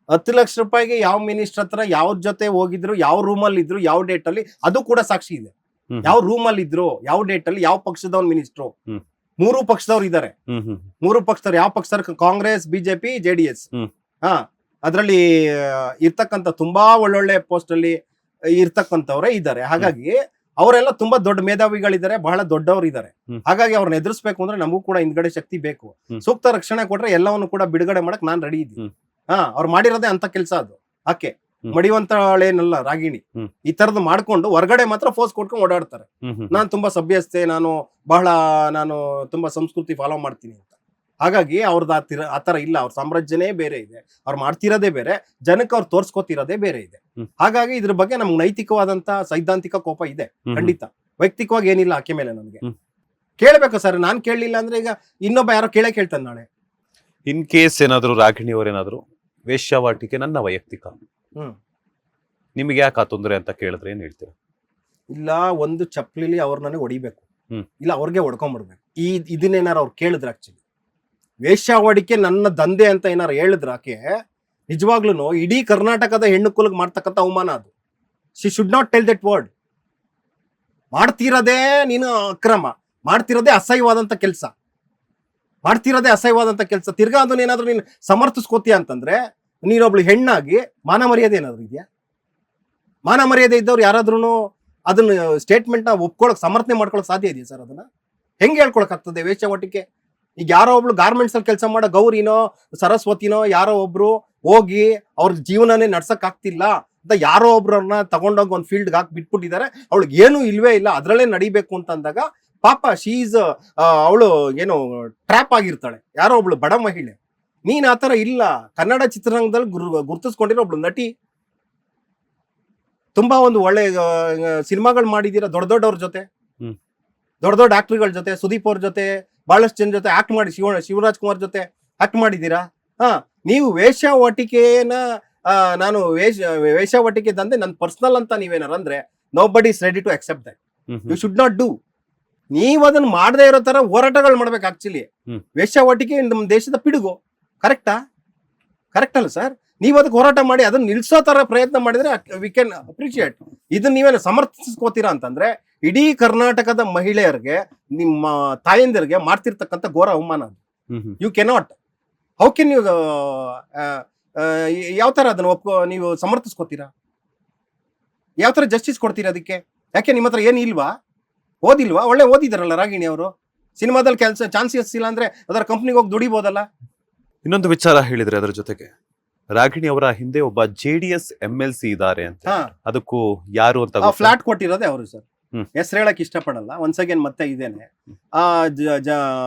10 ಲಕ್ಷ ರೂಪಾಯಿಗೆ ಯಾವ ಮಿನಿಸ್ಟರ್ ಹತ್ರ ಯಾವ್ರ ಜೊತೆ ಹೋಗಿದ್ರು, ಯಾವ ರೂಮಲ್ಲಿ ಇದ್ರು, ಯಾವ ಡೇಟ್ ಅಲ್ಲಿ, ಅದು ಕೂಡ ಸಾಕ್ಷಿ ಇದೆ. ಯಾವ ರೂಮಲ್ಲಿ ಇದ್ರು, ಯಾವ ಡೇಟ್ ಅಲ್ಲಿ, ಯಾವ ಪಕ್ಷದವ್ರ ಮಿನಿಸ್ಟ್ರು, 3 ಪಕ್ಷದವ್ರು ಇದ್ದಾರೆ. 3 ಪಕ್ಷದವ್ರು ಯಾವ ಪಕ್ಷದವ್ರು? Congress, BJP, JDS. ಅದ್ರಲ್ಲಿ ಇರ್ತಕ್ಕಂಥ ತುಂಬಾ ಒಳ್ಳೊಳ್ಳೆ ಪೋಸ್ಟ್ ಅಲ್ಲಿ ಇರ್ತಕ್ಕಂಥವ್ರೆ ಇದ್ದಾರೆ. ಹಾಗಾಗಿ ಅವರೆಲ್ಲ ತುಂಬಾ ದೊಡ್ಡ ಮೇಧಾವಿಗಳಿದ್ದಾರೆ, ಬಹಳ ದೊಡ್ಡವರು ಇದ್ದಾರೆ. ಹಾಗಾಗಿ ಅವ್ರನ್ನ ಎದುರಿಸ್ಬೇಕು ಅಂದ್ರೆ ನಮಗೂ ಕೂಡ ಹಿಂದ್ಗಡೆ ಶಕ್ತಿ ಬೇಕು. ಸೂಕ್ತ ರಕ್ಷಣೆ ಕೊಟ್ರೆ ಎಲ್ಲವನ್ನು ಕೂಡ ಬಿಡುಗಡೆ ಮಾಡಕ್ ನಾನ್ ರೆಡಿ ಇದ್ದೀನಿ. ಅವ್ರು ಮಾಡಿರೋದೇ ಅಂತ ಕೆಲಸ ಅದು. ಆಕೆ ಮಡಿವಂತಳೇನಲ್ಲ ರಾಗಿಣಿ, ಈ ತರದ್ದು ಮಾಡ್ಕೊಂಡು ಹೊರಗಡೆ ಮಾತ್ರ ಫೋರ್ಸ್ ಕೊಟ್ಕೊಂಡು ಓಡಾಡ್ತಾರೆ. ನಾನ್ ತುಂಬಾ ಸಭ್ಯಸ್ತೆ, ನಾನು ತುಂಬಾ ಸಂಸ್ಕೃತಿ ಫಾಲೋ ಮಾಡ್ತೀನಿ ಅಂತ. ಹಾಗಾಗಿ ಅವ್ರದ್ದು ಆತರ ಇಲ್ಲ. ಅವ್ರ ಸಾಮ್ರಾಜ್ಯನೇ ಬೇರೆ ಇದೆ, ಅವ್ರು ಮಾಡ್ತಿರೋದೇ ಬೇರೆ, ಜನಕ್ಕೆ ಅವ್ರು ತೋರ್ಸ್ಕೊತಿರೋದೇ ಬೇರೆ ಇದೆ. ಹಾಗಾಗಿ ಇದ್ರ ಬಗ್ಗೆ ನಮ್ಗೆ ನೈತಿಕವಾದಂತ ಸೈದ್ಧಾಂತಿಕ ಕೋಪ ಇದೆ ಖಂಡಿತ. ವೈಯಕ್ತಿಕವಾಗಿ ಏನಿಲ್ಲ ಆಕೆ ಮೇಲೆ ನನಗೆ. ಕೇಳ್ಬೇಕು ಸರ್, ನಾನ್ ಕೇಳಲಿಲ್ಲ ಅಂದ್ರೆ ಈಗ ಇನ್ನೊಬ್ಬ ಯಾರೋ ಕೇಳ್ತಾನೆ ನಾಳೆ. ಇನ್ ಕೇಸ್ ಏನಾದ್ರು ರಾಗಿಣಿ ಅವರೇನಾದ್ರು ವೇಶ್ಯಾವಾಟಿಕೆ ನನ್ನ ವೈಯಕ್ತಿಕ, ನಿಮಗೆ ಯಾಕೆ ಆ ತೊಂದರೆ ಅಂತ ಕೇಳಿದ್ರೆ ಏನ್ ಹೇಳ್ತೀರಾ? ಇಲ್ಲ, ಒಂದು ಚಪ್ಪಲಿಲಿ ಅವ್ರ ನನಗೆ ಹೊಡಿಬೇಕು, ಇಲ್ಲ ಅವ್ರಿಗೆ ಹೊಡ್ಕೊಂಡ್ಬಿಡ್ಬೇಕು. ಇದನ್ನೇನಾರು ಅವ್ರು ಕೇಳಿದ್ರೆ, ಆಕ್ಚುಲಿ ವೇಶ್ಯಾವಾಟಿಕೆ ನನ್ನ ದಂಧೆ ಅಂತ ಏನಾರು ಹೇಳಿದ್ರ ಆಕೆ, ನಿಜವಾಗ್ಲೂ ಇಡೀ ಕರ್ನಾಟಕದ ಹೆಣ್ಣು ಕುಲಗ್ ಮಾಡ್ತಕ್ಕಂಥ ಅವಮಾನ ಅದು. She should not tell that word. ಮಾಡ್ತಿರೋದೇ ನೀನು ಅಕ್ರಮ, ಮಾಡ್ತಿರೋದೇ ಅಸಹ್ಯವಾದಂತ ಕೆಲಸ, ತಿರ್ಗಾ ಅದನ್ನ ಏನಾದ್ರು ನೀನು ಸಮರ್ಥಿಸ್ಕೋತೀಯ ಅಂತಂದ್ರೆ, ನೀನೊಬ್ಳು ಹೆಣ್ಣಾಗಿ ಮಾನ ಮರ್ಯಾದೆ ಏನಾದ್ರು ಇದೆಯಾ? ಮಾನ ಮರ್ಯಾದೆ ಇದ್ದವ್ರು ಯಾರಾದ್ರೂ ಅದನ್ನ ಸ್ಟೇಟ್ಮೆಂಟ್ ನ ಒಪ್ಕೊಳಕ್ ಸಮರ್ಥನೆ ಮಾಡ್ಕೊಳಕ್ ಸಾಧ್ಯ ಇದೆಯಾ ಸರ್? ಅದನ್ನ ಹೆಂಗ್ ಹೇಳ್ಕೊಳಕ್ ಆಗ್ತದೆ ವೇಶ್ಯಾವಾಟಿಕೆ? ಈಗ ಯಾರೋ ಒಬ್ಳು ಗಾರ್ಮೆಂಟ್ಸ್ ಅಲ್ಲಿ ಕೆಲಸ ಮಾಡೋ ಗೌರಿನೋ ಸರಸ್ವತಿನೋ ಯಾರೋ ಒಬ್ರು ಹೋಗಿ ಅವ್ರ ಜೀವನನೇ ನಡ್ಸಕ್ ಆಗ್ತಿಲ್ಲ ಅಂತ ಯಾರೋ ಒಬ್ರನ್ನ ತಗೊಂಡೋಗಿ ಒಂದ್ ಫೀಲ್ಡ್ ಹಾಕಿ ಬಿಟ್ಬಿಟ್ಟಿದ್ದಾರೆ. ಅವಳಿಗೆ ಏನು ಇಲ್ವೇ ಇಲ್ಲ, ಅದ್ರಲ್ಲೇ ನಡಿಬೇಕು ಅಂತ ಅಂದಾಗ ಪಾಪ ಶೀಸ್ ಅವಳು ಏನು ಟ್ರ್ಯಾಪ್ ಆಗಿರ್ತಾಳೆ, ಯಾರೋ ಒಬ್ಳು ಬಡ ಮಹಿಳೆ. ನೀನ್ ಆತರ ಇಲ್ಲ. ಕನ್ನಡ ಚಿತ್ರರಂಗದಲ್ಲಿ ಗುರುತಿಸ್ಕೊಂಡಿರೋ ಒಬ್ಳು ನಟಿ, ತುಂಬಾ ಒಂದು ಒಳ್ಳೆ ಸಿನಿಮಾಗಳು ಮಾಡಿದೀರ ದೊಡ್ಡವ್ರ ಜೊತೆ, ದೊಡ್ಡ ಆಕ್ಟರ್ಗಳ ಜೊತೆ, ಸುದೀಪ್ ಅವ್ರ ಜೊತೆ, ಬಹಳಷ್ಟು ಜನ ಜೊತೆ ಆಕ್ಟ್ ಮಾಡಿ, ಶಿವರಾಜ್ ಕುಮಾರ್ ಜೊತೆ ಆಕ್ಟ್ ಮಾಡಿದೀರಾ. ನೀವು ವೇಶ್ಯಾವಾಟಿಕೆನ ನಾನು ವೇಶ್ಯಾವಾಟಿಕೆ ದಂಧೆ ನನ್ನ ಪರ್ಸನಲ್ ಅಂತ ನೀವೇನಾರ ಅಂದ್ರೆ, nobody is ready to accept that. You should not do. ನೀವು ಅದನ್ನ ಮಾಡದೇ ಇರೋ ತರ ಹೋರಾಟಗಳು ಮಾಡ್ಬೇಕು. ಆಕ್ಚುಲಿ ವೇಶ್ಯಾವಾಟಿಕೆ ನಮ್ಮ ದೇಶದ ಪಿಡುಗು. ಕರೆಕ್ಟ್ ಅಲ್ಲ ಸರ್? ನೀವು ಅದಕ್ಕೆ ಹೋರಾಟ ಮಾಡಿ ಅದನ್ನ ನಿಲ್ಸೋ ತರ ಪ್ರಯತ್ನ ಮಾಡಿದ್ರೆ ವಿ ಕ್ಯಾನ್ ಅಪ್ರಿಶಿಯೇಟ್. ಇದನ್ನ ನೀವೇನು ಸಮರ್ಥಿಸ್ಕೋತೀರಾ ಅಂತಂದ್ರೆ, ಇಡೀ ಕರ್ನಾಟಕದ ಮಹಿಳೆಯರಿಗೆ, ನಿಮ್ಮ ತಾಯಂದಿರಿಗೆ ಮಾಡ್ತಿರ್ತಕ್ಕಂಥ ಘೋರ ಅವಮಾನ ಅದು. You cannot. How can you, ಯಾವ ತರ ಅದನ್ನ ನೀವು ಸಮರ್ಥಿಸ್ಕೋತೀರಾ? ಯಾವ ತರ ಜಸ್ಟಿಸ್ ಕೊಡ್ತೀರಾ ಅದಕ್ಕೆ? ಯಾಕೆ ನಿಮ್ಮ ಹತ್ರ ಏನು ಇಲ್ವಾ? ಓದಿಲ್ವಾ? ಒಳ್ಳೆ ಓದಿದಾರಲ್ಲ ರಾಗಿಣಿ ಅವರು. ಸಿನಿಮಾದಲ್ಲಿ ಕೆಲಸ ಚಾನ್ಸಸ್ ಇಲ್ಲ ಅಂದ್ರೆ ಅದರ ಕಂಪ್ನಿಗೆ ಹೋಗಿ ದುಡಿಬೋದಲ್ಲ. ಇನ್ನೊಂದು ವಿಚಾರ ಹೇಳಿದ್ರೆ ಅದ್ರ ಜೊತೆಗೆ, ರಾಗಿಣಿ ಅವರ ಹಿಂದೆ ಒಬ್ಬ JDS MLC ಇದ್ದಾರೆ ಅಂತ, ಅದಕ್ಕೂ ಯಾರು ಅಂತ ಫ್ಲಾಟ್ ಕೊಟ್ಟಿರೋದೇ ಅವರು ಸರ್. ಹೆಸರು ಹೇಳಕ್ ಇಷ್ಟಪಡಲ್ಲ. ಒನ್ಸ್ ಅಗೇನ್ ಮತ್ತೆ ಇದೇನೆ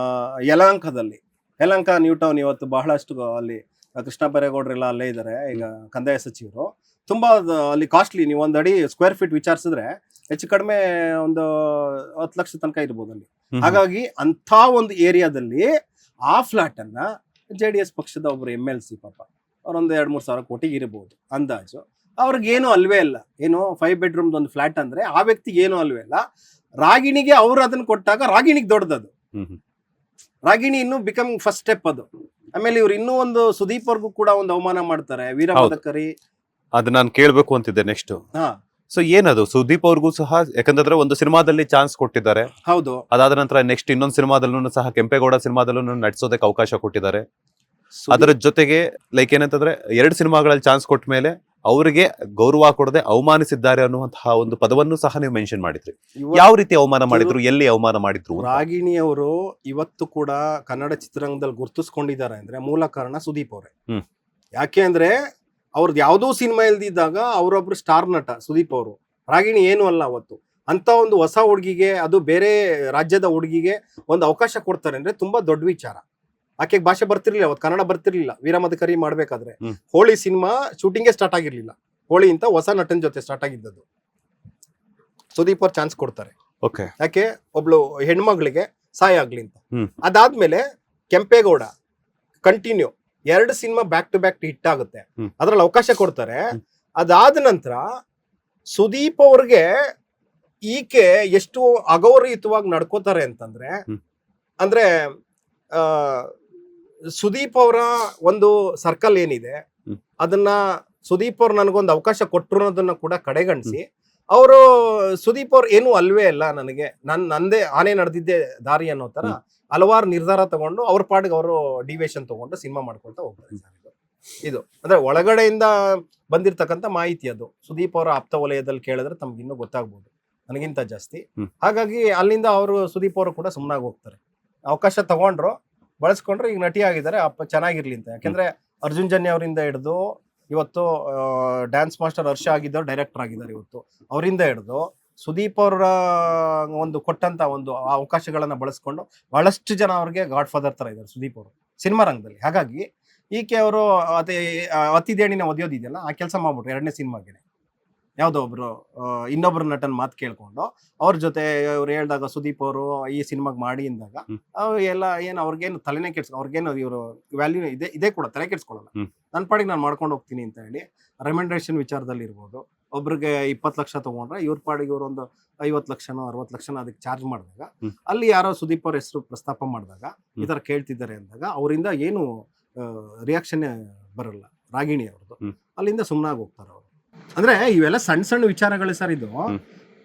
ಯಲಹಂಕ ನ್ಯೂ ಟೌನ್ ಇವತ್ತು ಬಹಳಷ್ಟು ಅಲ್ಲಿ ಕೃಷ್ಣ ಬೈರೇಗೌಡರೆಲ್ಲ ಅಲ್ಲೇ ಇದ್ದಾರೆ ಈಗ ಕಂದಾಯ ಸಚಿವರು. ತುಂಬಾ ಅಲ್ಲಿ ಕಾಸ್ಟ್ಲಿ. ನೀವು ಒಂದ್ ಅಡಿ ಸ್ಕ್ವೇರ್ ಫೀಟ್ ವಿಚಾರಿಸಿದ್ರೆ ಹೆಚ್ಚು ಕಡಿಮೆ ಒಂದು 10 ಲಕ್ಷ ತನಕ ಇರ್ಬೋದು ಅಲ್ಲಿ. ಹಾಗಾಗಿ ಅಂತ ಒಂದು ಏರಿಯಾದಲ್ಲಿ ಆ ಫ್ಲಾಟ್ ಅನ್ನ JDS ಪಕ್ಷದ ಒಬ್ರು MLC ಪಾಪ ಅವ್ರೊಂದು 2-3 ಸಾವಿರ ಕೋಟಿಗೆ ಇರಬಹುದು ಅಂದಾಜು. ಅವ್ರಿಗೇನು ಅಲ್ವೇ ಇಲ್ಲ. ಏನು 5 bedroom ಒಂದು ಫ್ಲಾಟ್ ಅಂದ್ರೆ ಆ ವ್ಯಕ್ತಿಗೆ ಏನು ಅಲ್ವೇ ಇಲ್ಲ. ರಾಗಿಣಿಗೆ ಅವ್ರು ಅದನ್ನ ಕೊಟ್ಟಾಗ ರಾಗಿಣಿಗೆ ದೊಡ್ಡದದು. ರಾಗಿಣಿ ಇನ್ನು ಬಿಕಮಿಂಗ್ ಫಸ್ಟ್ ಸ್ಟೆಪ್ ಅದು. ಆಮೇಲೆ ಇವ್ರು ಇನ್ನೂ ಒಂದು ಸುದೀಪ್ ಅವ್ರಿಗೂ ಕೂಡ ಒಂದು ಅವಮಾನ ಮಾಡ್ತಾರೆ, ವೀರಭದ್ರಕರಿ. ಅದು ನಾನು ಕೇಳ್ಬೇಕು ಅಂತಿದ್ದೆ ನೆಕ್ಸ್ಟ್. ಸೊ ಏನದು ಸುದೀಪ್ ಅವ್ರಿಗೂ ಸಹ ಯಾಕಂತಂದ್ರೆ ಒಂದು ಸಿನಿಮಾದಲ್ಲಿ ಚಾನ್ಸ್ ಕೊಟ್ಟಿದ್ದಾರೆ, ಹೌದು. ಅದಾದ ನಂತರ ನೆಕ್ಸ್ಟ್ ಇನ್ನೊಂದು ಸಿನಿಮಾದಲ್ಲೂ ಸಹ ಕೆಂಪೇಗೌಡ ಸಿನಿಮಾದಲ್ಲೂ ನಟಿಸೋದಕ್ಕೆ ಅವಕಾಶ ಕೊಟ್ಟಿದ್ದಾರೆ. ಅದರ ಜೊತೆಗೆ ಲೈಕ್ ಏನಂತಂದ್ರೆ 2 ಸಿನಿಮಾಗಳಲ್ಲಿ ಚಾನ್ಸ್ ಕೊಟ್ಟ ಮೇಲೆ ಅವರಿಗೆ ಗೌರವ ಕೊಡದೆ ಅವಮಾನಿಸಿದ್ದಾರೆ ಅನ್ನುವಂತಹ ಒಂದು ಪದವನ್ನು ಸಹ ನೀವು ಮೆನ್ಷನ್ ಮಾಡಿದ್ರಿ. ಯಾವ ರೀತಿ ಅವಮಾನ ಮಾಡಿದ್ರು, ಎಲ್ಲಿ ಅವಮಾನ ಮಾಡಿದ್ರು? ರಾಗಿಣಿ ಅವರು ಇವತ್ತು ಕೂಡ ಕನ್ನಡ ಚಿತ್ರರಂಗದಲ್ಲಿ ಗುರ್ತಿಸ್ಕೊಂಡಿದ್ದಾರೆ ಅಂದ್ರೆ ಮೂಲ ಕಾರಣ ಸುದೀಪ್ ಅವರೇ. ಯಾಕೆ ಅಂದ್ರೆ ಅವ್ರದ್ದು ಯಾವುದೋ ಸಿನಿಮಾ ಇಲ್ದಿದ್ದಾಗ ಅವರೊಬ್ರು ಸ್ಟಾರ್ ನಟ ಸುದೀಪ್ ಅವರು. ರಾಗಿಣಿ ಏನು ಅಲ್ಲ ಅವತ್ತು. ಅಂತ ಒಂದು ಹೊಸ ಹುಡುಗಿಗೆ, ಅದು ಬೇರೆ ರಾಜ್ಯದ ಹುಡುಗಿಗೆ ಒಂದು ಅವಕಾಶ ಕೊಡ್ತಾರೆ ಅಂದ್ರೆ ತುಂಬಾ ದೊಡ್ಡ ವಿಚಾರ. ಆಕೆಗೆ ಭಾಷೆ ಬರ್ತಿರ್ಲಿಲ್ಲ, ಅವತ್ತು ಕನ್ನಡ ಬರ್ತಿರ್ಲಿಲ್ಲ. ವೀರಮದಕರಿ ಮಾಡ್ಬೇಕಾದ್ರೆ ಹೋಳಿ ಸಿನಿಮಾ ಶೂಟಿಂಗೇ ಸ್ಟಾರ್ಟ್ ಆಗಿರ್ಲಿಲ್ಲ. ಹೋಳಿ ಅಂತ ಹೊಸ ನಟನ ಜೊತೆ ಸ್ಟಾರ್ಟ್ ಆಗಿದ್ದದು. ಸುದೀಪ್ ಅವ್ರು ಚಾನ್ಸ್ ಕೊಡ್ತಾರೆ. ಯಾಕೆ? ಒಬ್ಳು ಹೆಣ್ಮಗಳಿಗೆ ಸಹಾಯ ಆಗ್ಲಿ ಅಂತ. ಅದಾದ್ಮೇಲೆ Kempegowda continue 2 cinema back to back hit ಆಗುತ್ತೆ, ಅದ್ರಲ್ಲಿ ಅವಕಾಶ ಕೊಡ್ತಾರೆ. ಅದಾದ ನಂತರ ಸುದೀಪ್ ಅವ್ರಿಗೆ ಈಕೆ ಎಷ್ಟು ಅಗೌರವಯುತವಾಗಿ ನಡ್ಕೋತಾರೆ ಅಂತಂದ್ರೆ, ಅಂದ್ರೆ ಸುದೀಪ್ ಅವರ ಒಂದು ಸರ್ಕಲ್ ಏನಿದೆ ಅದನ್ನ ಸುದೀಪ್ ಅವ್ರು ನನಗೊಂದು ಅವಕಾಶ ಕೊಟ್ಟರು ಅನ್ನೋದನ್ನ ಕೂಡ ಕಡೆಗಣಿಸಿ, ಅವರು ಸುದೀಪ್ ಅವ್ರು ಏನು ಅಲ್ವೇ ಅಲ್ಲ, ನನಗೆ ನಂದೇ ಆನೆ ನಡೆದಿದ್ದೆ ದಾರಿ ಅನ್ನೋ ತರ ಹಲವಾರು ನಿರ್ಧಾರ ತಗೊಂಡು ಅವ್ರ ಪಾಡಿಗೆ ಅವರು ಡಿವಿಯೇಷನ್ ತಗೊಂಡು ಸಿನಿಮಾ ಮಾಡ್ಕೊಳ್ತಾ ಹೋಗ್ತಾರೆ. ಇದು ಅಂದ್ರೆ ಒಳಗಡೆಯಿಂದ ಬಂದಿರ್ತಕ್ಕಂಥ ಮಾಹಿತಿ ಅದು. ಸುದೀಪ್ ಅವರ ಆಪ್ತ ವಲಯದಲ್ಲಿ ಕೇಳಿದ್ರೆ ತಮ್ಗೆ ಇನ್ನೂ ಗೊತ್ತಾಗ್ಬೋದು ನನಗಿಂತ ಜಾಸ್ತಿ. ಹಾಗಾಗಿ ಅಲ್ಲಿಂದ ಅವರು ಸುದೀಪ್ ಅವರು ಕೂಡ ಸುಮ್ಮನಾಗಿ ಹೋಗ್ತಾರೆ. ಅವಕಾಶ ತಗೊಂಡ್ರು, ಬಳಸ್ಕೊಂಡ್ರು, ಈಗ ನಟಿ ಆಗಿದ್ದಾರೆ. ಚೆನ್ನಾಗಿರ್ಲಿ ಅಂತ. ಯಾಕೆಂದ್ರೆ ಅರ್ಜುನ್ ಜನ್ಯ ಅವರಿಂದ ಹಿಡಿದು ಇವತ್ತು ಡ್ಯಾನ್ಸ್ ಮಾಸ್ಟರ್ ಹರ್ಷ ಆಗಿದ್ದವ್ರು ಡೈರೆಕ್ಟರ್ ಆಗಿದ್ದಾರೆ. ಇವತ್ತು ಅವರಿಂದ ಹಿಡಿದು ಸುದೀಪ್ ಅವರ ಒಂದು ಕೊಟ್ಟಂತ ಒಂದು ಅವಕಾಶಗಳನ್ನ ಬಳಸ್ಕೊಂಡು ಬಹಳಷ್ಟು ಜನ ಅವ್ರಿಗೆ ಗಾಡ್ ಫಾದರ್ ತರ ಇದ್ದಾರೆ ಸುದೀಪ್ ಅವರು ಸಿನಿಮಾ ರಂಗದಲ್ಲಿ. ಹಾಗಾಗಿ ಈಕೆ ಅವರು ಅತಿದೇಣಿನ ಒದೆಯೋದಿದೆಯಲ್ಲ, ಆ ಕೆಲಸ ಮಾಡ್ಬಿಟ್ರು 2ನೇ ಸಿನಿಮಾಗೆ. ಯಾವುದೋ ಒಬ್ರು ಇನ್ನೊಬ್ರು ನಟನ್ ಮಾತು ಕೇಳ್ಕೊಂಡು ಅವ್ರ ಜೊತೆ ಅವ್ರು ಹೇಳ್ದಾಗ ಸುದೀಪ್ ಅವರು ಈ ಸಿನಿಮಾಗೆ ಮಾಡಿ ಅಂದಾಗ ಎಲ್ಲ ಏನು ಅವ್ರಿಗೇನು ತಲೆನೇ ಕೆಡ್ಸ್ಕೊ, ಅವ್ರಿಗೇನು ಇವರು ವ್ಯಾಲ್ಯೂ ಇದೇ ಕೂಡ ತಲೆ ಕೆಡ್ಸ್ಕೊಳ್ಳಲ್ಲ. ನನ್ನ ಪಾಡಿಗೆ ನಾನು ಮಾಡ್ಕೊಂಡು ಹೋಗ್ತೀನಿ ಅಂತ ಹೇಳಿ ರೆಮ್ಯುನರೇಷನ್ ವಿಚಾರದಲ್ಲಿ ಇರ್ಬೋದು. ಒಬ್ರಿಗೆ 20 ಲಕ್ಷ ತಗೊಂಡ್ರೆ ಇವ್ರ ಪಾಡಿಗೆ ಇವರು ಒಂದು 50 ಲಕ್ಷನೋ 60 ಲಕ್ಷನೋ ಅದಕ್ಕೆ ಚಾರ್ಜ್ ಮಾಡಿದಾಗ, ಅಲ್ಲಿ ಯಾರೋ ಸುದೀಪ್ ಅವ್ರ ಹೆಸರು ಪ್ರಸ್ತಾಪ ಮಾಡಿದಾಗ ಈ ತರ ಕೇಳ್ತಿದ್ದಾರೆ ಅಂದಾಗ ಅವರಿಂದ ಏನು ರಿಯಾಕ್ಷನ್ ಬರಲ್ಲ ರಾಗಿಣಿ ಅವ್ರದ್ದು. ಅಲ್ಲಿಂದ ಸುಮ್ಮನಾಗಿ ಹೋಗ್ತಾರೆ ಅವರು. ಅಂದ್ರೆ ಇವೆಲ್ಲ ಸಣ್ಣ ಸಣ್ಣ ವಿಚಾರಗಳು ಸರ್. ಇದು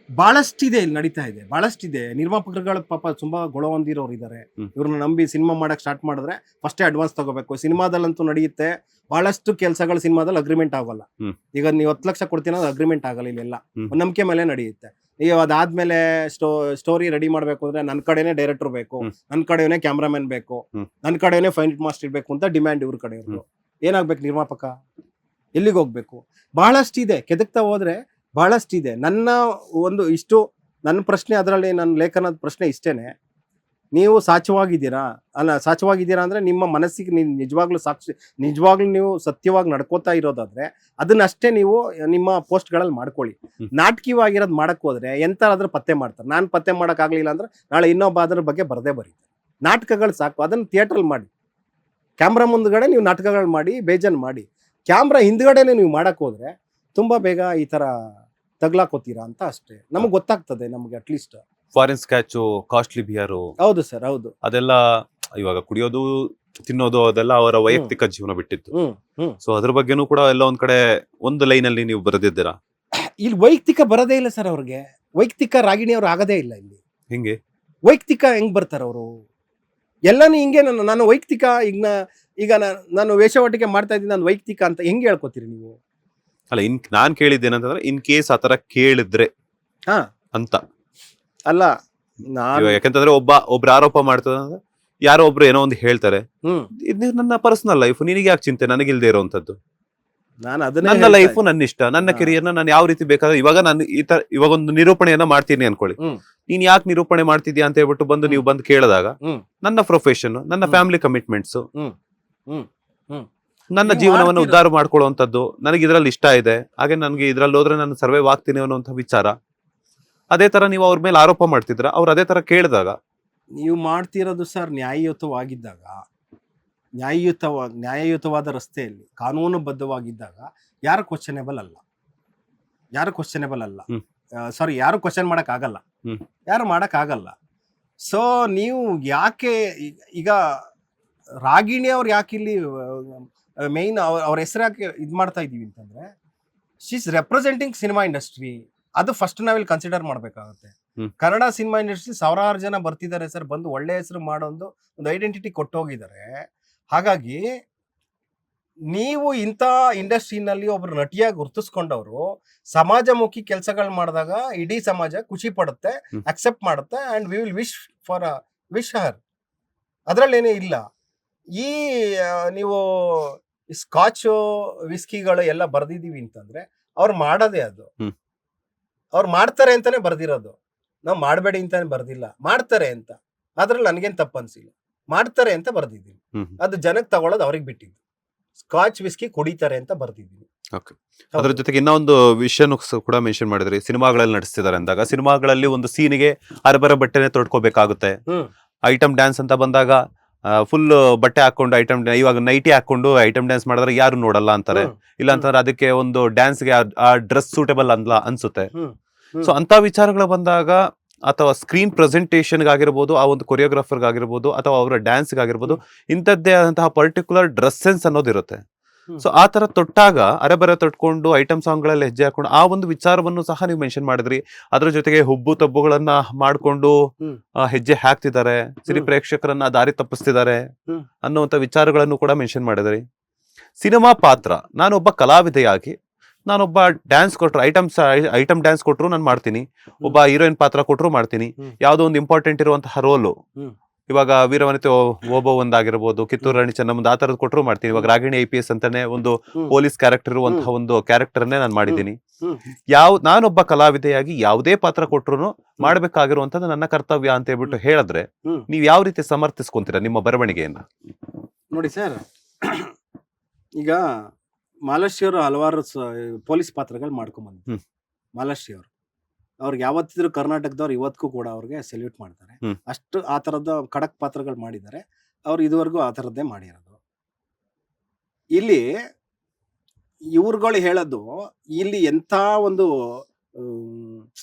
ಬಹಳಷ್ಟಿದೆ, ಇಲ್ಲಿ ನಡೀತಾ ಇದೆ, ಬಹಳಷ್ಟಿದೆ. ನಿರ್ಮಾಪಕರುಗಳು ಪಾಪ ತುಂಬಾ ಗೊಳ ಹೊಂದಿರೋರು ಇದ್ದಾರೆ. ಇವ್ರನ್ನ ನಂಬಿ ಸಿನಿಮಾ ಮಾಡಕ್ ಸ್ಟಾರ್ಟ್ ಮಾಡಿದ್ರೆ ಫಸ್ಟೇ ಅಡ್ವಾನ್ಸ್ ತಗೋಬೇಕು. ಸಿನಿಮಾದಲ್ಲಂತೂ ನಡೆಯುತ್ತೆ, ಬಹಳಷ್ಟು ಕೆಲಸಗಳು ಸಿನಿಮಾದಲ್ಲಿ ಅಗ್ರಿಮೆಂಟ್ ಆಗೋಲ್ಲ. ಈಗ ನೀವು 10 ಲಕ್ಷ ಕೊಡ್ತೀನಿ ಅದು ಅಗ್ರಿಮೆಂಟ್ ಆಗಲ್ಲ. ಇಲ್ಲೆಲ್ಲ ಒಂದು ನಂಬಿಕೆ ಮೇಲೆ ನಡೆಯುತ್ತೆ. ಈಗ ಅದಾದ್ಮೇಲೆ ಸ್ಟೋರಿ ರೆಡಿ ಮಾಡ್ಬೇಕು ಅಂದ್ರೆ ನನ್ನ ಕಡೆನೇ ಡೈರೆಕ್ಟರ್ ಬೇಕು, ನನ್ನ ಕಡೆನೇ ಕ್ಯಾಮ್ರಾಮನ್ ಬೇಕು, ನನ್ನ ಕಡೆನೇ ಫೈಟ್ ಮಾಸ್ಟರ್ ಇರ್ಬೇಕು ಅಂತ ಡಿಮ್ಯಾಂಡ್ ಇವ್ರ ಕಡೆ ಇರೋದು. ಏನಾಗ್ಬೇಕು ನಿರ್ಮಾಪಕ? ಎಲ್ಲಿಗೆ ಹೋಗ್ಬೇಕು? ಬಹಳಷ್ಟಿದೆ, ಕೆದಕ್ತಾ ಹೋದ್ರೆ ಬಹಳಷ್ಟಿದೆ. ನನ್ನ ಪ್ರಶ್ನೆ, ಅದರಲ್ಲಿ ನನ್ನ ಲೇಖನದ ಪ್ರಶ್ನೆ ಇಷ್ಟೇನೆ. ನೀವು ಸಾಚವಾಗಿದ್ದೀರಾ ಅಂದ್ರೆ ನಿಮ್ಮ ಮನಸ್ಸಿಗೆ ನಿಜವಾಗ್ಲೂ ನೀವು ಸತ್ಯವಾಗಿ ನಡ್ಕೋತಾ ಇರೋದಾದ್ರೆ ಅದನ್ನಷ್ಟೇ ನೀವು ನಿಮ್ಮ ಪೋಸ್ಟ್ಗಳಲ್ಲಿ ಮಾಡ್ಕೊಳ್ಳಿ. ನಾಟಕೀಯವಾಗಿರೋದು ಮಾಡಕ್ ಹೋದ್ರೆ ಎಂತಾದ್ರೂ ಪತ್ತೆ ಮಾಡ್ತಾರೆ. ನಾನು ಪತ್ತೆ ಮಾಡಕ್ ಆಗ್ಲಿಲ್ಲ ಅಂದ್ರೆ ನಾಳೆ ಇನ್ನೊಬ್ಬ ಅದ್ರ ಬಗ್ಗೆ ಬರದೇ ಬರೀತಾರೆ. ನಾಟಕಗಳು ಸಾಕು, ಅದನ್ನ ಥಿಯೇಟ್ರಲ್ಲಿ ಮಾಡಿ. ಕ್ಯಾಮ್ರಾ ಮುಂದ್ಗಡೆ ನೀವು ನಾಟಕಗಳು ಮಾಡಿ, ಬೇಜಾನ್ ಮಾಡಿ. ಕ್ಯಾಮ್ರಾ ಹಿಂದ್ಗಡೆನೆ ನೀವು ಮಾಡಕ್ ಹೋದ್ರೆ ತುಂಬಾ ಬೇಗ ಈ ತರ ತಗ್ಲಾಕೋತೀರಾ ಅಂತ ಅಷ್ಟೇ ನಮಗೆ ಗೊತ್ತಾಗ್ತದೆ. ನಮ್ಗೆ ಅಟ್ಲೀಸ್ಟ್ ಫಾರಿನ್ ಸ್ಕ್ಯಾಚು, ಕಾಸ್ಟ್ಲಿ ಬಿಯರು, ಹೌದು ಸರ್, ಹೌದು, ಅದೆಲ್ಲ ಇವಾಗ ಕುಡಿಯೋದು ತಿನ್ನೋದು ಅದೆಲ್ಲ ಅವರ ವೈಯಕ್ತಿಕ ಜೀವನ ಬಿಟ್ಟಿತ್ತು. ಸೊ ಅದ್ರ ಬಗ್ಗೆನೂ ಕೂಡ ಎಲ್ಲ ಒಂದ್ ಕಡೆ ಒಂದು ಲೈನ್ ಅಲ್ಲಿ ನೀವು ಬರೆದಿದ್ದೀರಾ. ಇಲ್ಲಿ ವೈಯಕ್ತಿಕ ಬರದೇ ಇಲ್ಲ ಸರ್. ಅವ್ರಿಗೆ ವೈಯಕ್ತಿಕ ರಾಗಿಣಿ ಅವ್ರು ಆಗದೇ ಇಲ್ಲ. ಇಲ್ಲಿ ಹಿಂಗೆ ವೈಯಕ್ತಿಕ ಹೆಂಗ್ ಬರ್ತಾರ ಅವರು? ಎಲ್ಲಾನು ಹಿಂಗೆ ನಾನು ವೈಯಕ್ತಿಕ ಈಗ ನಾನು ವೇಷವಾಟಿಕೆ ಮಾಡ್ತಾ ಇದ್ದೀನಿ, ನಾನು ವೈಯಕ್ತಿಕ ಅಂತ ಹೆಂಗೆ ಹೇಳ್ಕೊತೀರಿ ನೀವು? ಅಲ್ಲ, ನಾನ್ ಕೇಳಿದ್ದೇನಂತಂದ್ರೆ ಇನ್ ಕೇಸ್ ಆತರ ಕೇಳಿದ್ರೆ ಅಂತ ಅಲ್ಲ. ಯಾಕಂತಂದ್ರೆ ಒಬ್ರು ಆರೋಪ ಮಾಡ್ತದಂದ್ರೆ ಯಾರೋ ಒಬ್ರು ಏನೋ ಒಂದು ಹೇಳ್ತಾರೆ, ಇದು ನನ್ನ ಪರ್ಸನಲ್ ಲೈಫ್, ನಿನಗೆ ಯಾಕೆ ಚಿಂತೆ, ನನಗಿಲ್ದೇ ಇರೋವಂಥದ್ದು. ನನ್ನ ಲೈಫ್, ನನ್ನ ಇಷ್ಟ, ನನ್ನ ಕೆರಿಯರ್ನ ನಾನು ಯಾವ ರೀತಿ ಬೇಕಾದ್ರೆ ಇವಾಗ ಒಂದು ನಿರೂಪಣೆಯನ್ನ ಮಾಡ್ತೀನಿ ಅನ್ಕೊಳ್ಳಿ. ನೀನ್ ಯಾಕೆ ನಿರೂಪಣೆ ಮಾಡ್ತಿದ್ಯಾ ಅಂತ ಹೇಳ್ಬಿಟ್ಟು ನೀವು ಬಂದು ಕೇಳಿದಾಗ ನನ್ನ ಪ್ರೊಫೆಷನ್, ನನ್ನ ಫ್ಯಾಮಿಲಿ ಕಮಿಟ್ಮೆಂಟ್ಸ್, ನನ್ನ ಜೀವನವನ್ನು ಉದ್ಧಾರ ಮಾಡ್ಕೊಳ್ಳುವಂಥದ್ದು ನನಗೆ ಇದ್ರಲ್ಲಿ ಇಷ್ಟ ಇದೆ, ಹಾಗೆ ನನಗೆ ಇದ್ರಲ್ಲಿ ಹೋದ್ರೆ ನಾನು ಸರ್ವೈವ್ ಆಗ್ತೀನಿ ಅನ್ನೋಂಥ ವಿಚಾರ. ಅದೇ ತರ ನೀವು ಅವ್ರ ಮೇಲೆ ಆರೋಪ ಮಾಡ್ತಿದ್ರ, ಅವ್ರು ಅದೇ ತರ ಕೇಳಿದಾಗ ನೀವು ಮಾಡ್ತಿರೋದು ಸರ್ ನ್ಯಾಯಯುತವಾಗಿದ್ದಾಗ, ನ್ಯಾಯಯುತವಾದ ರಸ್ತೆಯಲ್ಲಿ ಕಾನೂನುಬದ್ಧವಾಗಿದ್ದಾಗ ಯಾರು ಕ್ವಶನೇಬಲ್ ಅಲ್ಲ. ಸಾರಿ, ಯಾರು ಕ್ವಶನ್ ಮಾಡಕ್ ಆಗಲ್ಲ. ಸೊ ನೀವು ಯಾಕೆ ಈಗ ರಾಗಿಣಿ ಅವ್ರು ಯಾಕೆ ಇಲ್ಲಿ ಮೇಯ್ನ್ ಅವ್ರ ಹೆಸರು ಯಾಕೆ ಇದು ಮಾಡ್ತಾ ಇದೀವಿ ಅಂತಂದ್ರೆ, she is representing cinema industry. ಅದು ಫಸ್ಟ್ ನಾವಿಲ್ಲಿ ಕನ್ಸಿಡರ್ ಮಾಡ್ಬೇಕಾಗುತ್ತೆ. ಹ್ಮ್. ಕನ್ನಡ ಸಿನಿಮಾ ಇಂಡಸ್ಟ್ರಿ ಸಾವಿರಾರು ಜನ ಬರ್ತಿದ್ದಾರೆ ಸರ್, ಬಂದು ಒಳ್ಳೆ ಹೆಸರು ಮಾಡೋದು ಒಂದು ಐಡೆಂಟಿಟಿ ಕೊಟ್ಟೋಗಿದ್ದಾರೆ. ಹಾಗಾಗಿ ನೀವು ಇಂಥ ಇಂಡಸ್ಟ್ರಿನಲ್ಲಿ ಒಬ್ರು ನಟಿಯಾಗಿ ಗುರ್ತಿಸ್ಕೊಂಡವರು ಸಮಾಜಮುಖಿ ಕೆಲಸಗಳು ಮಾಡಿದಾಗ ಇಡೀ ಸಮಾಜ ಖುಷಿ ಪಡುತ್ತೆ, ಹ್ಮ್. ಅಕ್ಸೆಪ್ಟ್ ಮಾಡುತ್ತೆ, ಅಂಡ್ ವಿ ವಿಲ್ ವಿಶ್ ಹರ್. ಅದರಲ್ಲೇನೇ ಇಲ್ಲ. ಈ ನೀವು ಸ್ಕಾಚ್ ವಿಸ್ಕಿಗಳು ಎಲ್ಲ ಬರ್ದಿದೀವಿ ಅಂತಂದ್ರೆ ಅವ್ರು ಮಾಡೋದೇ ಅದು. ಹ್ಮ್. ಅವ್ರು ಮಾಡ್ತಾರೆ ಅಂತಾನೆ ಬರ್ದಿರೋದು, ನಾವು ಮಾಡಬೇಡಿ ಅಂತಾನೆ ಬರ್ದಿಲ್ಲ, ಮಾಡ್ತಾರೆ ಅಂತ. ಅದ್ರಲ್ಲಿ ನನಗೇನು ತಪ್ಪು ಅನ್ಸಿಲ್ಲ, ಮಾಡ್ತಾರೆ ಅಂತ ಬರ್ದಿದ್ದೀನಿ. ಅದು ಜನಕ್ಕೆ ತಗೊಳ್ಳೋದು ಅವ್ರಿಗೆ ಬಿಟ್ಟಿದ್ದು. ಸ್ಕಾಚ್ ವಿಸ್ಕಿ ಕುಡಿತಾರೆ ಅಂತ ಬರ್ದಿದ್ದೀನಿ. ಓಕೆ. ಅದ್ರ ಜೊತೆಗೆ ಇನ್ನೊಂದು ವಿಷಯನೂ ಕೂಡ ಮೆನ್ಷನ್ ಮಾಡಿದ್ರಿ, ಸಿನಿಮಾಗಳಲ್ಲಿ ನಡೆಸ್ತಿದ್ದಾರೆ ಅಂದಾಗ ಸಿನಿಮಾಗಳಲ್ಲಿ ಒಂದು ಸೀನಿಗೆ ಅರಬರ ಬಟ್ಟೆನೆ ತೊಡ್ಕೋಬೇಕಾಗುತ್ತೆ. ಐಟಮ್ ಡ್ಯಾನ್ಸ್ ಅಂತ ಬಂದಾಗ ಫುಲ್ ಬಟ್ಟೆ ಹಾಕೊಂಡು ಇವಾಗ ನೈಟಿ ಹಾಕೊಂಡು ಐಟಮ್ ಡ್ಯಾನ್ಸ್ ಮಾಡಿದ್ರೆ ಯಾರು ನೋಡಲ್ಲ ಅಂತಾರೆ. ಇಲ್ಲ ಅಂತಂದ್ರೆ ಅದಕ್ಕೆ ಒಂದು ಡ್ಯಾನ್ಸ್ಗೆ ಆ ಡ್ರೆಸ್ ಸೂಟೇಬಲ್ ಅನ್ಸುತ್ತೆ. ಸೊ ಅಂತ ವಿಚಾರಗಳು ಬಂದಾಗ ಅಥವಾ ಸ್ಕ್ರೀನ್ ಪ್ರೆಸೆಂಟೇಷನ್ಗಾಗಿರ್ಬೋದು, ಆ ಒಂದು ಕೊರಿಯೋಗ್ರಾಫರ್ಗಾಗಿರ್ಬೋದು, ಅಥವಾ ಅವರ ಡ್ಯಾನ್ಸ್ಗಾಗಿರ್ಬೋದು, ಇಂಥದ್ದೇ ಆದಂತಹ ಪರ್ಟಿಕ್ಯುಲರ್ ಡ್ರೆಸ್ ಸೆನ್ಸ್ ಅನ್ನೋದಿರುತ್ತೆ. ಸೊ ಆ ತರ ತೊಟ್ಟಾಗ ಅರೆಬರೆ ತೊಟ್ಕೊಂಡು ಐಟಮ್ ಸಾಂಗ್ಗಳಲ್ಲಿ ಹೆಜ್ಜೆ ಹಾಕೊಂಡು ಆ ಒಂದು ವಿಚಾರವನ್ನು ಸಹ ನೀವು ಮೆನ್ಷನ್ ಮಾಡಿದ್ರಿ. ಅದ್ರ ಜೊತೆಗೆ ಹುಬ್ಬು ತಬ್ಬುಗಳನ್ನ ಮಾಡ್ಕೊಂಡು ಹೆಜ್ಜೆ ಹಾಕ್ತಿದ್ದಾರೆ, ಸಿರಿ ಪ್ರೇಕ್ಷಕರನ್ನ ದಾರಿ ತಪ್ಪಿಸ್ತಿದ್ದಾರೆ ಅನ್ನುವಂಥ ವಿಚಾರಗಳನ್ನು ಕೂಡ ಮೆನ್ಷನ್ ಮಾಡಿದ್ರಿ. ಸಿನಿಮಾ ಪಾತ್ರ, ನಾನೊಬ್ಬ ಕಲಾವಿದೆಯಾಗಿ ನಾನೊಬ್ಬ ಡ್ಯಾನ್ಸ್ ಕೊಟ್ಟರು, ಐಟಮ್ ಡ್ಯಾನ್ಸ್ ಕೊಟ್ಟರು ನಾನು ಮಾಡ್ತೀನಿ, ಒಬ್ಬ ಹೀರೋಯಿನ್ ಪಾತ್ರ ಕೊಟ್ಟರು ಮಾಡ್ತೀನಿ, ಯಾವುದೋ ಒಂದು ಇಂಪಾರ್ಟೆಂಟ್ ಇರುವಂತಹ ರೋಲು, ಇವಾಗ ವೀರವನಿತೆ ಓಬೋ ಒಂದಾಗಿರ್ಬೋದು, ಕಿತ್ತೂರು ರಾಣಿ ಚೆನ್ನಮ್ಮ ಆ ತರದ್ ಕೊಟ್ಟರು ಮಾಡ್ತೀನಿ. ಇವಾಗ ರಾಗಿಣಿ IPS ಅಂತಾನೆ ಒಂದು ಪೊಲೀಸ್ ಕ್ಯಾರೆಕ್ಟರ್ ಇರುವಂತಹ ಒಂದು ಕ್ಯಾರೆಕ್ಟರ್ನೇ ನಾನು ಮಾಡಿದ್ದೀನಿ. ನಾನೊಬ್ಬ ಕಲಾವಿದೆಯಾಗಿ ಯಾವುದೇ ಪಾತ್ರ ಕೊಟ್ಟರು ಮಾಡ್ಬೇಕಾಗಿರುವಂತದ್ದು ನನ್ನ ಕರ್ತವ್ಯ ಅಂತ ಹೇಳ್ಬಿಟ್ಟು ಹೇಳಿದ್ರೆ ನೀವ್ ಯಾವ ರೀತಿ ಸಮರ್ಥಿಸ್ಕೊಂತೀರಾ ನಿಮ್ಮ ಬರವಣಿಗೆಯನ್ನ? ನೋಡಿ ಸರ್, ಈಗ ಮಾಲಾಶ್ರೀ ಅವರು ಹಲವಾರು ಪೊಲೀಸ್ ಪಾತ್ರಗಳು ಮಾಡ್ಕೊಂಡ್ಬಂದ್ರು. ಮಾಲಾಶ್ರೀ ಅವರು ಅವ್ರಿಗೆ ಯಾವತ್ತಿದ್ರು ಕರ್ನಾಟಕದವ್ರು ಇವತ್ತಿಗೂ ಕೂಡ ಅವ್ರಿಗೆ ಸೆಲ್ಯೂಟ್ ಮಾಡ್ತಾರೆ. ಅಷ್ಟು ಆ ಥರದ ಖಡಕ್ ಪಾತ್ರಗಳು ಮಾಡಿದ್ದಾರೆ. ಅವ್ರು ಇದುವರೆಗೂ ಆ ಥರದ್ದೇ ಮಾಡಿರೋದು. ಇಲ್ಲಿ ಇವ್ರುಗಳು ಹೇಳೋದು, ಇಲ್ಲಿ ಎಂಥ ಒಂದು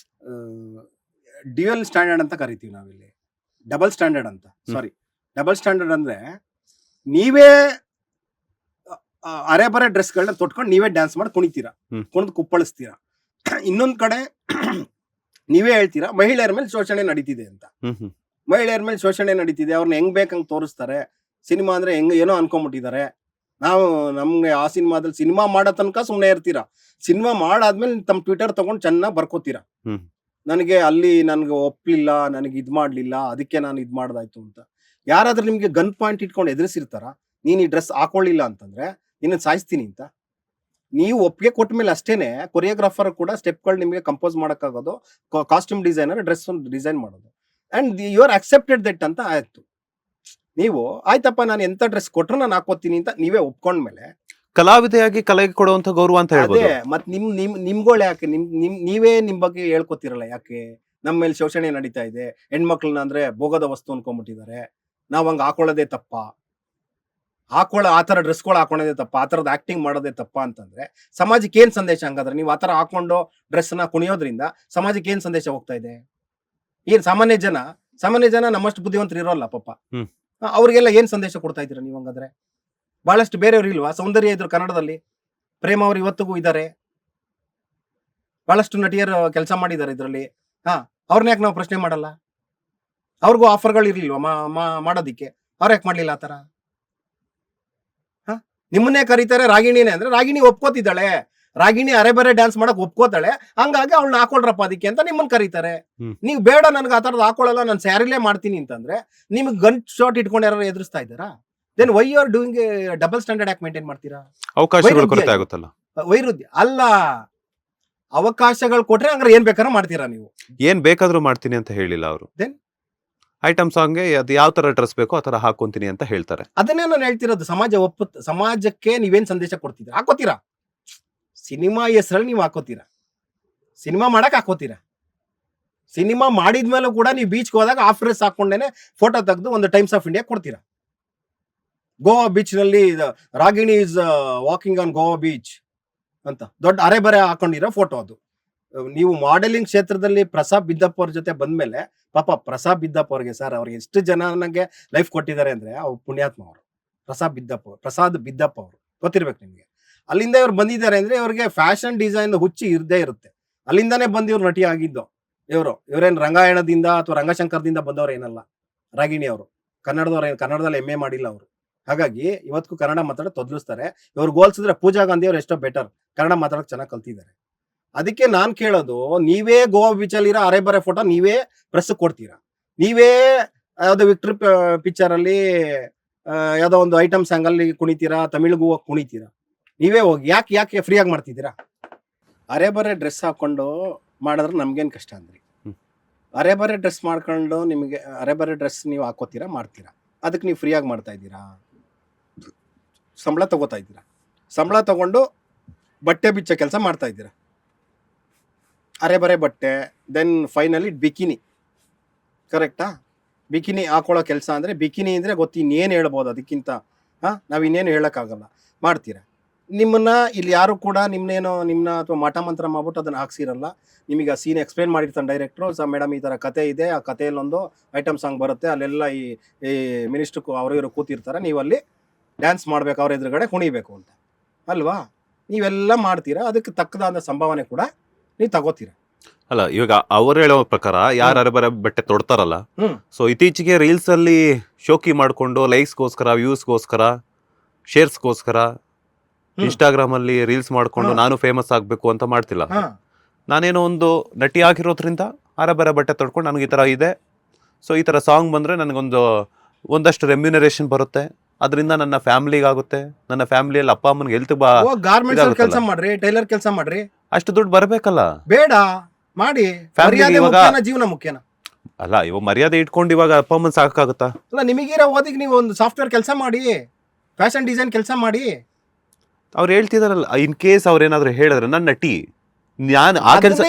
ಡ್ಯುಯಲ್ ಸ್ಟ್ಯಾಂಡರ್ಡ್ ಅಂತ ಕರಿತೀವಿ ನಾವಿಲ್ಲಿ, ಡಬಲ್ ಸ್ಟ್ಯಾಂಡರ್ಡ್ ಅಂತ. ಸಾರಿ, ಡಬಲ್ ಸ್ಟ್ಯಾಂಡರ್ಡ್ ಅಂದ್ರೆ ನೀವೇ ಅರೆ ಬರೆ ಡ್ರೆಸ್ಗಳನ್ನ ತೊಟ್ಕೊಂಡು ನೀವೇ ಡ್ಯಾನ್ಸ್ ಮಾಡಿ ಕುಣಿತೀರಾ, ಕುಣಿದು ಕುಪ್ಪಳಿಸ್ತೀರಾ. ಇನ್ನೊಂದ್ ಕಡೆ ನೀವೇ ಹೇಳ್ತೀರಾ ಮಹಿಳೆಯರ ಮೇಲೆ ಶೋಷಣೆ ನಡೀತಿದೆ ಅಂತ. ಮಹಿಳೆಯರ ಮೇಲೆ ಶೋಷಣೆ ನಡೀತಿದೆ, ಅವ್ರನ್ನ ಹೆಂಗ್ ಬೇಕಂಗ್ ತೋರಿಸ್ತಾರೆ. ಸಿನಿಮಾ ಅಂದ್ರೆ ಏನೋ ಅನ್ಕೊಂಡ್ಬಿಟ್ಟಿದ್ದಾರೆ. ನಾವು ನಮ್ಗೆ ಆ ಸಿನಿಮಾದಲ್ಲಿ ಸಿನಿಮಾ ಮಾಡೋ ತನಕ ಸುಮ್ಮನೆ ಇರ್ತೀರಾ, ಸಿನಿಮಾ ಮಾಡಾದ್ಮೇಲೆ ತಮ್ಮ ಟ್ವಿಟರ್ ತಗೊಂಡು ಚೆನ್ನಾಗಿ ಬರ್ಕೋತೀರಾ, ನನಗೆ ಅಲ್ಲಿ ನನ್ಗೆ ಒಪ್ಲಿಲ್ಲ, ನನಗೆ ಇದ್ ಮಾಡ್ಲಿಲ್ಲ, ಅದಕ್ಕೆ ನಾನು ಇದ್ ಮಾಡ್ದಾಯ್ತು ಅಂತ. ಯಾರಾದ್ರೂ ನಿಮ್ಗೆ ಗನ್ ಪಾಯಿಂಟ್ ಇಟ್ಕೊಂಡು ಎದುರಿಸಿರ್ತಾರ, ನೀನ್ ಈ ಡ್ರೆಸ್ ಹಾಕೊಳ್ಳಿಲ್ಲ ಅಂತಂದ್ರೆ ನಿನ್ನ ಸಾಯಿಸ್ತೀನಿ ಅಂತ. ನೀವು ಒಪ್ಪಿಗೆ ಕೊಟ್ಟ ಮೇಲೆ ಅಷ್ಟೇನೆ ಕೊರಿಯೋಗ್ರಾಫರ್ ಕೂಡ ಸ್ಟೆಪ್ಗಳು ನಿಮಗೆ ಕಂಪೋಸ್ ಮಾಡಕ್ಕಾಗೋದು, ಕಾಸ್ಟ್ಯೂಮ್ ಡಿಸೈನರ್ ಡ್ರೆಸ್ ಡಿಸೈನ್ ಮಾಡೋದು, and you are accepted that ಅಂತ ಆಯ್ತು. ನೀವು ಆಯ್ತಪ್ಪ ನಾನು ಎಂತ ಡ್ರೆಸ್ ಕೊಟ್ರು ನಾನು ಹಾಕೋತೀನಿ ಅಂತ ನೀವೇ ಒಪ್ಕೊಂಡ್ಮೇಲೆ ಕಲಾವಿದೆಯಾಗಿ ಕಲೆಗೆ ಕೊಡುವಂತ ಗೌರವ ಅಂತ ಹೇಳ್ಬೋದು. ಅದೇ ಮತ್ ನಿಮ್ಗಳು ಯಾಕೆ ನೀವೇ ನಿಮ್ ಬಗ್ಗೆ ಹೇಳ್ಕೊತಿರಲ್ಲ, ಯಾಕೆ ನಮ್ಮ ಮೇಲೆ ಶೋಷಣೆ ನಡೀತಾ ಇದೆ, ಹೆಣ್ಮಕ್ಳನ್ನ ಅಂದ್ರೆ ಭೋಗದ ವಸ್ತು ಅನ್ಕೊಂಡ್ಬಿಟ್ಟಿದ್ದಾರೆ, ನಾವ್ ಹಂಗ ಹಾಕೊಳ್ಳೋದೇ ತಪ್ಪ, ಆ ತರ ಡ್ರೆಸ್ಗಳು ಹಾಕೊಳ್ಳೋದೇ ತಪ್ಪ, ಆ ತರದ ಆಕ್ಟಿಂಗ್ ಮಾಡೋದೇ ತಪ್ಪ ಅಂತಂದ್ರೆ ಸಮಾಜಕ್ಕೆ ಏನ್ ಸಂದೇಶ? ಹಂಗಾದ್ರೆ ನೀವು ಆ ತರ ಹಾಕೊಂಡು ಡ್ರೆಸ್ ನ ಕುಣಿಯೋದ್ರಿಂದ ಸಮಾಜಕ್ಕೆ ಏನ್ ಸಂದೇಶ ಹೋಗ್ತಾ ಇದೆ? ಏನ್ ಸಾಮಾನ್ಯ ಜನ ನಮ್ಮಷ್ಟು ಬುದ್ಧಿವಂತರು ಇರೋಲ್ಲ ಪಾಪ, ಅವ್ರಿಗೆಲ್ಲ ಏನ್ ಸಂದೇಶ ಕೊಡ್ತಾ ಇದ್ದೀರಾ ನೀವು? ಹಂಗಾದ್ರೆ ಬಹಳಷ್ಟು ಬೇರೆಯವ್ರು ಇಲ್ವಾ? ಸೌಂದರ್ಯ ಇದ್ರು ಕನ್ನಡದಲ್ಲಿ, ಪ್ರೇಮ ಅವ್ರು ಇವತ್ತಿಗೂ ಇದ್ದಾರೆ, ಬಹಳಷ್ಟು ನಟಿಯರು ಕೆಲಸ ಮಾಡಿದ್ದಾರೆ ಇದ್ರಲ್ಲಿ. ಅವ್ರನ್ನ ಯಾಕೆ ನಾವು ಪ್ರಶ್ನೆ ಮಾಡಲ್ಲ? ಅವ್ರಿಗೂ ಆಫರ್ಗಳು ಇರ್ಲಿಲ್ವಾ ಮಾಡೋದಿಕ್ಕೆ? ಅವ್ರ ಯಾಕೆ ಮಾಡ್ಲಿಲ್ಲ ಆತರ? ನಿಮ್ಮನ್ನೇ ಕರೀತಾರೆ ರಾಗಿಣಿನೇ ಅಂದ್ರೆ ರಾಗಿಣಿ ಒಪ್ಕೋತಿದ್ದಾಳೆ, ರಾಗಿಣಿ ಅರೆಬರೆ ಡ್ಯಾನ್ಸ್ ಮಾಡಕ್ ಒಪ್ಕೋತಾಳೆ, ಹಂಗಾಗಿ ಅವಳನ್ನ ಹಾಕೊಳ್ರಪ್ಪ ಅದಕ್ಕೆ ಅಂತ ನಿಮ್ಮನ್ನ ಕರೀತಾರೆ. ನೀವು ಬೇಡ ನನ್ಗೆ ಆ ತರದ್ ಹಾಕೊಳ್ಳಲ್ಲ, ನಾನು ಸ್ಯಾರಿಲೇ ಮಾಡ್ತೀನಿ ಅಂತಂದ್ರೆ ನಿಮ್ಗೆ ಗನ್ ಶಾಟ್ ಇಟ್ಕೊಂಡು ಯಾರು ಎದುರಿಸ್ತಾ ಇದ್ದಾರಾ? Then why you are doing double standard ಯಾಕೆ ಮೇಂಟೈನ್ ಮಾಡ್ತೀರಾ? ಅವಕಾಶಗಳು ಕೊರತೆ ಆಗುತ್ತಲ್ಲ. ವೈರುಧ್ಯ ಅಲ್ಲ, ಅವಕಾಶಗಳು ಕೊಟ್ರೆ ಹಂಗಾರೆ ಏನ್ ಬೇಕಾದ್ರೂ ಮಾಡ್ತೀರಾ ನೀವು? ಏನ್ ಬೇಕಾದ್ರೂ ಮಾಡ್ತೀನಿ ಅಂತ ಹೇಳಿಲ್ಲ ಅವರು. ದೆನ್ ಐಟಮ್ ಸಾಂಗ್ಗೆ ಅದು ಯಾವ ತರ ಡ್ರೆಸ್ ಬೇಕೋ ಆ ತರ ಹಾಕೊಂತೀನಿ ಅಂತ ಹೇಳ್ತಾರೆ. ಅದನ್ನೇ ನಾನು ಹೇಳ್ತಿರೋದು. ಸಮಾಜಕ್ಕೆ ನೀವೇನ್ ಸಂದೇಶ ಕೊಡ್ತಿದ್ದೀರಾ? ಹಾಕೋತೀರಾ? ಸಿನಿಮಾ ಹೆಸರಲ್ಲಿ ನೀವು ಹಾಕೋತೀರಾ, ಸಿನಿಮಾ ಮಾಡಕ್ ಹಾಕೋತೀರಾ. ಸಿನಿಮಾ ಮಾಡಿದ್ಮೇಲೂ ಕೂಡ ನೀವು ಬೀಚ್ಗೆ ಹೋದಾಗ ಆಫ್ ಡ್ರೆಸ್ ಹಾಕೊಂಡೇನೆ ಫೋಟೋ ತೆಗೆದು ಒಂದು ಟೈಮ್ಸ್ ಆಫ್ ಇಂಡಿಯಾ ಕೊಡ್ತೀರಾ. ಗೋವಾ ಬೀಚ್ ನಲ್ಲಿ Ragini is walking on Goa beach ಅಂತ ದೊಡ್ಡ ಅರೆ ಬರೆ ಹಾಕೊಂಡಿರೋ ಫೋಟೋ ಅದು. ನೀವು ಮಾಡೆಲಿಂಗ್ ಕ್ಷೇತ್ರದಲ್ಲಿ ಪ್ರಸಾದ್ ಬಿದ್ದಪ್ಪ ಅವ್ರ ಜೊತೆ ಬಂದ್ಮೇಲೆ ಪಾಪ ಪ್ರಸಾದ್ ಬಿದ್ದಪ್ಪ ಅವ್ರಿಗೆ ಸರ್ ಅವ್ರಿಗೆ ಎಷ್ಟು ಜನ ನನಗೆ ಲೈಫ್ ಕೊಟ್ಟಿದ್ದಾರೆ ಅಂದ್ರೆ ಅವ್ರು ಪುಣ್ಯಾತ್ಮ ಅವರು. ಪ್ರಸಾದ್ ಬಿದ್ದಪ್ಪ ಅವರು ಗೊತ್ತಿರ್ಬೇಕು ನಿಮ್ಗೆ. ಅಲ್ಲಿಂದ ಇವ್ರು ಬಂದಿದ್ದಾರೆ ಅಂದ್ರೆ ಅವ್ರಿಗೆ ಫ್ಯಾಷನ್ ಡಿಸೈನ್ ಹುಚ್ಚಿ ಇರದೇ ಇರುತ್ತೆ. ಅಲ್ಲಿಂದಾನೇ ಬಂದು ಇವ್ರು ನಟಿ ಆಗಿದ್ದು. ಇವ್ರೇನ್ ರಂಗಾಯಣದಿಂದ ಅಥವಾ ರಂಗಶಂಕರದಿಂದ ಬಂದವ್ರು ಏನಲ್ಲ. ರಾಗಿಣಿ ಅವರು ಕನ್ನಡದಲ್ಲಿ MA ಮಾಡಿಲ್ಲ ಅವರು. ಹಾಗಾಗಿ ಇವತ್ತಿಗೂ ಕನ್ನಡ ಮಾತಾಡೋದು ತೊದಲಿಸ್ತಾರೆ. ಇವ್ರು ಹೋಲ್ಸಿದ್ರೆ ಪೂಜಾ ಗಾಂಧಿ ಅವ್ರು ಎಷ್ಟೋ ಬೆಟರ್, ಕನ್ನಡ ಮಾತಾಡೋಕೆ ಚೆನ್ನಾಗಿ ಕಲ್ತಿದ್ದಾರೆ. ಅದಕ್ಕೆ ನಾನ್ ಕೇಳೋದು, ನೀವೇ ಗೋವಾ ಬೀಚಲ್ಲಿರೋ ಅರೆಬರೆ ಫೋಟೋ ನೀವೇ ಪ್ರೆಸ್ ಕೊಡ್ತೀರಾ, ನೀವೇ ಯಾವ್ದೋ ವಿಕ್ಟ್ರಿ ಪಿಕ್ಚರ್ ಅಲ್ಲಿ ಯಾವ್ದೋ ಒಂದು ಐಟಮ್ ಸಾಂಗ್ ಅಲ್ಲಿ ಕುಣಿತೀರಾ, ತಮಿಳ್ಗೂ ಹೋಗಿ ಕುಣಿತೀರಾ, ನೀವೇ ಹೋಗಿ ಯಾಕೆ ಫ್ರೀ ಆಗಿ ಮಾಡ್ತಿದ್ದೀರಾ? ಅರೆಬರೆ ಡ್ರೆಸ್ ಹಾಕೊಂಡು ಮಾಡಿದ್ರೆ ನಮ್ಗೇನ್ ಕಷ್ಟ ಅಂದ್ರಿ? ಅರೆಬರೆ ಡ್ರೆಸ್ ಮಾಡ್ಕೊಂಡು ನಿಮಗೆ ಅರೆಬರೆ ಡ್ರೆಸ್ ನೀವು ಹಾಕೋತೀರಾ, ಮಾಡ್ತೀರಾ, ಅದಕ್ಕೆ ನೀವು ಫ್ರೀ ಆಗಿ ಮಾಡ್ತಾ ಇದ್ದೀರಾ? ಸಂಬಳ ತಗೋತಾ ಇದ್ದೀರಾ, ಸಂಬಳ ತಗೊಂಡು ಬಟ್ಟೆ ಬಿಚ್ಚ ಕೆಲಸ ಮಾಡ್ತಾ ಇದ್ದೀರಾ, ಅರೆಬರೆ ಬಟ್ಟೆ. ದೆನ್ ಫೈನಲಿ ಬಿಕಿನಿ, ಕರೆಕ್ಟಾ? ಬಿಕಿನಿ ಹಾಕೊಳ್ಳೋ ಕೆಲಸ ಅಂದರೆ, ಬಿಕಿನಿ ಅಂದರೆ ಗೊತ್ತು, ಇನ್ನೇನು ಹೇಳ್ಬೋದು ಅದಕ್ಕಿಂತ? ನಾವು ಇನ್ನೇನು ಹೇಳೋಕ್ಕಾಗಲ್ಲ, ಮಾಡ್ತೀರಾ. ನಿಮ್ಮನ್ನ ಇಲ್ಲಿ ಯಾರು ಕೂಡ ನಿಮ್ಮನ್ನ ಅಥವಾ ಮಾಟ ಮಂತ್ರ ಮಾಡ್ಬಿಟ್ಟು ಅದನ್ನು ಹಾಕ್ಸಿರಲ್ಲ. ನಿಮಗೆ ಆ ಸೀನ್ ಎಕ್ಸ್ಪ್ಲೇನ್ ಮಾಡಿರ್ತಾನೆ ಡೈರೆಕ್ಟ್ರು. ಮೇಡಮ್ ಈ ಥರ ಕತೆ ಇದೆ, ಆ ಕಥೆಯಲ್ಲೊಂದು ಐಟಮ್ ಸಾಂಗ್ ಬರುತ್ತೆ, ಅಲ್ಲೆಲ್ಲ ಈ ಮಿನಿಸ್ಟ್ರು ಅವರು ಇವರು ಕೂತಿರ್ತಾರೆ, ನೀವು ಅಲ್ಲಿ ಡ್ಯಾನ್ಸ್ ಮಾಡ್ಬೇಕು, ಅವ್ರ ಎದುರುಗಡೆ ಕುಣಿಬೇಕು ಅಂತ ಅಲ್ವಾ? ನೀವೆಲ್ಲ ಮಾಡ್ತೀರಾ, ಅದಕ್ಕೆ ತಕ್ಕದಾದ ಸಂಭಾವನೆ ಕೂಡ ನೀವು ತಗೋತೀರಾ. ಅಲ್ಲ, ಇವಾಗ ಅವ್ರು ಹೇಳೋ ಪ್ರಕಾರ ಯಾರು ಅರೆಬರೆ ಬಟ್ಟೆ ತೊಡ್ತಾರಲ್ಲ, ಸೊ ಇತ್ತೀಚೆಗೆ ರೀಲ್ಸ್ ಅಲ್ಲಿ ಶೋಕಿ ಮಾಡ್ಕೊಂಡು ಲೈಕ್ಸ್ಗೋಸ್ಕರ, ವ್ಯೂಸ್ಗೋಸ್ಕರ, ಶೇರ್ಸ್ಗೋಸ್ಕರ ಇನ್ಸ್ಟಾಗ್ರಾಮ್ ಅಲ್ಲಿ ರೀಲ್ಸ್ ಮಾಡ್ಕೊಂಡು ನಾನು ಫೇಮಸ್ ಆಗ್ಬೇಕು ಅಂತ ಮಾಡ್ತಿಲ್ಲ. ನಾನೇನೋ ಒಂದು ನಟಿ ಆಗಿರೋದ್ರಿಂದ ಅರೆಬರೆ ಬಟ್ಟೆ ತೊಡ್ಕೊಂಡು ನನಗೆ ಈ ತರ ಇದೆ, ಸೊ ಈ ತರ ಸಾಂಗ್ ಬಂದ್ರೆ ಒಂದಷ್ಟು ರೆಮ್ಯುನರೇಷನ್ ಬರುತ್ತೆ, ಅದರಿಂದ ನನ್ನ ಫ್ಯಾಮಿಲಿಗಾಗುತ್ತೆ, ನನ್ನ ಫ್ಯಾಮಿಲಿಯಲ್ಲಿ ಅಪ್ಪ ಅಮ್ಮನಿಗೆ ಹೆಲ್ತ್ ಗಾರ್ಮೆಂಟ್ಸ್ ಕೆಲಸ ಮಾಡ್ರಿ, ಟೈಲರ್ ಕೆಲಸ ಮಾಡ್ರಿ, ಅಷ್ಟು ದುಡ್ಡು ಬರಬೇಕಲ್ಲ. ಬೇಡ ಮಾಡಿ, ಫ್ಯಾಮಿಲಿ ಜೀವನ ಮುಖ್ಯನ ಅಲ್ಲ. ಇವಾಗ ಮರ್ಯಾದೆ ಇಟ್ಕೊಂಡು ಇವಾಗ ಅಪ್ಪ ಅಮ್ಮನ್ ಸಾಕಾಗುತ್ತಾ? ಅಲ್ಲ, ನಿಮಗಿರೋ ಓದಿಗೆ ನೀವು ಒಂದು ಸಾಫ್ಟ್ವೇರ್ ಕೆಲಸ ಮಾಡಿ, ಫ್ಯಾಷನ್ ಡಿಸೈನ್ ಕೆಲಸ ಮಾಡಿ. ಅವ್ರು ಹೇಳ್ತಿದಾರಲ್ಲ, ಇನ್ ಕೇಸ್ ಅವ್ರೇನಾದ್ರು ಹೇಳಿದ್ರೆ ನನ್ನ ನಟಿ, ನಾನು ಆ ಕೆಲಸ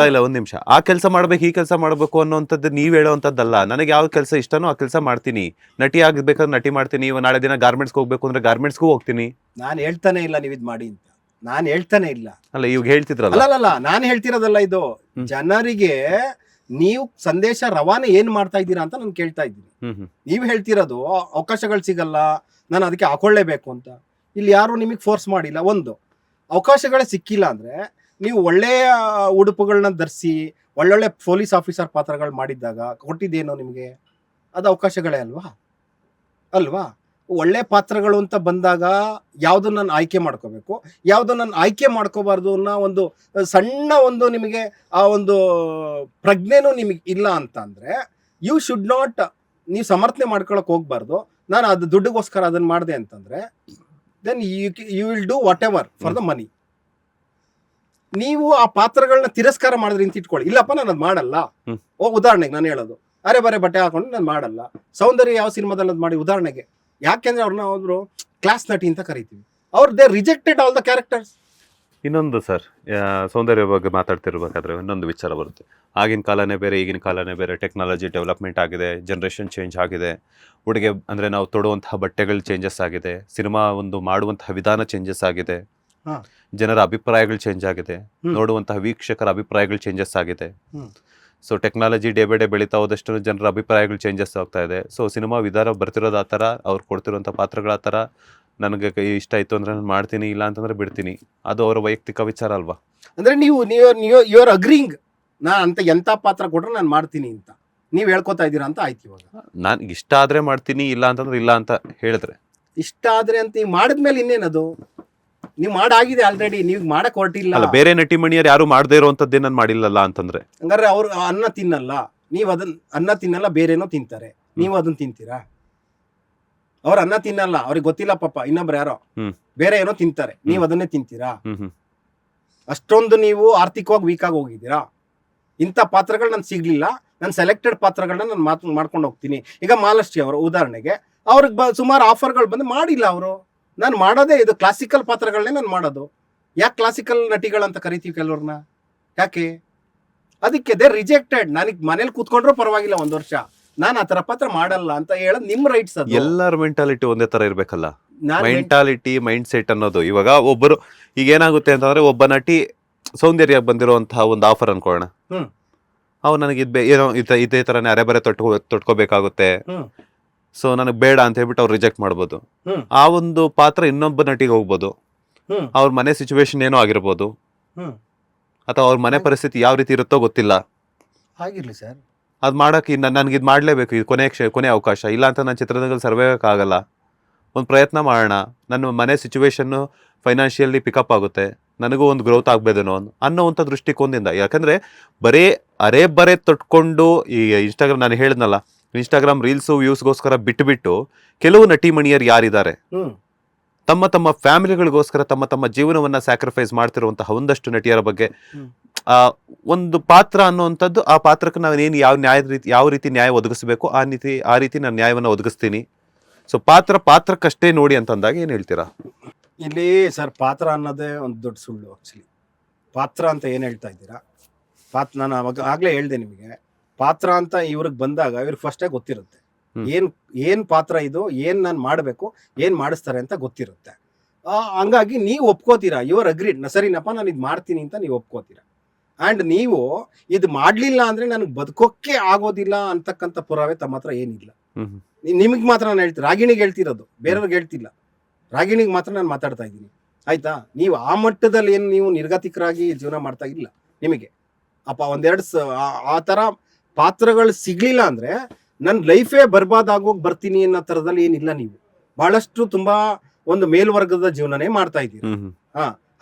ಇಲ್ಲ ಒಂದ್ ನಿಮಿಷ, ಆ ಕೆಲಸ ಮಾಡ್ಬೇಕು, ಈ ಕೆಲಸ ಮಾಡ್ಬೇಕು ಅನ್ನೋಂಥದ್ದು ನೀವ್ ಹೇಳೋವಂಥದ್ದಲ್ಲ. ನನಗೆ ಯಾವ ಕೆಲಸ ಇಷ್ಟನೋ ಆ ಕೆಲಸ ಮಾಡ್ತೀನಿ. ನಟಿ ಆಗ್ಬೇಕಾದ್ರೆ ನಟಿ ಮಾಡ್ತೀನಿ. ನಾಳೆ ದಿನ ಗಾರ್ಮೆಂಟ್ಸ್ಗೆ ಹೋಗ್ಬೇಕು ಅಂದ್ರೆ ಗಾರ್ಮೆಂಟ್ಸ್ಗೂ ಹೋಗ್ತೀನಿ. ನಾನು ಹೇಳ್ತಾನೆ ಇಲ್ಲ ನೀವು ಇದ್ ಮಾಡಿ ಅಂತ, ನಾನು ಹೇಳ್ತಾನೆ ಇಲ್ಲ. ಅಲ್ಲ, ಇವಾಗ ಹೇಳ್ತಿದ್ರಲ್ಲ. ಅಲ್ಲ, ನಾನು ಹೇಳ್ತಿರೋದಲ್ಲ ಇದು. ಜನರಿಗೆ ನೀವು ಸಂದೇಶ ರವಾನೆ ಏನ್ ಮಾಡ್ತಾ ಇದ್ದೀರಾ ಅಂತ ನಾನು ಕೇಳ್ತಾ ಇದ್ದೀನಿ. ನೀವು ಹೇಳ್ತಿರೋದು ಅವಕಾಶಗಳು ಸಿಗಲ್ಲ, ನಾನು ಅದಕ್ಕೆ ಹಾಕೊಳ್ಳೇಬೇಕು ಅಂತ. ಇಲ್ಲಿ ಯಾರು ನಿಮಗೆ ಫೋರ್ಸ್ ಮಾಡಿಲ್ಲ. ಒಂದು ಅವಕಾಶಗಳೇ ಸಿಕ್ಕಿಲ್ಲ ಅಂದ್ರೆ ನೀವು ಒಳ್ಳೆಯ ಉಡುಪುಗಳನ್ನ ಧರಿಸಿ ಒಳ್ಳೊಳ್ಳೆ ಪೊಲೀಸ್ ಆಫೀಸರ್ ಪಾತ್ರಗಳು ಮಾಡಿದ್ದಾಗ ಕೊಟ್ಟಿದ್ದೇನೋ ನಿಮಗೆ? ಅದು ಅವಕಾಶಗಳೇ ಅಲ್ವಾ? ಒಳ್ಳೆ ಪಾತ್ರಗಳು ಅಂತ ಬಂದಾಗ ಯಾವ್ದು ನಾನು ಆಯ್ಕೆ ಮಾಡ್ಕೋಬೇಕು, ಯಾವ್ದು ನಾನು ಆಯ್ಕೆ ಮಾಡ್ಕೋಬಾರ್ದು ಅನ್ನೋ ಒಂದು ಸಣ್ಣ ಒಂದು ನಿಮಗೆ ಆ ಒಂದು ಪ್ರಜ್ಞೆನೂ ನಿಮಗೆ ಇಲ್ಲ ಅಂತ ಅಂದ್ರೆ ಯು ಶುಡ್ ನಾಟ್, ನೀವು ಸಮರ್ಥನೆ ಮಾಡ್ಕೊಳಕ್ ಹೋಗ್ಬಾರ್ದು. ನಾನು ಅದು ದುಡ್ಡಿಗೋಸ್ಕರ ಅದನ್ನ ಮಾಡಿದೆ ಅಂತಂದ್ರೆ then you will do whatever for the money. ನೀವು ಆ ಪಾತ್ರಗಳನ್ನ ತಿರಸ್ಕಾರ ಮಾಡಿದ್ರೆ ಅಂತ ಇಟ್ಕೊಳ್ಳಿ, ಇಲ್ಲಪ್ಪ ನಾನು ಅದು ಮಾಡಲ್ಲ. ಉದಾಹರಣೆಗೆ ನಾನು ಹೇಳೋದು, ಅರೆ ಬಟ್ಟೆ ಹಾಕೊಂಡು ನಾನು ಮಾಡಲ್ಲ. ಸೌಂದರ್ಯ ಯಾವ ಸಿನಿಮಾದಲ್ಲಿ ಅದು ಮಾಡಿ ಉದಾಹರಣೆಗೆ, ಯಾಕೆಂದ್ರೆ ಅವ್ರನ್ನ ಅವರು ಕ್ಲಾಸ್ ನಟಿ ಅಂತ ಕರಿತೀವಿ. They rejected all the characters. ಇನ್ನೊಂದು ಸರ್, ಸೌಂದರ್ಯ ಬಗ್ಗೆ ಮಾತಾಡ್ತಿರ್ಬೇಕಾದ್ರೆ ಇನ್ನೊಂದು ವಿಚಾರ ಬರುತ್ತೆ. ಆಗಿನ ಕಾಲನೇ ಬೇರೆ, ಈಗಿನ ಕಾಲನೇ ಬೇರೆ. ಟೆಕ್ನಾಲಜಿ ಡೆವಲಪ್ಮೆಂಟ್ ಆಗಿದೆ, ಜನರೇಷನ್ ಚೇಂಜ್ ಆಗಿದೆ. ಉಡುಗೆ ಅಂದರೆ ನಾವು ತೊಡುವಂತಹ ಬಟ್ಟೆಗಳು ಚೇಂಜಸ್ ಆಗಿದೆ, ಸಿನಿಮಾ ಒಂದು ಮಾಡುವಂತಹ ವಿಧಾನ ಚೇಂಜಸ್ ಆಗಿದೆ, ಜನರ ಅಭಿಪ್ರಾಯಗಳು ಚೇಂಜ್ ಆಗಿದೆ, ನೋಡುವಂತಹ ವೀಕ್ಷಕರ ಅಭಿಪ್ರಾಯಗಳು ಚೇಂಜಸ್ ಆಗಿದೆ. So technology day by day ಬೆಳೀತಾ ಹೋದಷ್ಟು ಜನರ ಅಭಿಪ್ರಾಯಗಳು ಚೇಂಜಸ್ ಆಗ್ತಾ ಇದೆ. ಸೊ ಸಿನಿಮಾ ವಿಧಾನ ಬರ್ತಿರೋದು ಆ ಥರ, ಅವ್ರು ಕೊಡ್ತಿರೋಂಥ ಪಾತ್ರಗಳ ಆ ಥರ. ನನಗೆ ಇಷ್ಟ ಆಯಿತು ಅಂದರೆ ನಾನು ಮಾಡ್ತೀನಿ, ಇಲ್ಲ ಅಂತಂದ್ರೆ ಬಿಡ್ತೀನಿ. ಅದು ಅವರ ವೈಯಕ್ತಿಕ ವಿಚಾರ ಅಲ್ವಾ? ಅಂದರೆ ನೀವು ಯು ಆರ್ ಅಗ್ರಿಂಗ್, ನಾನು ಅಂತ ಎಂಥ ಪಾತ್ರ ಕೊಟ್ಟರೆ ನಾನು ಮಾಡ್ತೀನಿ ಅಂತ ನೀವು ಹೇಳ್ಕೊತಾ ಇದ್ದೀರಾ ಅಂತ ಆಯ್ತು. ಇವಾಗ ನಾನು ಇಷ್ಟ ಆದರೆ ಮಾಡ್ತೀನಿ, ಇಲ್ಲ ಅಂತಂದ್ರೆ ಇಲ್ಲ ಅಂತ ಹೇಳಿದ್ರೆ, ಇಷ್ಟ ಆದರೆ ಅಂತ ಈಗ ಮಾಡಿದ್ಮೇಲೆ ಇನ್ನೇನದು? ನೀವು ಮಾಡಾಗಿದೆ ಆಲ್ರೆಡಿ, ನೀವು ಮಾಡಕ್ ಹೊರಟಿಲ್ಲ. ಅಲ್ಲ, ಬೇರೆ ನಟಿಮಣಿಯರು ಯಾರು ಮಾಡದೇ ಇರುವಂತದ್ದೇ ನಾನು ಮಾಡಿಲ್ಲಲ್ಲ ಅಂತಂದ್ರೆ, ಹಂಗಾರೆ ಅವ್ರು ಅನ್ನ ತಿನ್ನಲ್ಲ, ನೀವು ಅದನ್ನ ಅನ್ನ ತಿನ್ನಲ್ಲ, ಬೇರೆನೋ ತಿಂತಾರೆ, ನೀವು ಅದನ್ನ ತಿಂತೀರಾ? ಅವ್ರ ಅನ್ನ ತಿನ್ನಲ್ಲ, ಅವ್ರಿಗೆ ಗೊತ್ತಿಲ್ಲ ಪಾಪ, ಇನ್ನೊಬ್ರು ಯಾರೋ ಬೇರೆ ಏನೋ ತಿಂತಾರೆ, ನೀವು ಅದನ್ನೇ ತಿಂತೀರಾ? ಅಷ್ಟೊಂದು ನೀವು ಆರ್ಥಿಕವಾಗಿ ವೀಕ್ ಆಗಿ ಹೋಗಿದ್ದೀರಾ. ಇಂಥ ಪಾತ್ರಗಳು ನನ್ ಸಿಗ್ಲಿಲ್ಲ, ನಾನು ಸೆಲೆಕ್ಟೆಡ್ ಪಾತ್ರಗಳನ್ನ ನಾನು ಮಾಡ್ಕೊಂಡು ಹೋಗ್ತೀನಿ. ಈಗ ಮಾಲಶ್ರೀ ಅವರು ಉದಾಹರಣೆಗೆ, ಅವ್ರಿಗೆ ಸುಮಾರು ಆಫರ್ಗಳು ಬಂದು ಮಾಡಿಲ್ಲ ಅವರು. ನಾನು ಮಾಡೋದೇ ಇದು ಕ್ಲಾಸಿಕಲ್ ಪಾತ್ರಗಳನ್ನೇ ನಾನು ಮಾಡೋದು. ಯಾಕೆ ಕ್ಲಾಸಿಕಲ್ ನಟಿಗಳಂತ ಕರಿತೀವಿ ಕೆಲವ್ರನ್ನ? ಯಾಕೆ? ಅದಕ್ಕೆ ದೇ ರಿಜೆಕ್ಟೆಡ್. ನನಗೆ ಮನೇಲಿ ಕೂತ್ಕೊಂಡ್ರು ಪರವಾಗಿಲ್ಲ 1 ವರ್ಷ, ನಾನು ಆ ತರ ಪಾತ್ರ ಮಾಡಲ್ಲ ಅಂತ ಹೇಳೋದು ನಿಮ್ ರೈಟ್ಸ್. ಅದು ಎಲ್ಲರ ಮೆಂಟಾಲಿಟಿ ಒಂದೇ ತರ ಇರ್ಬೇಕಲ್ಲ. ಮೆಂಟಾಲಿಟಿ, ಮೈಂಡ್ ಸೆಟ್ ಅನ್ನೋದು. ಇವಾಗ ಒಬ್ಬರು ಈಗ ಏನಾಗುತ್ತೆ ಅಂತಂದ್ರೆ, ಒಬ್ಬ ನಟಿ ಸೌಂದರ್ಯ ಬಂದಿರುವಂತಹ ಒಂದು ಆಫರ್ ಅನ್ಕೊಳ್ಳೋಣ, ಅವ್ ನನಗೆ ಏನೋ ಇದೇ ತರನೇ ಅರೆಬರೆ ತೊಟ್ಕೋಬೇಕಾಗುತ್ತೆ, ಸೊ ನನಗೆ ಬೇಡ ಅಂತ ಹೇಳ್ಬಿಟ್ಟು ಅವ್ರು ರಿಜೆಕ್ಟ್ ಮಾಡ್ಬೋದು. ಆ ಒಂದು ಪಾತ್ರ ಇನ್ನೊಬ್ಬ ನಟಿಗೆ ಹೋಗ್ಬೋದು, ಅವ್ರ ಮನೆ ಸಿಚುವೇಶನ್ ಏನೋ ಆಗಿರ್ಬೋದು, ಅಥವಾ ಅವ್ರ ಮನೆ ಪರಿಸ್ಥಿತಿ ಯಾವ ರೀತಿ ಇರುತ್ತೋ ಗೊತ್ತಿಲ್ಲ, ಆಗಿರ್ಲಿ ಸರ್. ಅದು ಮಾಡೋಕೆ ನನಗೆ ಇದು ಮಾಡಲೇಬೇಕು, ಇದು ಕೊನೆ ಅವಕಾಶ, ಇಲ್ಲ ಅಂತ ನಾನು ಚಿತ್ರರಂಗದಲ್ಲಿ ಸರ್ವೇ ಆಗಲ್ಲ, ಒಂದು ಪ್ರಯತ್ನ ಮಾಡೋಣ, ನನ್ನ ಮನೆ ಸಿಚುವೇಶನ್ನು ಫೈನಾನ್ಷಿಯಲಿ ಪಿಕಪ್ ಆಗುತ್ತೆ, ನನಗೂ ಒಂದು ಗ್ರೋತ್ ಆಗಬೇದೇನೋ ಅನ್ನೋವಂಥ ದೃಷ್ಟಿಕೋನದಿಂದ. ಯಾಕಂದರೆ ಬರೇ ತೊಟ್ಕೊಂಡು ಈ ಇನ್ಸ್ಟಾಗ್ರಾಮ್, ನಾನು ಹೇಳಿದ್ನಲ್ಲ, ಇನ್ಸ್ಟಾಗ್ರಾಮ್ ರೀಲ್ಸು ವ್ಯೂಸ್ಗೋಸ್ಕರ ಬಿಟ್ಟು ಕೆಲವು ನಟಿಮಣಿಯರು ಯಾರಿದ್ದಾರೆ ತಮ್ಮ ತಮ್ಮ ಫ್ಯಾಮಿಲಿಗಳಿಗೋಸ್ಕರ ತಮ್ಮ ಜೀವನವನ್ನ ಸ್ಯಾಕ್ರಿಫೈಸ್ ಮಾಡ್ತಿರುವಂತಹ ಒಂದಷ್ಟು ನಟಿಯರ ಬಗ್ಗೆ ಒಂದು ಪಾತ್ರ ಅನ್ನುವಂಥದ್ದು, ಆ ಪಾತ್ರಕ್ಕೆ ನಾವೇನು ಯಾವ ರೀತಿ ನ್ಯಾಯ ಒದಗಿಸಬೇಕು ಆ ರೀತಿ ನಾನು ನ್ಯಾಯವನ್ನು ಒದಗಿಸ್ತೀನಿ. ಸೊ ಪಾತ್ರಕ್ಕಷ್ಟೇ ನೋಡಿ ಅಂತಂದಾಗ ಏನು ಹೇಳ್ತೀರಾ? ಇಲ್ಲಿ ಸರ್ ಪಾತ್ರ ಅನ್ನೋದೇ ಒಂದು ದೊಡ್ಡ ಸುಳ್ಳು. ಆಕ್ಚುಲಿ ಪಾತ್ರ ಅಂತ ಏನು ಹೇಳ್ತಾ ಇದ್ದೀರಾ, ನಾನು ಆಗಲೇ ಹೇಳ್ದೆ ನಿಮಗೆ, ಪಾತ್ರ ಅಂತ ಇವ್ರಿಗೆ ಬಂದಾಗ ಇವ್ರಿಗೆ ಫಸ್ಟೇ ಗೊತ್ತಿರುತ್ತೆ ಏನ್ ಪಾತ್ರ ಇದು, ಏನ್ ನಾನು ಮಾಡಬೇಕು, ಏನ್ ಮಾಡಿಸ್ತಾರೆ ಅಂತ ಗೊತ್ತಿರುತ್ತೆ. ಹಂಗಾಗಿ ನೀವು ಒಪ್ಕೋತೀರಾ, ಯುವರ್ ಅಗ್ರೀಡ್, ಸರಿನಪ್ಪ ನಾನು ಇದು ಮಾಡ್ತೀನಿ ಅಂತ ನೀವು ಒಪ್ಕೋತೀರಾ. ಆ್ಯಂಡ್ ನೀವು ಇದು ಮಾಡಲಿಲ್ಲ ಅಂದರೆ ನನಗೆ ಬದುಕೋಕ್ಕೆ ಆಗೋದಿಲ್ಲ ಅಂತಕ್ಕಂಥ ಪುರಾವೆ ತಮ್ಮ ಹತ್ರ ಏನಿಲ್ಲ. ನಿಮಗೆ ಮಾತ್ರ ನಾನು ಹೇಳ್ತೀನಿ, ರಾಗಿಣಿಗೆ ಹೇಳ್ತಿರೋದು, ಬೇರೆಯವ್ರಿಗೆ ಹೇಳ್ತಿಲ್ಲ, ರಾಗಿಣಿಗೆ ಮಾತ್ರ ನಾನು ಮಾತಾಡ್ತಾ ಇದ್ದೀನಿ, ಆಯ್ತಾ? ನೀವು ಆ ಮಟ್ಟದಲ್ಲಿ ಏನು ನೀವು ನಿರ್ಗತಿಕರಾಗಿ ಜೀವನ ಮಾಡ್ತಾ ಇಲ್ಲ. ನಿಮಗೆ ಒಂದೆರಡು ಆ ಥರ ಪಾತ್ರಗಳು ಸಿಗ್ಲಿಲ್ಲ ಅಂದರೆ ನನ್ನ ಲೈಫೇ ಬರ್ಬಾದಾಗೋಗಿ ಬರ್ತೀನಿ ಅನ್ನೋ ಥರದಲ್ಲಿ ಏನಿಲ್ಲ. ನೀವು ಬಹಳಷ್ಟು ತುಂಬಾ ಒಂದು ಮೇಲ್ವರ್ಗದ ಜೀವನನೇ ಮಾಡ್ತಾ ಇದ್ದೀರಿ.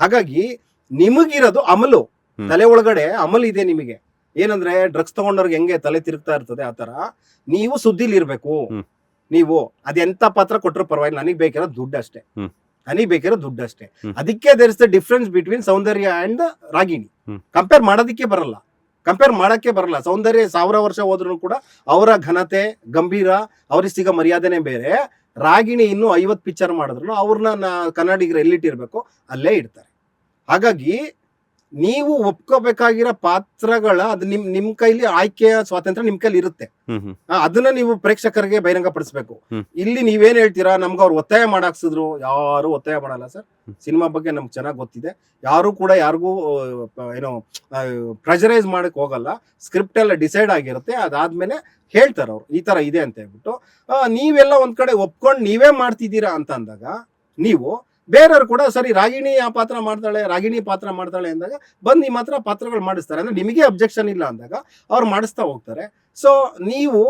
ಹಾಗಾಗಿ ನಿಮಗಿರೋದು ಅಮಲು, ತಲೆ ಒಳಗಡೆ ಅಮಲ್ ಇದೆ ನಿಮಗೆ. ಏನಂದ್ರೆ ಡ್ರಗ್ಸ್ ತಗೊಂಡವ್ರಿಗೆ ಹೆಂಗೆ ತಲೆ ತಿರುಗ್ತಾ ಇರ್ತದೆ ಆ ತರ ನೀವು ಸುದ್ದಿಲಿ ಇರ್ಬೇಕು. ನೀವು ಅದೆಂತ ಪಾತ್ರ ಕೊಟ್ಟರು ಪರವಾಗಿಲ್ಲ, ನನಗೆ ಬೇಕಿರೋ ದುಡ್ಡು ಅಷ್ಟೇ. ಅದಕ್ಕೆ there is the difference between Soundarya and Ragini. Compare ಮಾಡಕ್ಕೆ ಬರಲ್ಲ. ಸೌಂದರ್ಯ 1000 ವರ್ಷ ಹೋದ್ರು ಕೂಡ ಅವರ ಘನತೆ, ಗಂಭೀರ, ಅವ್ರಿಗೆ ಸಿಗೋ ಮರ್ಯಾದೆನೆ ಬೇರೆ. ರಾಗಿಣಿ ಇನ್ನು 50 ಪಿಕ್ಚರ್ ಮಾಡಿದ್ರು ಅವ್ರನ್ನ ಕನ್ನಡಿಗರು ಎಲ್ಲಿಟ್ಟಿರ್ಬೇಕು ಅಲ್ಲೇ ಇಡ್ತಾರೆ. ಹಾಗಾಗಿ ನೀವು ಒಪ್ಕೋಬೇಕಾಗಿರೋ ಪಾತ್ರಗಳ ಅದು ನಿಮ್ ಕೈಲಿ ಆಯ್ಕೆಯ ಸ್ವಾತಂತ್ರ್ಯ ನಿಮ್ ಕೈಲಿ ಇರುತ್ತೆ. ಅದನ್ನ ನೀವು ಪ್ರೇಕ್ಷಕರಿಗೆ ಬಹಿರಂಗ ಪಡಿಸ್ಬೇಕು. ಇಲ್ಲಿ ನೀವೇನ್ ಹೇಳ್ತೀರಾ, ನಮ್ಗೆ ಅವ್ರು ಒತ್ತಾಯ ಮಾಡಾಕ್ಸಿದ್ರು, ಯಾರು ಒತ್ತಾಯ ಮಾಡಲ್ಲ ಸರ್. ಸಿನಿಮಾ ಬಗ್ಗೆ ನಮ್ಗೆ ಚೆನ್ನಾಗಿ ಗೊತ್ತಿದೆ. ಯಾರು ಕೂಡ ಯಾರಿಗೂ ಏನೋ ಪ್ರೆಷರೈಸ್ ಮಾಡಕ್ ಹೋಗಲ್ಲ. ಸ್ಕ್ರಿಪ್ಟ್ ಎಲ್ಲ ಡಿಸೈಡ್ ಆಗಿರುತ್ತೆ, ಅದಾದ್ಮೇಲೆ ಹೇಳ್ತಾರ ಅವ್ರು ಈ ತರ ಇದೆ ಅಂತ ಹೇಳ್ಬಿಟ್ಟು. ನೀವೆಲ್ಲ ಒಂದ್ ಕಡೆ ಒಪ್ಕೊಂಡು ನೀವೇ ಮಾಡ್ತಿದ್ದೀರಾ ಅಂತ ಅಂದಾಗ ನೀವು ಬೇರೆಯವ್ರು ಕೂಡ ಸರಿ ರಾಗಿಣಿ ಪಾತ್ರ ಮಾಡ್ತಾಳೆ ಅಂದಾಗ ಬಂದು ನಿಮ್ಮ ಹತ್ರ ಪಾತ್ರಗಳು ಮಾಡಿಸ್ತಾರೆ. ಅಂದ್ರೆ ನಿಮಗೆ ಅಬ್ಜೆಕ್ಷನ್ ಇಲ್ಲ ಅಂದಾಗ ಅವ್ರು ಮಾಡಿಸ್ತಾ ಹೋಗ್ತಾರೆ. ಸೊ ನೀವು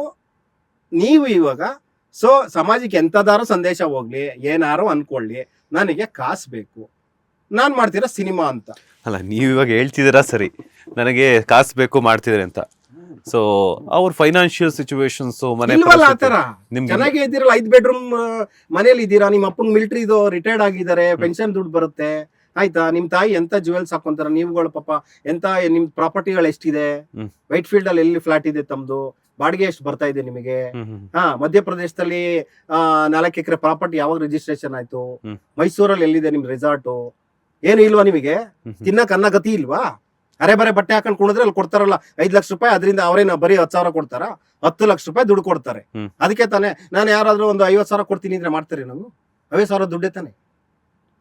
ಇವಾಗ ಸಮಾಜಕ್ಕೆ ಎಂತದಾರು ಸಂದೇಶ ಹೋಗ್ಲಿ, ಏನಾರು ಅನ್ಕೊಳ್ಳಿ, ನನಗೆ ಕಾಸು ಬೇಕು, ನಾನ್ ಮಾಡ್ತೀರಾ ಸಿನಿಮಾ ಅಂತ ಅಲ್ಲ. ನೀವು ಇವಾಗ ಹೇಳ್ತಿದ್ದೀರಾ ಸರಿ, ನನಗೆ ಕಾಸು ಬೇಕು ಮಾಡ್ತಿದ್ರೆ ಅಂತ. ಸೊ ಅವ್ರ ಫೈನಾನ್ಷಿಯಲ್ ಸಿಚುವೇಶನ್ಸ್ ಮನೆ ಚೆನ್ನಾಗಿ ಇದ್ದೀರಲ್ಲ, 5 ಬೆಡ್ರೂಮ್ ಮನೇಲಿ ಇದ್ದೀರಾ, ನಿಮ್ಮ ಅಪ್ಪನ ಮಿಲಿಟರಿದು ರಿಟೈರ್ಡ್ ಆಗಿದ್ದಾರೆ, ಪೆನ್ಷನ್ ದುಡ್ಡು ಬರುತ್ತೆ, ಆಯ್ತಾ? ನಿಮ್ ತಾಯಿ ಎಂತ ಜುವೆಲ್ಸ್ ಹಾಕೊಂತಾರ, ನೀವುಗಳು ಪಾಪ ಎಂತ ನಿಮ್ ಪ್ರಾಪರ್ಟಿಗಳು ಎಷ್ಟಿದೆ, ವೈಟ್ ಫೀಲ್ಡ್ ಅಲ್ಲಿ ಎಲ್ಲಿ ಫ್ಲಾಟ್ ಇದೆ ತಮ್ದು, ಬಾಡಿಗೆ ಎಷ್ಟು ಬರ್ತಾ ಇದೆ ನಿಮಗೆ? ಮಧ್ಯಪ್ರದೇಶದಲ್ಲಿ 4 ಎಕರೆ ಪ್ರಾಪರ್ಟಿ ಯಾವಾಗ ರಿಜಿಸ್ಟ್ರೇಷನ್ ಆಯ್ತು? ಮೈಸೂರಲ್ಲಿ ಎಲ್ಲಿದೆ ನಿಮ್ ರೆಸಾರ್ಟು? ಏನು ಇಲ್ವಾ ನಿಮಗೆ? ತಿನ್ನಕ್ ಅನ್ನ ಗತಿ ಇಲ್ವಾ? ಅರೆ ಬರೆ ಬಟ್ಟೆ ಹಾಕೊಂಡು ಕುಣಿದ್ರೆ ಅಲ್ಲಿ ಕೊಡ್ತಾರಲ್ಲ 5 ಲಕ್ಷ ರೂಪಾಯಿ, ಅದರಿಂದ ಅವರೇನ ಬರೀ 10,000 ಕೊಡ್ತಾರ? 10 ಲಕ್ಷ ರೂಪಾಯಿ ದುಡ್ಡು ಕೊಡ್ತಾರೆ. ಅದಕ್ಕೆ ತಾನೆ ನಾನು ಯಾರಾದ್ರೂ ಒಂದು 50,000 ಕೊಡ್ತೀನಿ ಅಂದ್ರೆ ಮಾಡ್ತೀರಿ? ನಾವು 50,000 ದುಡ್ಡೇ ತಾನೆ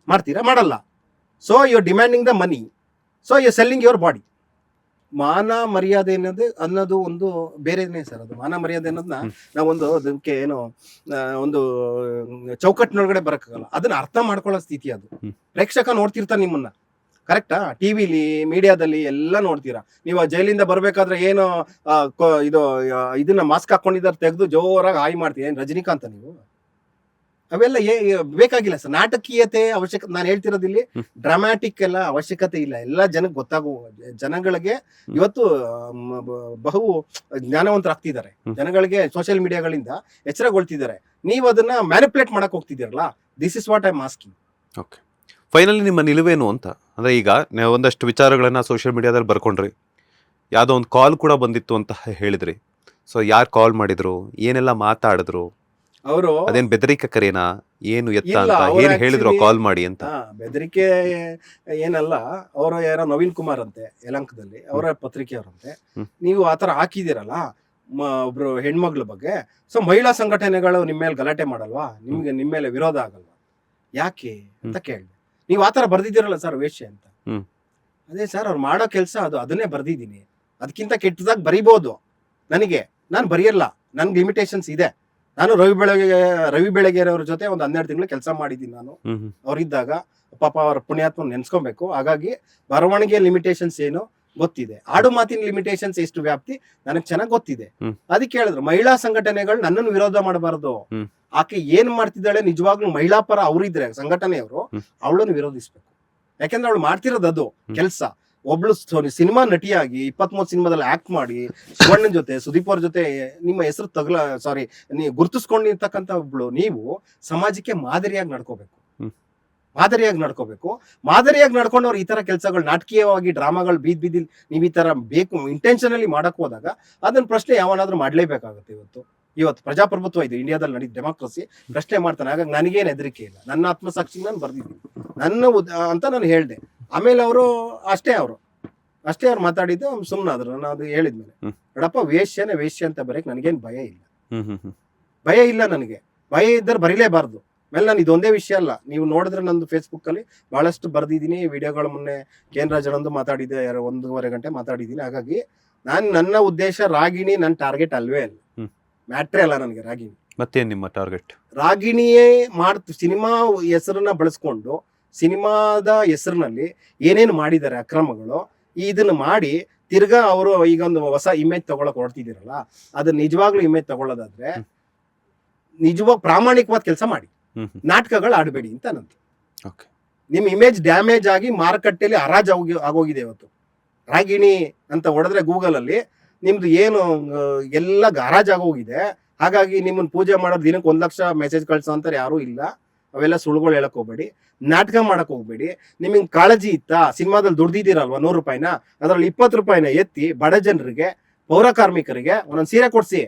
ಮಾಡ್ತೀರಾ? ಮಾಡಲ್ಲ. So you demanding the money, so you selling your body. ಮಾನ ಮರ್ಯಾದೆ ಅನ್ನೋದು ಒಂದು ಬೇರೆನೇ ಸರ್. ಅದು ಮಾನ ಮರ್ಯಾದೆ ಅನ್ನೋದನ್ನ ನಾವೊಂದು ಅದಕ್ಕೆ ಏನೋ ಒಂದು ಚೌಕಟ್ಟಿನೊಳಗಡೆ ಬರಕ್ಕಾಗಲ್ಲ. ಅದನ್ನ ಅರ್ಥ ಮಾಡ್ಕೊಳ್ಳೋ ಸ್ಥಿತಿ ಅದು. ಪ್ರೇಕ್ಷಕ ನೋಡ್ತಿರ್ತಾನೆ ನಿಮ್ಮನ್ನ, ಕರೆಕ್ಟಾ? ಟಿವಿಲಿ, ಮೀಡಿಯಾದಲ್ಲಿ ಎಲ್ಲ ನೋಡ್ತೀರಾ. ನೀವು ಜೈಲಿಂದ ಬರ್ಬೇಕಾದ್ರೆ ಏನು ಇದನ್ನ ಮಾಸ್ಕ್ ಹಾಕೊಂಡಿದ್ದಾರೆ ತೆಗೆದು ಜೋರಾಗಿ ಹಾಯ್ ಮಾಡ್ತೀವಿ. ಏನ್ ರಜನಿಕಾಂತ ನೀವು? ಅವೆಲ್ಲ ಬೇಕಾಗಿಲ್ಲ ಸರ್. ನಾಟಕೀಯತೆ ಅವಶ್ಯಕತೆ ನಾನು ಹೇಳ್ತಿರೋದಿಲ್ಲಿ, ಡ್ರಾಮ್ಯಾಟಿಕ್ ಎಲ್ಲ ಅವಶ್ಯಕತೆ ಇಲ್ಲ. ಎಲ್ಲ ಜನಗಳಿಗೆ ಇವತ್ತು ಬಹು ಜ್ಞಾನವಂತರಾಗ್ತಿದ್ದಾರೆ. ಜನಗಳಿಗೆ ಸೋಷಿಯಲ್ ಮೀಡಿಯಾಗಳಿಂದ ಎಚ್ಚರಗೊಳ್ತಿದ್ದಾರೆ. ನೀವು ಅದನ್ನ ಮ್ಯಾನಿಪುಲೇಟ್ ಮಾಡಕ್ ಹೋಗ್ತಿದ್ದೀರಲ್ಲ. This is what I am asking. Okay, finally ನಿಮ್ಮ ನಿಲುವೇನು ಅಂತ. ಅಂದರೆ ಈಗ ನೀವು ಒಂದಷ್ಟು ವಿಚಾರಗಳನ್ನು ಸೋಷಿಯಲ್ ಮೀಡಿಯಾದಲ್ಲಿ ಬರ್ಕೊಂಡ್ರಿ, ಯಾವುದೋ ಒಂದು ಕಾಲ್ ಕೂಡ ಬಂದಿತ್ತು ಅಂತ ಹೇಳಿದ್ರಿ. ಸೊ ಯಾರು ಕಾಲ್ ಮಾಡಿದ್ರು, ಏನೆಲ್ಲ ಮಾತಾಡಿದ್ರು, ಅವರು ಅದೇನು ಬೆದರಿಕೆ ಕರೆನಾ, ಏನು ಎತ್ತ ಅಂತ ಏನು ಹೇಳಿದ್ರು ಕಾಲ್ ಮಾಡಿ ಅಂತ? ಬೆದರಿಕೆ ಏನಲ್ಲ. ಅವರು ಯಾರೋ ನವೀನ್ ಕುಮಾರ್ ಅಂತೆ ಯಲಂಕದಲ್ಲಿ, ಅವರ ಪತ್ರಿಕೆಯವರಂತೆ. ನೀವು ಆತರ ಹಾಕಿದಿರಲ್ಲ ಒಬ್ರು ಹೆಣ್ಮಗ್ಳ ಬಗ್ಗೆ, ಸೊ ಮಹಿಳಾ ಸಂಘಟನೆಗಳು ನಿಮ್ಮ ಮೇಲೆ ಗಲಾಟೆ ಮಾಡಲ್ವಾ? ನಿಮ್ಮ ಮೇಲೆ ವಿರೋಧ ಆಗಲ್ವಾ? ಯಾಕೆ ಅಂತ ಕೇಳಿದೆ. ನೀವು ಆತರ ಬರ್ದಿದ್ದೀರಲ್ಲ ಸರ್ ವೇಶ್ಯೆ ಅಂತ. ಅದೇ ಸರ್ ಅವ್ರು ಮಾಡೋ ಕೆಲಸ ಅದನ್ನೇ ಬರ್ದಿದ್ದೀನಿ. ಅದಕ್ಕಿಂತ ಕೆಟ್ಟದಾಗ ಬರಿಬಹುದು. ನಾನು ಬರೆಯಲ್ಲ, ನನ್ಗೆ ಲಿಮಿಟೇಷನ್ಸ್ ಇದೆ. ನಾನು ರವಿ ಬೆಳಗೆರೆ ಅವ್ರ ಜೊತೆ ಒಂದು 12 ತಿಂಗಳು ಕೆಲಸ ಮಾಡಿದ್ದೀನಿ. ನಾನು ಅವ್ರಿದ್ದಾಗ ಪಾಪ ಅವರ ಪುಣ್ಯಾತ್ಮ ನೆನ್ಸ್ಕೊಬೇಕು. ಹಾಗಾಗಿ ಬರವಣಿಗೆ ಲಿಮಿಟೇಷನ್ಸ್ ಏನು ಗೊತ್ತಿದೆ, ಆಡು ಮಾತಿನ ಲಿಮಿಟೇಷನ್ಸ್ ಎಷ್ಟು ವ್ಯಾಪ್ತಿ ನನಗೆ ಚೆನ್ನಾಗಿ ಗೊತ್ತಿದೆ. ಅದಕ್ಕೆ ಹೇಳಿದ್ರು ಮಹಿಳಾ ಸಂಘಟನೆಗಳು ನನ್ನನ್ನು ವಿರೋಧ ಮಾಡಬಾರದು. ಆಕೆ ಏನ್ ಮಾಡ್ತಿದ್ದಾಳೆ ನಿಜವಾಗ್ಲೂ ಮಹಿಳಾ ಪರ ಅವರಿದ್ರೆ ಸಂಘಟನೆಯವರು ಅವಳನ್ನು ವಿರೋಧಿಸ್ಬೇಕು. ಯಾಕೆಂದ್ರೆ ಅವಳು ಮಾಡ್ತಿರೋದು ಅದು ಕೆಲಸ. ಒಬ್ಳು ಸಿನಿಮಾ ನಟಿಯಾಗಿ 23 ಸಿನಿಮಾದಲ್ಲಿ ಆಕ್ಟ್ ಮಾಡಿ ಶಿವಣ್ಣನ ಜೊತೆ ಸುದೀಪ್ ಅವ್ರ ಜೊತೆ ನಿಮ್ಮ ಹೆಸರು ನೀವು ಗುರುತಿಸ್ಕೊಂಡಿರ್ತಕ್ಕಂಥ ಒಬ್ಳು ನೀವು ಸಮಾಜಕ್ಕೆ ಮಾದರಿಯಾಗಿ ನಡ್ಕೋಬೇಕು. ಮಾದರಿಯಾಗಿ ನಡ್ಕೊಂಡವ್ರು ಈ ತರ ಕೆಲಸಗಳು ನಾಟಕೀಯವಾಗಿ ಡ್ರಾಮಾಗಳು ಬೀದಿಲ್ ನೀವು ಈ ತರ ಬೇಕು ಇಂಟೆನ್ಷನಲಿ ಮಾಡಕ್ ಹೋದಾಗ ಅದನ್ನ ಪ್ರಶ್ನೆ ಯಾವನಾದ್ರೂ ಮಾಡ್ಲೇಬೇಕಾಗುತ್ತೆ. ಇವತ್ತು ಪ್ರಜಾಪ್ರಭುತ್ವ ಇದು ಇಂಡಿಯಾದಲ್ಲಿ ನಡೀತು, ಡೆಮಾಕ್ರಸಿ. ಪ್ರಶ್ನೆ ಮಾಡ್ತಾನೆ. ಹಾಗಾಗಿ ನನಗೇನು ಹೆದರಿಕೆ ಇಲ್ಲ, ನನ್ನ ಆತ್ಮಸಾಕ್ಷಿ ನಾನು ಬರ್ದಿದ್ದೀನಿ ಅಂತ ನಾನು ಹೇಳ್ದೆ. ಆಮೇಲೆ ಅವರು ಅಷ್ಟೇ ಅವ್ರು ಮಾತಾಡಿದ್ದು ಸುಮ್ಮನಾದ್ರು. ನಾನು ಅದು ಹೇಳಿದ್ಮೇಲೆ ನೋಡಪ್ಪ ವೇಶ್ಯ ಅಂತ ಬರೆಯಕ್ ನನಗೇನು ಭಯ ಇಲ್ಲ. ನನಗೆ ಭಯ ಇದ್ದರೆ ಬರೀಲೇಬಾರ್ದು. ಆಮೇಲೆ ನಾನು ಇದೊಂದೇ ವಿಷಯ ಅಲ್ಲ, ನೀವು ನೋಡಿದ್ರೆ ನಂದು ಫೇಸ್ಬುಕ್ ಅಲ್ಲಿ ಬಹಳಷ್ಟು ಬರ್ದಿದ್ದೀನಿ ವಿಡಿಯೋಗಳು. ಮೊನ್ನೆ ಕೇಂದ್ರ ಜನಂದು ಮಾತಾಡಿದ್ದೆ, 1.5 ಗಂಟೆ ಮಾತಾಡಿದ್ದೀನಿ. ಹಾಗಾಗಿ ನನ್ನ ಉದ್ದೇಶ ರಾಗಿಣಿ ನನ್ನ ಟಾರ್ಗೆಟ್ ಅಲ್ವೇ ಅಲ್ಲ, ಮ್ಯಾಟ್ರೇ ಅಲ್ಲ ನನಗೆ ರಾಗಿಣಿ. ಮತ್ತೇನ್ ನಿಮ್ಮ ಟಾರ್ಗೆಟ್? ರಾಗಿಣಿಯೇ ಸಿನಿಮಾ ಹೆಸರನ್ನ ಬಳಸ್ಕೊಂಡು ಸಿನಿಮಾದ ಹೆಸರಿನಲ್ಲಿ ಏನೇನು ಮಾಡಿದ್ದಾರೆ ಅಕ್ರಮಗಳು, ಇದನ್ನ ಮಾಡಿ ತಿರ್ಗಾ ಅವರು ಈಗ ಒಂದು ಹೊಸ ಇಮೇಜ್ ತಗೊಳಕ್ ಹೊರಡ್ತಿದ್ದೀರಲ್ಲ, ಅದನ್ನ ನಿಜವಾಗ್ಲೂ ಇಮೇಜ್ ತಗೊಳ್ಳೋದಾದ್ರೆ ನಿಜವಾಗ್ ಪ್ರಾಮಾಣಿಕವಾದ ಕೆಲಸ ಮಾಡಿ, ನಾಟಕಗಳು ಆಡಬೇಡಿ ಅಂತ ನಂದು. ನಿಮ್ ಇಮೇಜ್ ಡ್ಯಾಮೇಜ್ ಆಗಿ ಮಾರುಕಟ್ಟೆಯಲ್ಲಿ ಹರಾಜ್ ಆಗೋಗಿದೆ ಇವತ್ತು. ರಾಗಿಣಿ ಅಂತ ಹೊಡೆದ್ರೆ ಗೂಗಲ್ ಅಲ್ಲಿ ನಿಮ್ದು ಏನು ಎಲ್ಲ ಹರಾಜ್ ಆಗೋಗಿದೆ. ಹಾಗಾಗಿ ನಿಮ್ಮನ್ನ ಪೂಜೆ ಮಾಡೋದು ದಿನಕ್ಕೆ 1 ಲಕ್ಷ ಮೆಸೇಜ್ ಕಳ್ಸೋ ಅಂತಾರೆ ಯಾರು ಇಲ್ಲ. ಅವೆಲ್ಲ ಸುಳ್ಳುಗಳು ಹೇಳಕ್ ಹೋಗ್ಬೇಡಿ, ನಾಟಕ ಮಾಡಕ್ ಹೋಗ್ಬೇಡಿ. ನಿಮಗೆ ಕಾಳಜಿ ಇತ್ತಾ, ಸಿನಿಮಾದಲ್ಲಿ ದುಡ್ದಿದ್ದೀರಲ್ವಾ 100 ರೂಪಾಯಿನ, ಅದ್ರಲ್ಲಿ 20 ರೂಪಾಯಿನ ಎತ್ತಿ ಬಡ ಜನರಿಗೆ, ಪೌರ ಕಾರ್ಮಿಕರಿಗೆ ಒಂದೊಂದು ಸೀರೆ ಕೊಡ್ಸಿ,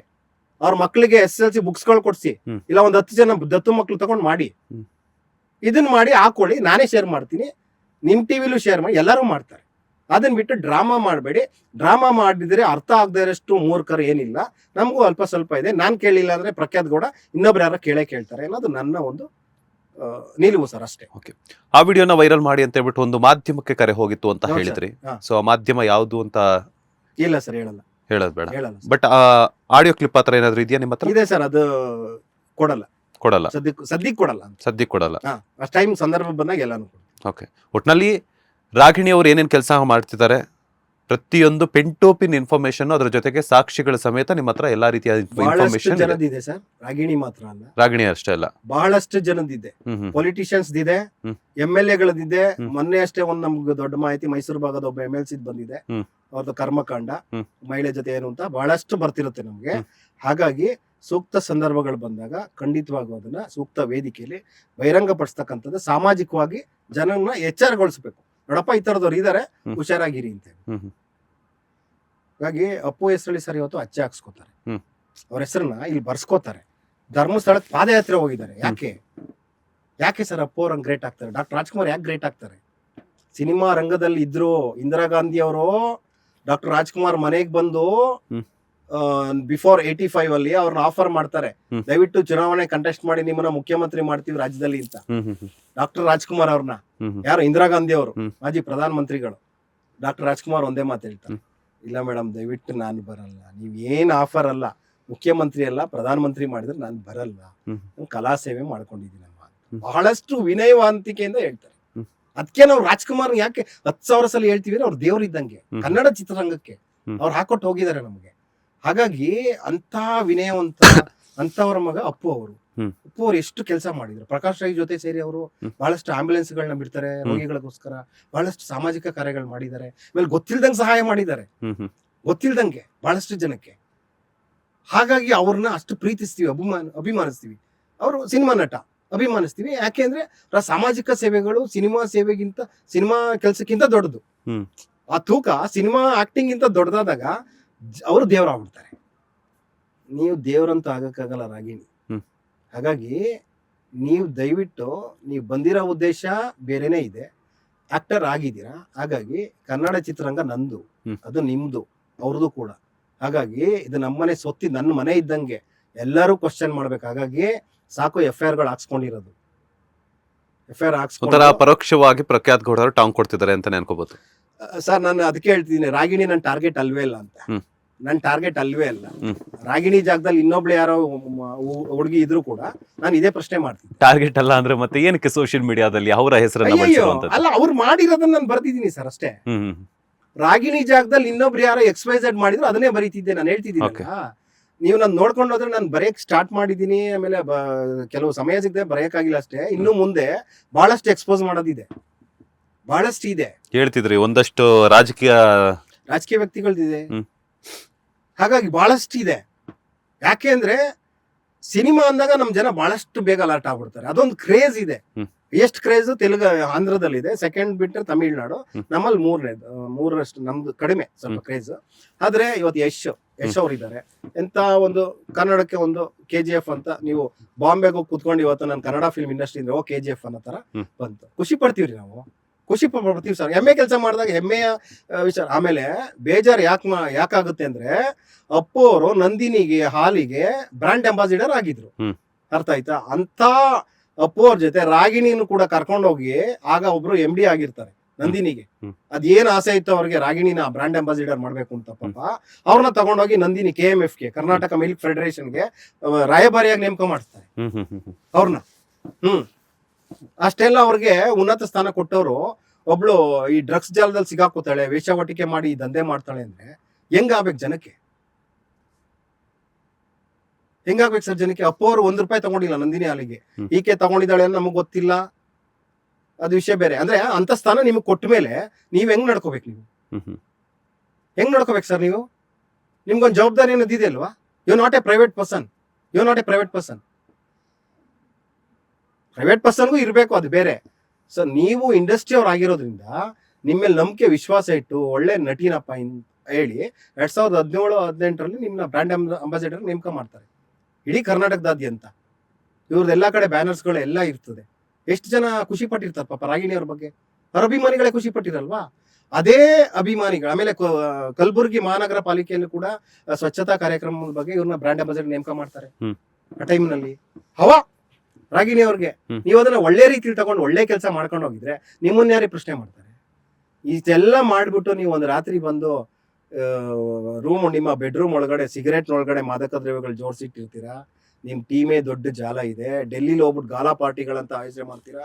ಅವ್ರ ಮಕ್ಕಳಿಗೆ SSLC ಬುಕ್ಸ್ಗಳು ಕೊಡ್ಸಿ, ಇಲ್ಲ 10 ಜನ ದತ್ತು ಮಕ್ಳು ತಗೊಂಡ್ ಮಾಡಿ, ಇದನ್ನ ಮಾಡಿ ಹಾಕೊಳ್ಳಿ. ನಾನೇ ಶೇರ್ ಮಾಡ್ತೀನಿ, ನಿಮ್ ಟಿವಿಲೂ ಶೇರ್ ಮಾಡಿ, ಎಲ್ಲರೂ ಮಾಡ್ತಾರೆ. ಅದನ್ನ ಬಿಟ್ಟು ಡ್ರಾಮಾ ಮಾಡಬೇಡಿ. ಡ್ರಾಮಾ ಮಾಡಿದ್ರೆ ಅರ್ಥ ಆಗದೆ ಇರೋಷ್ಟು ಮೂರ್ಖರು ಏನಿಲ್ಲ, ನಮಗೂ ಅಲ್ಪ ಸ್ವಲ್ಪ ಇದೆ. ನಾನ್ ಕೇಳಿಲ್ಲ ಅಂದ್ರೆ ಪ್ರಖ್ಯಾತ್ ಗೌಡ ಇನ್ನೊಬ್ರು ಯಾರೋ ಕೇಳ್ತಾರೆ ಅನ್ನೋದು ನನ್ನ ಒಂದು ನಿಲುವು ಸರ್, ಅಷ್ಟೇ. ಆ ವಿಡಿಯೋನ ವೈರಲ್ ಮಾಡಿ ಅಂತ ಹೇಳ್ಬಿಟ್ಟು ಒಂದು ಮಾಧ್ಯಮಕ್ಕೆ ಕರೆ ಹೋಗಿತ್ತು ಅಂತ ಹೇಳಿದ್ರಿ. ಸೊ ಆ ಮಾಧ್ಯಮ ಯಾವುದು ಅಂತ? ಇಲ್ಲ ಸರ್, ಹೇಳೋದು ಬೇಡ. ಬಟ್ ಆಡಿಯೋ ಕ್ಲಿಪ್ ಹತ್ರ ಏನಾದ್ರು ಇದೆಯಾ ನಿಮ್ಮ ಹತ್ರ? ಇದೆ ಸರ್, ಅದು ಕೊಡಲ್ಲ ಸದ್ಯಕ್ಕೆ ಕೊಡಲ್ಲ. ಅಷ್ಟು ಟೈಮ್ ಸಂದರ್ಭ ಬಂದಾಗ ಎಲ್ಲಾನು. ಓಕೆ, ಒಟ್ನಲ್ಲಿ ರಾಗಿಣಿ ಅವರು ಏನೇನ್ ಕೆಲಸ ಮಾಡ್ತಿದ್ದಾರೆ ಪ್ರತಿಯೊಂದು ಪೆನ್ ಟು ಪಿನ್ ಇನ್ಫಾರ್ಮೇಶನ್, ಅದ್ರ ಜೊತೆಗೆ ಸಾಕ್ಷಿಗಳ ಸಮೇತ ನಿಮ್ಮ ಹತ್ರ ಎಲ್ಲಾ ರೀತಿಯ ಇನ್ಫಾರ್ಮೇಶನ್ ಜನದಿದೆ ಸರ್. ರಾಗಿಣಿ ಮಾತ್ರ ಅಲ್ಲ, ರಾಗಿಣಿ ಅಷ್ಟೇ ಅಲ್ಲ, ಬಹಳಷ್ಟು ಜನದಿದೆ. ಪೊಲಿಟಿಷಿಯನ್ಸ್ ಇದೆ, MLA ಗಳದಿದೆ. ಮೊನ್ನೆ ಅಷ್ಟೇ ಒಂದು ನಮ್ಗೆ ದೊಡ್ಡ ಮಾಹಿತಿ, ಮೈಸೂರು ಭಾಗದ ಒಬ್ಬ MLC ಬಂದಿದೆ, ಅವ್ರದ್ದು ಕರ್ಮಕಾಂಡ, ಮಹಿಳೆ ಜೊತೆ ಏನು ಅಂತ ಬಹಳಷ್ಟು ಬರ್ತಿರುತ್ತೆ ನಮ್ಗೆ. ಹಾಗಾಗಿ ಸೂಕ್ತ ಸಂದರ್ಭಗಳು ಬಂದಾಗ ಖಂಡಿತವಾಗೂ ಅದನ್ನ ಸೂಕ್ತ ವೇದಿಕೆಯಲ್ಲಿ ಬಹಿರಂಗ ಪಡಿಸ್ತಕ್ಕಂಥದ್ದು, ಸಾಮಾಜಿಕವಾಗಿ ಜನನ್ನ ಎಚ್ಚರಗೊಳಿಸ್ಬೇಕು. ನೋಡಪ್ಪ ಈ ತರದವ್ರು ಇದಾರೆ, ಹುಷಾರಾಗಿರಿ ಅಂತ. ಹಾಗಾಗಿ ಅಪ್ಪು ಹೆಸರಲ್ಲಿ ಸರ್ ಇವತ್ತು ಅಚ್ಚೆ ಹಾಕ್ಸ್ಕೋತಾರೆ, ಅವ್ರ ಹೆಸರನ್ನ ಇಲ್ಲಿ ಬರ್ಸ್ಕೋತಾರೆ. ಧರ್ಮಸ್ಥಳಕ್ಕೆ ಪಾದಯಾತ್ರೆ ಹೋಗಿದ್ದಾರೆ. ಯಾಕೆ ಸರ್ ಅಪ್ಪು ಅವ್ರಂಗ್ ಗ್ರೇಟ್ ಆಗ್ತಾರೆ? ಡಾಕ್ಟರ್ ರಾಜ್ಕುಮಾರ್ ಯಾಕೆ ಗ್ರೇಟ್ ಆಗ್ತಾರೆ? ಸಿನಿಮಾ ರಂಗದಲ್ಲಿ ಇದ್ರು ಇಂದಿರಾ ಗಾಂಧಿ ಅವರು ಡಾಕ್ಟರ್ ರಾಜ್ಕುಮಾರ್ ಮನೆಗೆ ಬಂದು ಬಿಫೋರ್ 85 ಅಲ್ಲಿ ಅವ್ರನ್ನ ಆಫರ್ ಮಾಡ್ತಾರೆ, ದಯವಿಟ್ಟು ಚುನಾವಣೆ ಕಂಟೆಸ್ಟ್ ಮಾಡಿ ನಿಮ್ಮನ್ನ ಮುಖ್ಯಮಂತ್ರಿ ಮಾಡ್ತೀವಿ ರಾಜ್ಯದಲ್ಲಿ ಅಂತ. ಡಾಕ್ಟರ್ ರಾಜ್ಕುಮಾರ್ ಅವ್ರನ್ನ, ಯಾರು ಇಂದಿರಾ ಗಾಂಧಿ ಅವರು ಮಾಜಿ ಪ್ರಧಾನ ಮಂತ್ರಿಗಳು, ಡಾಕ್ಟರ್ ರಾಜ್ಕುಮಾರ್ ಒಂದೇ ಮಾತು ಹೇಳ್ತಾರೆ, ಇಲ್ಲ ಮೇಡಮ್ ದಯವಿಟ್ಟು ನಾನು ಬರಲ್ಲ, ನೀವ್ ಏನ್ ಆಫರ್ ಅಲ್ಲ, ಮುಖ್ಯಮಂತ್ರಿ ಅಲ್ಲ ಪ್ರಧಾನ ಮಂತ್ರಿ ಮಾಡಿದ್ರೆ ನಾನು ಬರಲ್ಲ, ನಾನು ಕಲಾ ಸೇವೆ ಮಾಡ್ಕೊಂಡಿದ್ದೀನಮ್ಮ. ಬಹಳಷ್ಟು ವಿನಯವಂತಿಕೆಯಿಂದ ಹೇಳ್ತಾರೆ. ಅದಕ್ಕೆ ನಾವು ರಾಜ್ಕುಮಾರ್ ಯಾಕೆ 10,000 ಸಲ ಹೇಳ್ತೀವಿ, ಅವ್ರು ದೇವ್ರಿದ್ದಂಗೆ ಕನ್ನಡ ಚಿತ್ರರಂಗಕ್ಕೆ ಅವ್ರು ಹಾಕೊಟ್ಟು ಹೋಗಿದ್ದಾರೆ ನಮ್ಗೆ. ಹಾಗಾಗಿ ಅಂತ ವಿನಯವಂತ ಅಂತವರ ಮಗ ಅಪ್ಪು ಅವರು ಎಷ್ಟು ಕೆಲಸ ಮಾಡಿದ್ರು. ಪ್ರಕಾಶ್ ರೈ ಜೊತೆ ಸೇರಿ ಅವರು ಬಹಳಷ್ಟು ಆಂಬ್ಯುಲೆನ್ಸ್ ಗಳನ್ನ ಬಿಡ್ತಾರೆ ರೋಗಿಗಳಿಗೋಸ್ಕರ, ಬಹಳಷ್ಟು ಸಾಮಾಜಿಕ ಕಾರ್ಯಗಳು ಮಾಡಿದ್ದಾರೆ. ಆಮೇಲೆ ಗೊತ್ತಿಲ್ದಂಗೆ ಸಹಾಯ ಮಾಡಿದ್ದಾರೆ, ಗೊತ್ತಿಲ್ದಂಗೆ ಬಹಳಷ್ಟು ಜನಕ್ಕೆ. ಹಾಗಾಗಿ ಅವ್ರನ್ನ ಅಷ್ಟು ಪ್ರೀತಿಸ್ತೀವಿ, ಅಭಿಮಾನಿಸ್ತೀವಿ. ಅವರು ಸಿನಿಮಾ ನಟ, ಅಭಿಮಾನಿಸ್ತೀವಿ. ಯಾಕೆಂದ್ರೆ ಸಾಮಾಜಿಕ ಸೇವೆಗಳು ಸಿನಿಮಾ ಸೇವೆಗಿಂತ, ಸಿನಿಮಾ ಕೆಲಸಕ್ಕಿಂತ ದೊಡ್ಡದು. ಆ ತೂಕ ಸಿನಿಮಾ ಆಕ್ಟಿಂಗ್ ಗಿಂತ ದೊಡ್ಡದಾದಾಗ ಅವರು ದೇವರಾಗ್ಬಿಡ್ತಾರೆ. ನೀವು ದೇವ್ರಂತ ಆಗಕ್ಕಾಗಲ್ಲ ರಾಗಿಣಿ. ಹಾಗಾಗಿ ನೀವು ದಯವಿಟ್ಟು, ನೀವು ಬಂದಿರೋ ಉದ್ದೇಶ ಬೇರೆನೇ ಇದೆ, ಆಕ್ಟರ್ ಆಗಿದ್ದೀರಾ. ಹಾಗಾಗಿ ಕನ್ನಡ ಚಿತ್ರರಂಗ ನಂದು, ಅದು ನಿಮ್ದು, ಅವ್ರದ್ದು ಕೂಡ. ಹಾಗಾಗಿ ಇದು ನಮ್ಮನೆ ಸೊತ್ತಿ, ನನ್ನ ಮನೆ ಇದ್ದಂಗೆ, ಎಲ್ಲರೂ ಕ್ವಶನ್ ಮಾಡ್ಬೇಕು. ಹಾಗಾಗಿ ಸಾಕು FIR ಗಳು ಹಾಕ್ಸ್ಕೊಂಡಿರೋದು. FIR ಹಾಕ್ಸ್ಕೊಂಡ್ರೆ ಪರೋಕ್ಷವಾಗಿ ಪ್ರಖ್ಯಾತ್ ಗೌಡರು ಟಾಂಗ್ ಕೊಡ್ತಿದ್ದಾರೆ ಅಂತ ಅನ್ಕೋಬಹುದು ಸರ್. ನಾನು ಅದಕ್ಕೆ ಹೇಳ್ತಿದ್ದೀನಿ, ರಾಗಿಣಿ ನನ್ನ ಟಾರ್ಗೆಟ್ ಅಲ್ವೇ ಇಲ್ಲ ಅಂತ. ನನ್ನ ಟಾರ್ಗೆಟ್ ಅಲ್ವೇ ಅಲ್ಲ. ಹ್ಮ್. ರಾಗಿಣಿ ಜಾಗದಲ್ಲಿ ಇನ್ನೊಬ್ಳು ಯಾರೋ ಹುಡುಗಿ ಇದ್ರು ಕೂಡ ನಾನು ಇದೇ ಪ್ರಶ್ನೆ ಮಾಡ್ತೀನಿ. ಟಾರ್ಗೆಟ್ ಅಲ್ಲ ಅಂದ್ರೆ ಮತ್ತೆ ಏನಕ್ಕೆ ಸೋಷಿಯಲ್ ಮೀಡಿಯಾದಲ್ಲಿ ಅವರ ಹೆಸರನ್ನ ಅಯ್ಯೋ ಬಳಸಿರುವಂತದ್ದು? ಅಲ್ಲ, ಅವ್ರು ಮಾಡಿರೋದನ್ನ ನಾನು ಬರ್ತಿದ್ದೀನಿ ಸರ್ ಅಷ್ಟೇ. ಹ್ಮ್. ರಾಗಿಣಿ ಜಾಗದಲ್ಲಿ ಇನ್ನೊಬ್ರು ಯಾರೋ XYZ ಮಾಡಿದ್ರು ಅದನ್ನೇ ಬರೀತಿದ್ದೆ. ನಾನು ಹೇಳ್ತಿದ್ದೀನಿ Okay. ನೀವು ನಾನು ನೋಡ್ಕೊಂಡು ಹೋದ್ರೆ ನಾನು ಬರೆಯಕ್ ಸ್ಟಾರ್ಟ್ ಮಾಡಿದ್ದೀನಿ. ಆಮೇಲೆ ಕೆಲವು ಸಮಯ ಸಿಗದೆ ಬರೆಯಕ್ಕಾಗಿಲ್ಲ ಅಷ್ಟೇ. ಇನ್ನು ಮುಂದೆ ಬಹಳಷ್ಟು ಎಕ್ಸ್ಪೋಸ್ ಮಾಡೋದಿದೆ, ಬಹಳಷ್ಟು ಇದೆ. ಹೇಳ್ತಿದ್ರಿ ಒಂದಷ್ಟು ರಾಜಕೀಯ ವ್ಯಕ್ತಿಗಳದಿದೆ. ಹ್ಮ್. ಹಾಗಾಗಿ ಬಹಳಷ್ಟು ಇದೆ. ಯಾಕೆ ಅಂದ್ರೆ ಸಿನಿಮಾ ಅಂದಾಗ ನಮ್ ಜನ ಬಹಳಷ್ಟು ಬೇಗ ಅಲರ್ಟ್ ಆಗ್ಬಿಡ್ತಾರೆ. ಅದೊಂದು ಕ್ರೇಜ್ ಇದೆ. ಹ್ಮ್. ಎಷ್ಟು ಕ್ರೇಜ್ ಆಂಧ್ರದಲ್ಲಿದೆ, ಸೆಕೆಂಡ್ ಬಿಟ್ಟರೆ ತಮಿಳ್ನಾಡು, ನಮ್ಮಲ್ಲಿ ಮೂರರಷ್ಟು ನಮ್ದು ಕಡಿಮೆ ಸ್ವಲ್ಪ ಕ್ರೇಜ್. ಆದ್ರೆ ಇವತ್ತು ಯಶ್ ಅವರಿದ್ದಾರೆ. ಎಂತ ಒಂದು ಕನ್ನಡಕ್ಕೆ ಒಂದು KGF ಅಂತ ನೀವು ಬಾಂಬೆಗೆ ಹೋಗಿ ಕುತ್ಕೊಂಡು ಇವತ್ತು ನಾನು ಕನ್ನಡ ಫಿಲ್ಮ್ ಇಂಡಸ್ಟ್ರಿ ಅಂದ್ರೆ KGF ಅನ್ನೋ ತರ ಬಂತು. ಖುಷಿ ಪಡ್ತೀವ್ರಿ ನಾವು, ಖುಷಿ ಪಡ್ತೀವಿ ಸರ್. ಹೆಮ್ಮೆ ಕೆಲಸ ಮಾಡಿದಾಗ ಹೆಮ್ಮೆಯ ವಿಚಾರ. ಆಮೇಲೆ ಬೇಜಾರು ಯಾಕಾಗುತ್ತೆ ಅಂದ್ರೆ ಅಪ್ಪು ಅವರು ನಂದಿನಿಗೆ ಹಾಲಿಗೆ ಬ್ರಾಂಡ್ ಅಂಬಾಸಿಡರ್ ಆಗಿದ್ರು. ಅರ್ಥ ಆಯ್ತಾ? ಅಂತ ಅಪ್ಪು ಅವ್ರ ಜೊತೆ ರಾಗಿಣಿಯನ್ನು ಕೂಡ ಕರ್ಕೊಂಡೋಗಿ ಆಗ ಒಬ್ರು MD ಆಗಿರ್ತಾರೆ ನಂದಿನಿಗೆ. ಅದೇನ್ ಆಸೆ ಇತ್ತು ಅವ್ರಿಗೆ ರಾಗಿಣಿನ ಬ್ರಾಂಡ್ ಅಂಬಾಸಿಡರ್ ಮಾಡ್ಬೇಕು ಅಂತ. ಪಾಪ ಅವ್ರನ್ನ ತಗೊಂಡೋಗಿ ನಂದಿನಿ KMFಗೆ, ಕರ್ನಾಟಕ ಮಿಲ್ಕ್ ಫೆಡರೇಷನ್ಗೆ ರಾಯಭಾರಿಯಾಗಿ ನೇಮಕ ಮಾಡ್ತಾರೆ ಅವ್ರನ್ನ. ಅಷ್ಟೆಲ್ಲ ಅವ್ರಿಗೆ ಉನ್ನತ ಸ್ಥಾನ ಕೊಟ್ಟವರು ಒಬ್ಳು ಈ ಡ್ರಗ್ಸ್ ಜಾಲದಲ್ಲಿ ಸಿಗಾಕೋತಾಳೆ, ವೇಷವಟಿಕೆ ಮಾಡಿ ದಂಧೆ ಮಾಡ್ತಾಳೆ ಅಂದ್ರೆ ಹೆಂಗಾಗ್ಬೇಕು ಜನಕ್ಕೆ? ಹೆಂಗಾಗ್ಬೇಕು ಸರ್ ಜನಕ್ಕೆ? ಅಪ್ಪು ಅವರು ₹1 ತಗೊಂಡಿಲ್ಲ ನಂದಿನಿ ಹಾಲಿಗೆ, ಈಕೆ ತಗೊಂಡಿದ್ದಾಳೆ ಅಂತ ನಮಗ್ ಗೊತ್ತಿಲ್ಲ, ಅದು ವಿಷಯ ಬೇರೆ. ಅಂದ್ರೆ ಅಂತ ಸ್ಥಾನ ನಿಮ್ಗೆ ಕೊಟ್ಟ ಮೇಲೆ ನೀವ್ ಹೆಂಗ್ ನಡ್ಕೋಬೇಕು? ನೀವು ಹೆಂಗ್ ನಡ್ಕೋಬೇಕು ಸರ್? ನಿಮ್ಗೊಂದು ಜವಾಬ್ದಾರಿ ಅನ್ನೋದು ಇದೆ ಅಲ್ವಾ? You not a private person. Private ಪರ್ಸನ್ಗೂ ಇರಬೇಕು, ಅದು ಬೇರೆ. ಸೊ ನೀವು ಇಂಡಸ್ಟ್ರಿ ಅವ್ರು ಆಗಿರೋದ್ರಿಂದ ನಿಮ್ಮೇಲೆ ನಂಬಿಕೆ ವಿಶ್ವಾಸ ಇಟ್ಟು ಒಳ್ಳೆ ನಟಿನಪ್ಪ ಹೇಳಿ 2017-18ರಲ್ಲಿ ನಿಮ್ಮನ್ನ ಬ್ರ್ಯಾಂಡ್ ಅಂಬಾಸಿಡರ್ ನೇಮಕ ಮಾಡ್ತಾರೆ ಇಡೀ ಕರ್ನಾಟಕದಾದ್ಯಂತ. ಇವ್ರದ್ದೆಲ್ಲ ಕಡೆ ಬ್ಯಾನರ್ಸ್ಗಳು ಎಲ್ಲ ಇರ್ತದೆ. ಎಷ್ಟು ಜನ ಖುಷಿ ಪಟ್ಟಿರ್ತಾರೆ ಪಾಪ ರಾಗಿಣಿ ಅವ್ರ ಬಗ್ಗೆ. ಅವ್ರ ಅಭಿಮಾನಿಗಳೇ ಖುಷಿ ಪಟ್ಟಿರಲ್ವಾ? ಅದೇ ಅಭಿಮಾನಿಗಳು ಆಮೇಲೆ ಕಲಬುರಗಿ ಮಹಾನಗರ ಪಾಲಿಕೆಯಲ್ಲೂ ಕೂಡ ಸ್ವಚ್ಛತಾ ಕಾರ್ಯಕ್ರಮದ ಬಗ್ಗೆ ಇವ್ರನ್ನ ಬ್ರ್ಯಾಂಡ್ ಅಂಬಾಸಿಡರ್ ನೇಮಕ ಮಾಡ್ತಾರೆ. ಆ ಟೈಮ್ನಲ್ಲಿ ಹವಾ ರಾಗಿಣಿ ಅವ್ರಿಗೆ. ನೀವು ಅದನ್ನ ಒಳ್ಳೆ ರೀತಿಲಿ ತಗೊಂಡು ಒಳ್ಳೆ ಕೆಲಸ ಮಾಡ್ಕೊಂಡು ಹೋಗಿದ್ರೆ ನಿಮ್ಮನ್ನ ಯಾರೇ ಪ್ರಶ್ನೆ ಮಾಡ್ತಾರೆ? ಇಷ್ಟೆಲ್ಲ ಮಾಡ್ಬಿಟ್ಟು ನೀವು ಒಂದು ರಾತ್ರಿ ಬಂದು ನಿಮ್ಮ ಬೆಡ್ರೂಮ್ ಒಳಗಡೆ ಸಿಗರೇಟ್ ಒಳಗಡೆ ಮಾದಕ ದ್ರವ್ಯಗಳು ಜೋಡಿಸಿಟ್ಟಿರ್ತೀರಾ. ನಿಮ್ ಟೀಮೇ ದೊಡ್ಡ ಜಾಲ ಇದೆ. ಡೆಲ್ಲಿಲಿ ಹೋಗ್ಬಿಟ್ಟು ಗಾಲಾ ಪಾರ್ಟಿಗಳಂತ ಆಯೋಜನೆ ಮಾಡ್ತೀರಾ.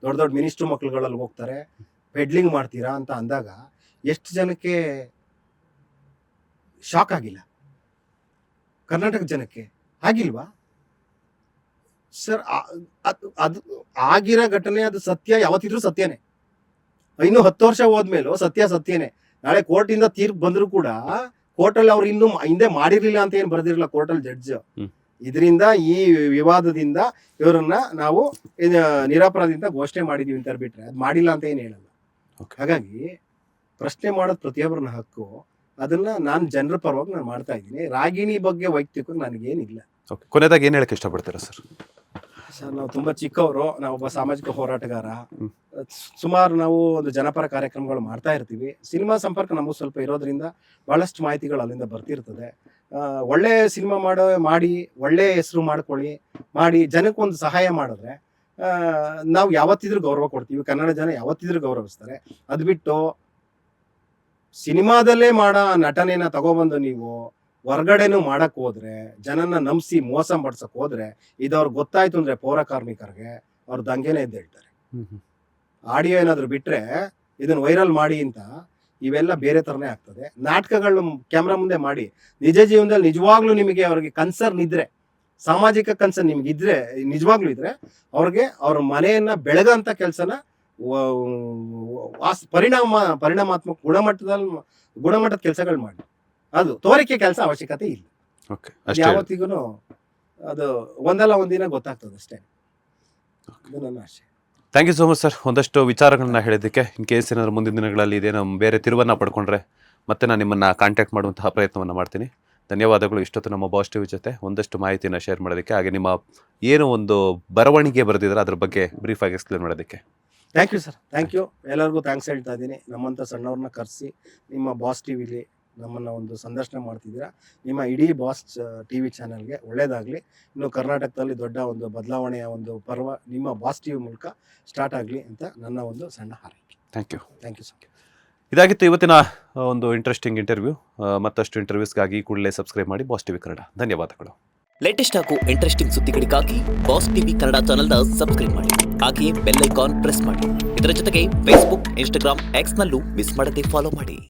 ದೊಡ್ಡ ಮಿನಿಸ್ಟ್ರು ಮಕ್ಳುಗಳಲ್ಲಿ ಹೋಗ್ತಾರೆ, ಪೆಡ್ಲಿಂಗ್ ಮಾಡ್ತೀರಾ ಅಂತ ಅಂದಾಗ ಎಷ್ಟು ಜನಕ್ಕೆ ಶಾಕ್ ಆಗಿಲ್ಲ? ಕರ್ನಾಟಕ ಜನಕ್ಕೆ ಆಗಿಲ್ವಾ ಸರ್? ಅದು ಆಗಿರೋ ಘಟನೆ, ಅದು ಸತ್ಯ, ಯಾವತ್ತಿದ್ರು ಸತ್ಯನೇ. ಇನ್ನು 10 ವರ್ಷ ಹೋದ್ಮೇಲೂ ಸತ್ಯನೇ. ನಾಳೆ ಕೋರ್ಟಿಂದ ತೀರ್ಪು ಬಂದ್ರು ಕೂಡ ಕೋರ್ಟಲ್ಲಿ ಅವ್ರು ಇನ್ನು ಹಿಂದೆ ಮಾಡಿರ್ಲಿಲ್ಲ ಅಂತ ಏನ್ ಬರ್ದಿರಲ್ಲ ಕೋರ್ಟಲ್ಲಿ ಜಡ್ಜ್. ಇದರಿಂದ ಈ ವಿವಾದದಿಂದ ಇವರನ್ನ ನಾವು ನಿರಪರಾಧಿಯಿಂದ ಘೋಷಣೆ ಮಾಡಿದೀವಿ ಅಂತ ಬಿಟ್ರೆ ಅದು ಮಾಡಿಲ್ಲ ಅಂತ ಏನ್ ಹೇಳಲ್ಲ. ಹಾಗಾಗಿ ಪ್ರಶ್ನೆ ಮಾಡೋದು ಪ್ರತಿಯೊಬ್ಬರನ್ನ ಹಕ್ಕು. ಅದನ್ನ ನಾನು ಜನರ ಪರವಾಗಿ ನಾನು ಮಾಡ್ತಾ ಇದ್ದೀನಿ. ರಾಗಿಣಿ ಬಗ್ಗೆ ವೈಯಕ್ತಿಕವಾಗಿ ನನಗೇನಿಲ್ಲ. ಕೊನೆಯದಾಗಿ ಏನ್ ಹೇಳಕ್ ಇಷ್ಟಪಡ್ತೀರಾ ಸರ್? ಸರ್, ನಾವು ತುಂಬಾ ಚಿಕ್ಕವರು. ನಾವೊಬ್ಬ ಸಾಮಾಜಿಕ ಹೋರಾಟಗಾರ. ಸುಮಾರು ನಾವು ಒಂದು ಜನಪರ ಕಾರ್ಯಕ್ರಮಗಳು ಮಾಡ್ತಾ ಇರ್ತೀವಿ. ಸಿನಿಮಾ ಸಂಪರ್ಕ ನಮಗೂ ಸ್ವಲ್ಪ ಇರೋದ್ರಿಂದ ಬಹಳಷ್ಟು ಮಾಹಿತಿಗಳು ಅಲ್ಲಿಂದ ಬರ್ತಿರ್ತದೆ. ಒಳ್ಳೆ ಸಿನಿಮಾ ಮಾಡಿ ಒಳ್ಳೆ ಹೆಸರು ಮಾಡಿ ಜನಕ್ಕೊಂದು ಸಹಾಯ ಮಾಡಿದ್ರೆ ನಾವು ಯಾವತ್ತಿದ್ರೂ ಗೌರವ ಕೊಡ್ತೀವಿ. ಕನ್ನಡ ಜನ ಯಾವತ್ತಿದ್ರೂ ಗೌರವಿಸ್ತಾರೆ. ಅದು ಬಿಟ್ಟು ಸಿನಿಮಾದಲ್ಲೇ ಮಾಡೋ ನಟನೆನ ತಗೊಬಂದು ನೀವು ಹೊರ್ಗಡೆನೂ ಮಾಡಕ್ ಹೋದ್ರೆ, ಜನನ ನಂಬಿಸಿ ಮೋಸ ಪಡ್ಸಕ್ ಹೋದ್ರೆ, ಇದು ಅವ್ರಿಗೆ ಗೊತ್ತಾಯ್ತು ಅಂದ್ರೆ ಪೌರ ಕಾರ್ಮಿಕರಿಗೆ ಅವ್ರ ದಂಗೆನೇ ಎದ್ದು ಹೇಳ್ತಾರೆ. ಆಡಿಯೋ ಏನಾದ್ರು ಬಿಟ್ರೆ ಇದನ್ನ ವೈರಲ್ ಮಾಡಿ ಅಂತ ಇವೆಲ್ಲ ಬೇರೆ ತರನೇ ಆಗ್ತದೆ. ನಾಟಕಗಳು ಕ್ಯಾಮ್ರಾ ಮುಂದೆ ಮಾಡಿ ನಿಜ ಜೀವನದಲ್ಲಿ ನಿಜವಾಗ್ಲೂ ನಿಮಗೆ ಅವ್ರಿಗೆ ಕನ್ಸರ್ನ್ ಇದ್ರೆ, ಸಾಮಾಜಿಕ ಕನ್ಸರ್ನ್ ನಿಮ್ಗೆ ಇದ್ರೆ, ನಿಜವಾಗ್ಲೂ ಇದ್ರೆ ಅವ್ರಿಗೆ ಅವ್ರ ಮನೆಯನ್ನ ಬೆಳಗಂತ ಕೆಲಸನ ಪರಿಣಾಮಾತ್ಮಕ ಗುಣಮಟ್ಟದ ಕೆಲಸಗಳು ಮಾಡಿ. ಅದು ತೋರಿಕೆ ಕೆಲಸ ಅವಶ್ಯಕತೆ ಇಲ್ಲ. ಯಾವತ್ತಿಗೂ ಅದು ಒಂದಲ್ಲ ಒಂದಿನ ಗೊತ್ತಾಗ್ತದೆ ಅಷ್ಟೇ. ಇದು ನನ್ನ ಆಶೆ. Thank you so much sir, ಒಂದಷ್ಟು ವಿಚಾರಗಳನ್ನ ಹೇಳಿದ್ದಕ್ಕೆ. ಇನ್ ಕೇಸ್ ಏನಾದ್ರು ಮುಂದಿನ ದಿನಗಳಲ್ಲಿ ಇದೇನೋ ಬೇರೆ ತಿರುವನ್ನ ಪಡ್ಕೊಂಡ್ರೆ ಮತ್ತೆ ನಾನು ನಿಮ್ಮನ್ನ ಕಾಂಟ್ಯಾಕ್ಟ್ ಮಾಡುವಂತಹ ಪ್ರಯತ್ನವನ್ನು ಮಾಡ್ತೀನಿ. ಧನ್ಯವಾದಗಳು ಇಷ್ಟೊತ್ತು ನಮ್ಮ ಬಾಸ್ ಟಿವಿ ಜೊತೆ ಒಂದಷ್ಟು ಮಾಹಿತಿಯನ್ನು ಶೇರ್ ಮಾಡೋದಕ್ಕೆ, ಹಾಗೆ ನಿಮ್ಮ ಏನು ಒಂದು ಬರವಣಿಗೆ ಬರೆದಿದ್ರೆ ಅದ್ರ ಬಗ್ಗೆ ಬ್ರೀಫ್ ಆಗಿ ಎಕ್ಸ್ಪ್ಲೇನ್ ಮಾಡೋದಕ್ಕೆ. Thank you sir, thank you. ಎಲ್ಲರಿಗೂ ಥ್ಯಾಂಕ್ಸ್ ಹೇಳ್ತಾ ಇದ್ದೀನಿ. ನಮ್ಮಂಥ ಸಣ್ಣವ್ರನ್ನ ಕರೆಸಿ ನಿಮ್ಮ ಬಾಸ್ ಟಿವಿಲಿ ನಮ್ಮನ್ನು ಒಂದು ಸಂದರ್ಶನ ಮಾಡ್ತಿದ್ದೀರಾ. ನಿಮ್ಮ ಇಡೀ ಬಾಸ್ ಟಿವಿ ಚಾನಲ್ಗೆ ಒಳ್ಳೇದಾಗಲಿ. ಇನ್ನು ಕರ್ನಾಟಕದಲ್ಲಿ ದೊಡ್ಡ ಒಂದು ಬದಲಾವಣೆಯ ಒಂದು ಪರ್ವ ನಿಮ್ಮ ಬಾಸ್ ಟಿವಿ ಮೂಲಕ ಸ್ಟಾರ್ಟ್ ಆಗಲಿ ಅಂತ ನನ್ನ ಒಂದು ಸಣ್ಣ ಹಾರೈಕೆ. Thank you sir. ಇದಾಗಿತ್ತು ಇವತ್ತಿನ ಒಂದು ಇಂಟ್ರೆಸ್ಟಿಂಗ್ ಇಂಟರ್ವ್ಯೂ. ಮತ್ತಷ್ಟು ಇಂಟರ್ವ್ಯೂಸ್ಗಾಗಿ ಕೂಡಲೇ ಸಬ್ಸ್ಕ್ರೈಬ್ ಮಾಡಿ ಬಾಸ್ ಟಿವಿ ಕನ್ನಡ. ಧನ್ಯವಾದಗಳು. ಲೇಟೆಸ್ಟ್ ಹಾಗೂ ಇಂಟ್ರೆಸ್ಟಿಂಗ್ ಸುದ್ದಿಗಳಿಗಾಗಿ ಬಾಸ್ ಟಿವಿ ಕನ್ನಡ ಚಾನೆಲ್ನ ಸಬ್ಸ್ಕ್ರೈಬ್ ಮಾಡಿ. ಹಾಗೆಯೇ ಬೆಲ್ ಐಕಾನ್ ಪ್ರೆಸ್ ಮಾಡಿ. ಇದರ ಜೊತೆಗೆ ಫೇಸ್ಬುಕ್, ಇನ್ಸ್ಟಾಗ್ರಾಮ್, ಎಕ್ಸ್ನಲ್ಲೂ ಮಿಸ್ ಮಾಡದೆ ಫಾಲೋ ಮಾಡಿ.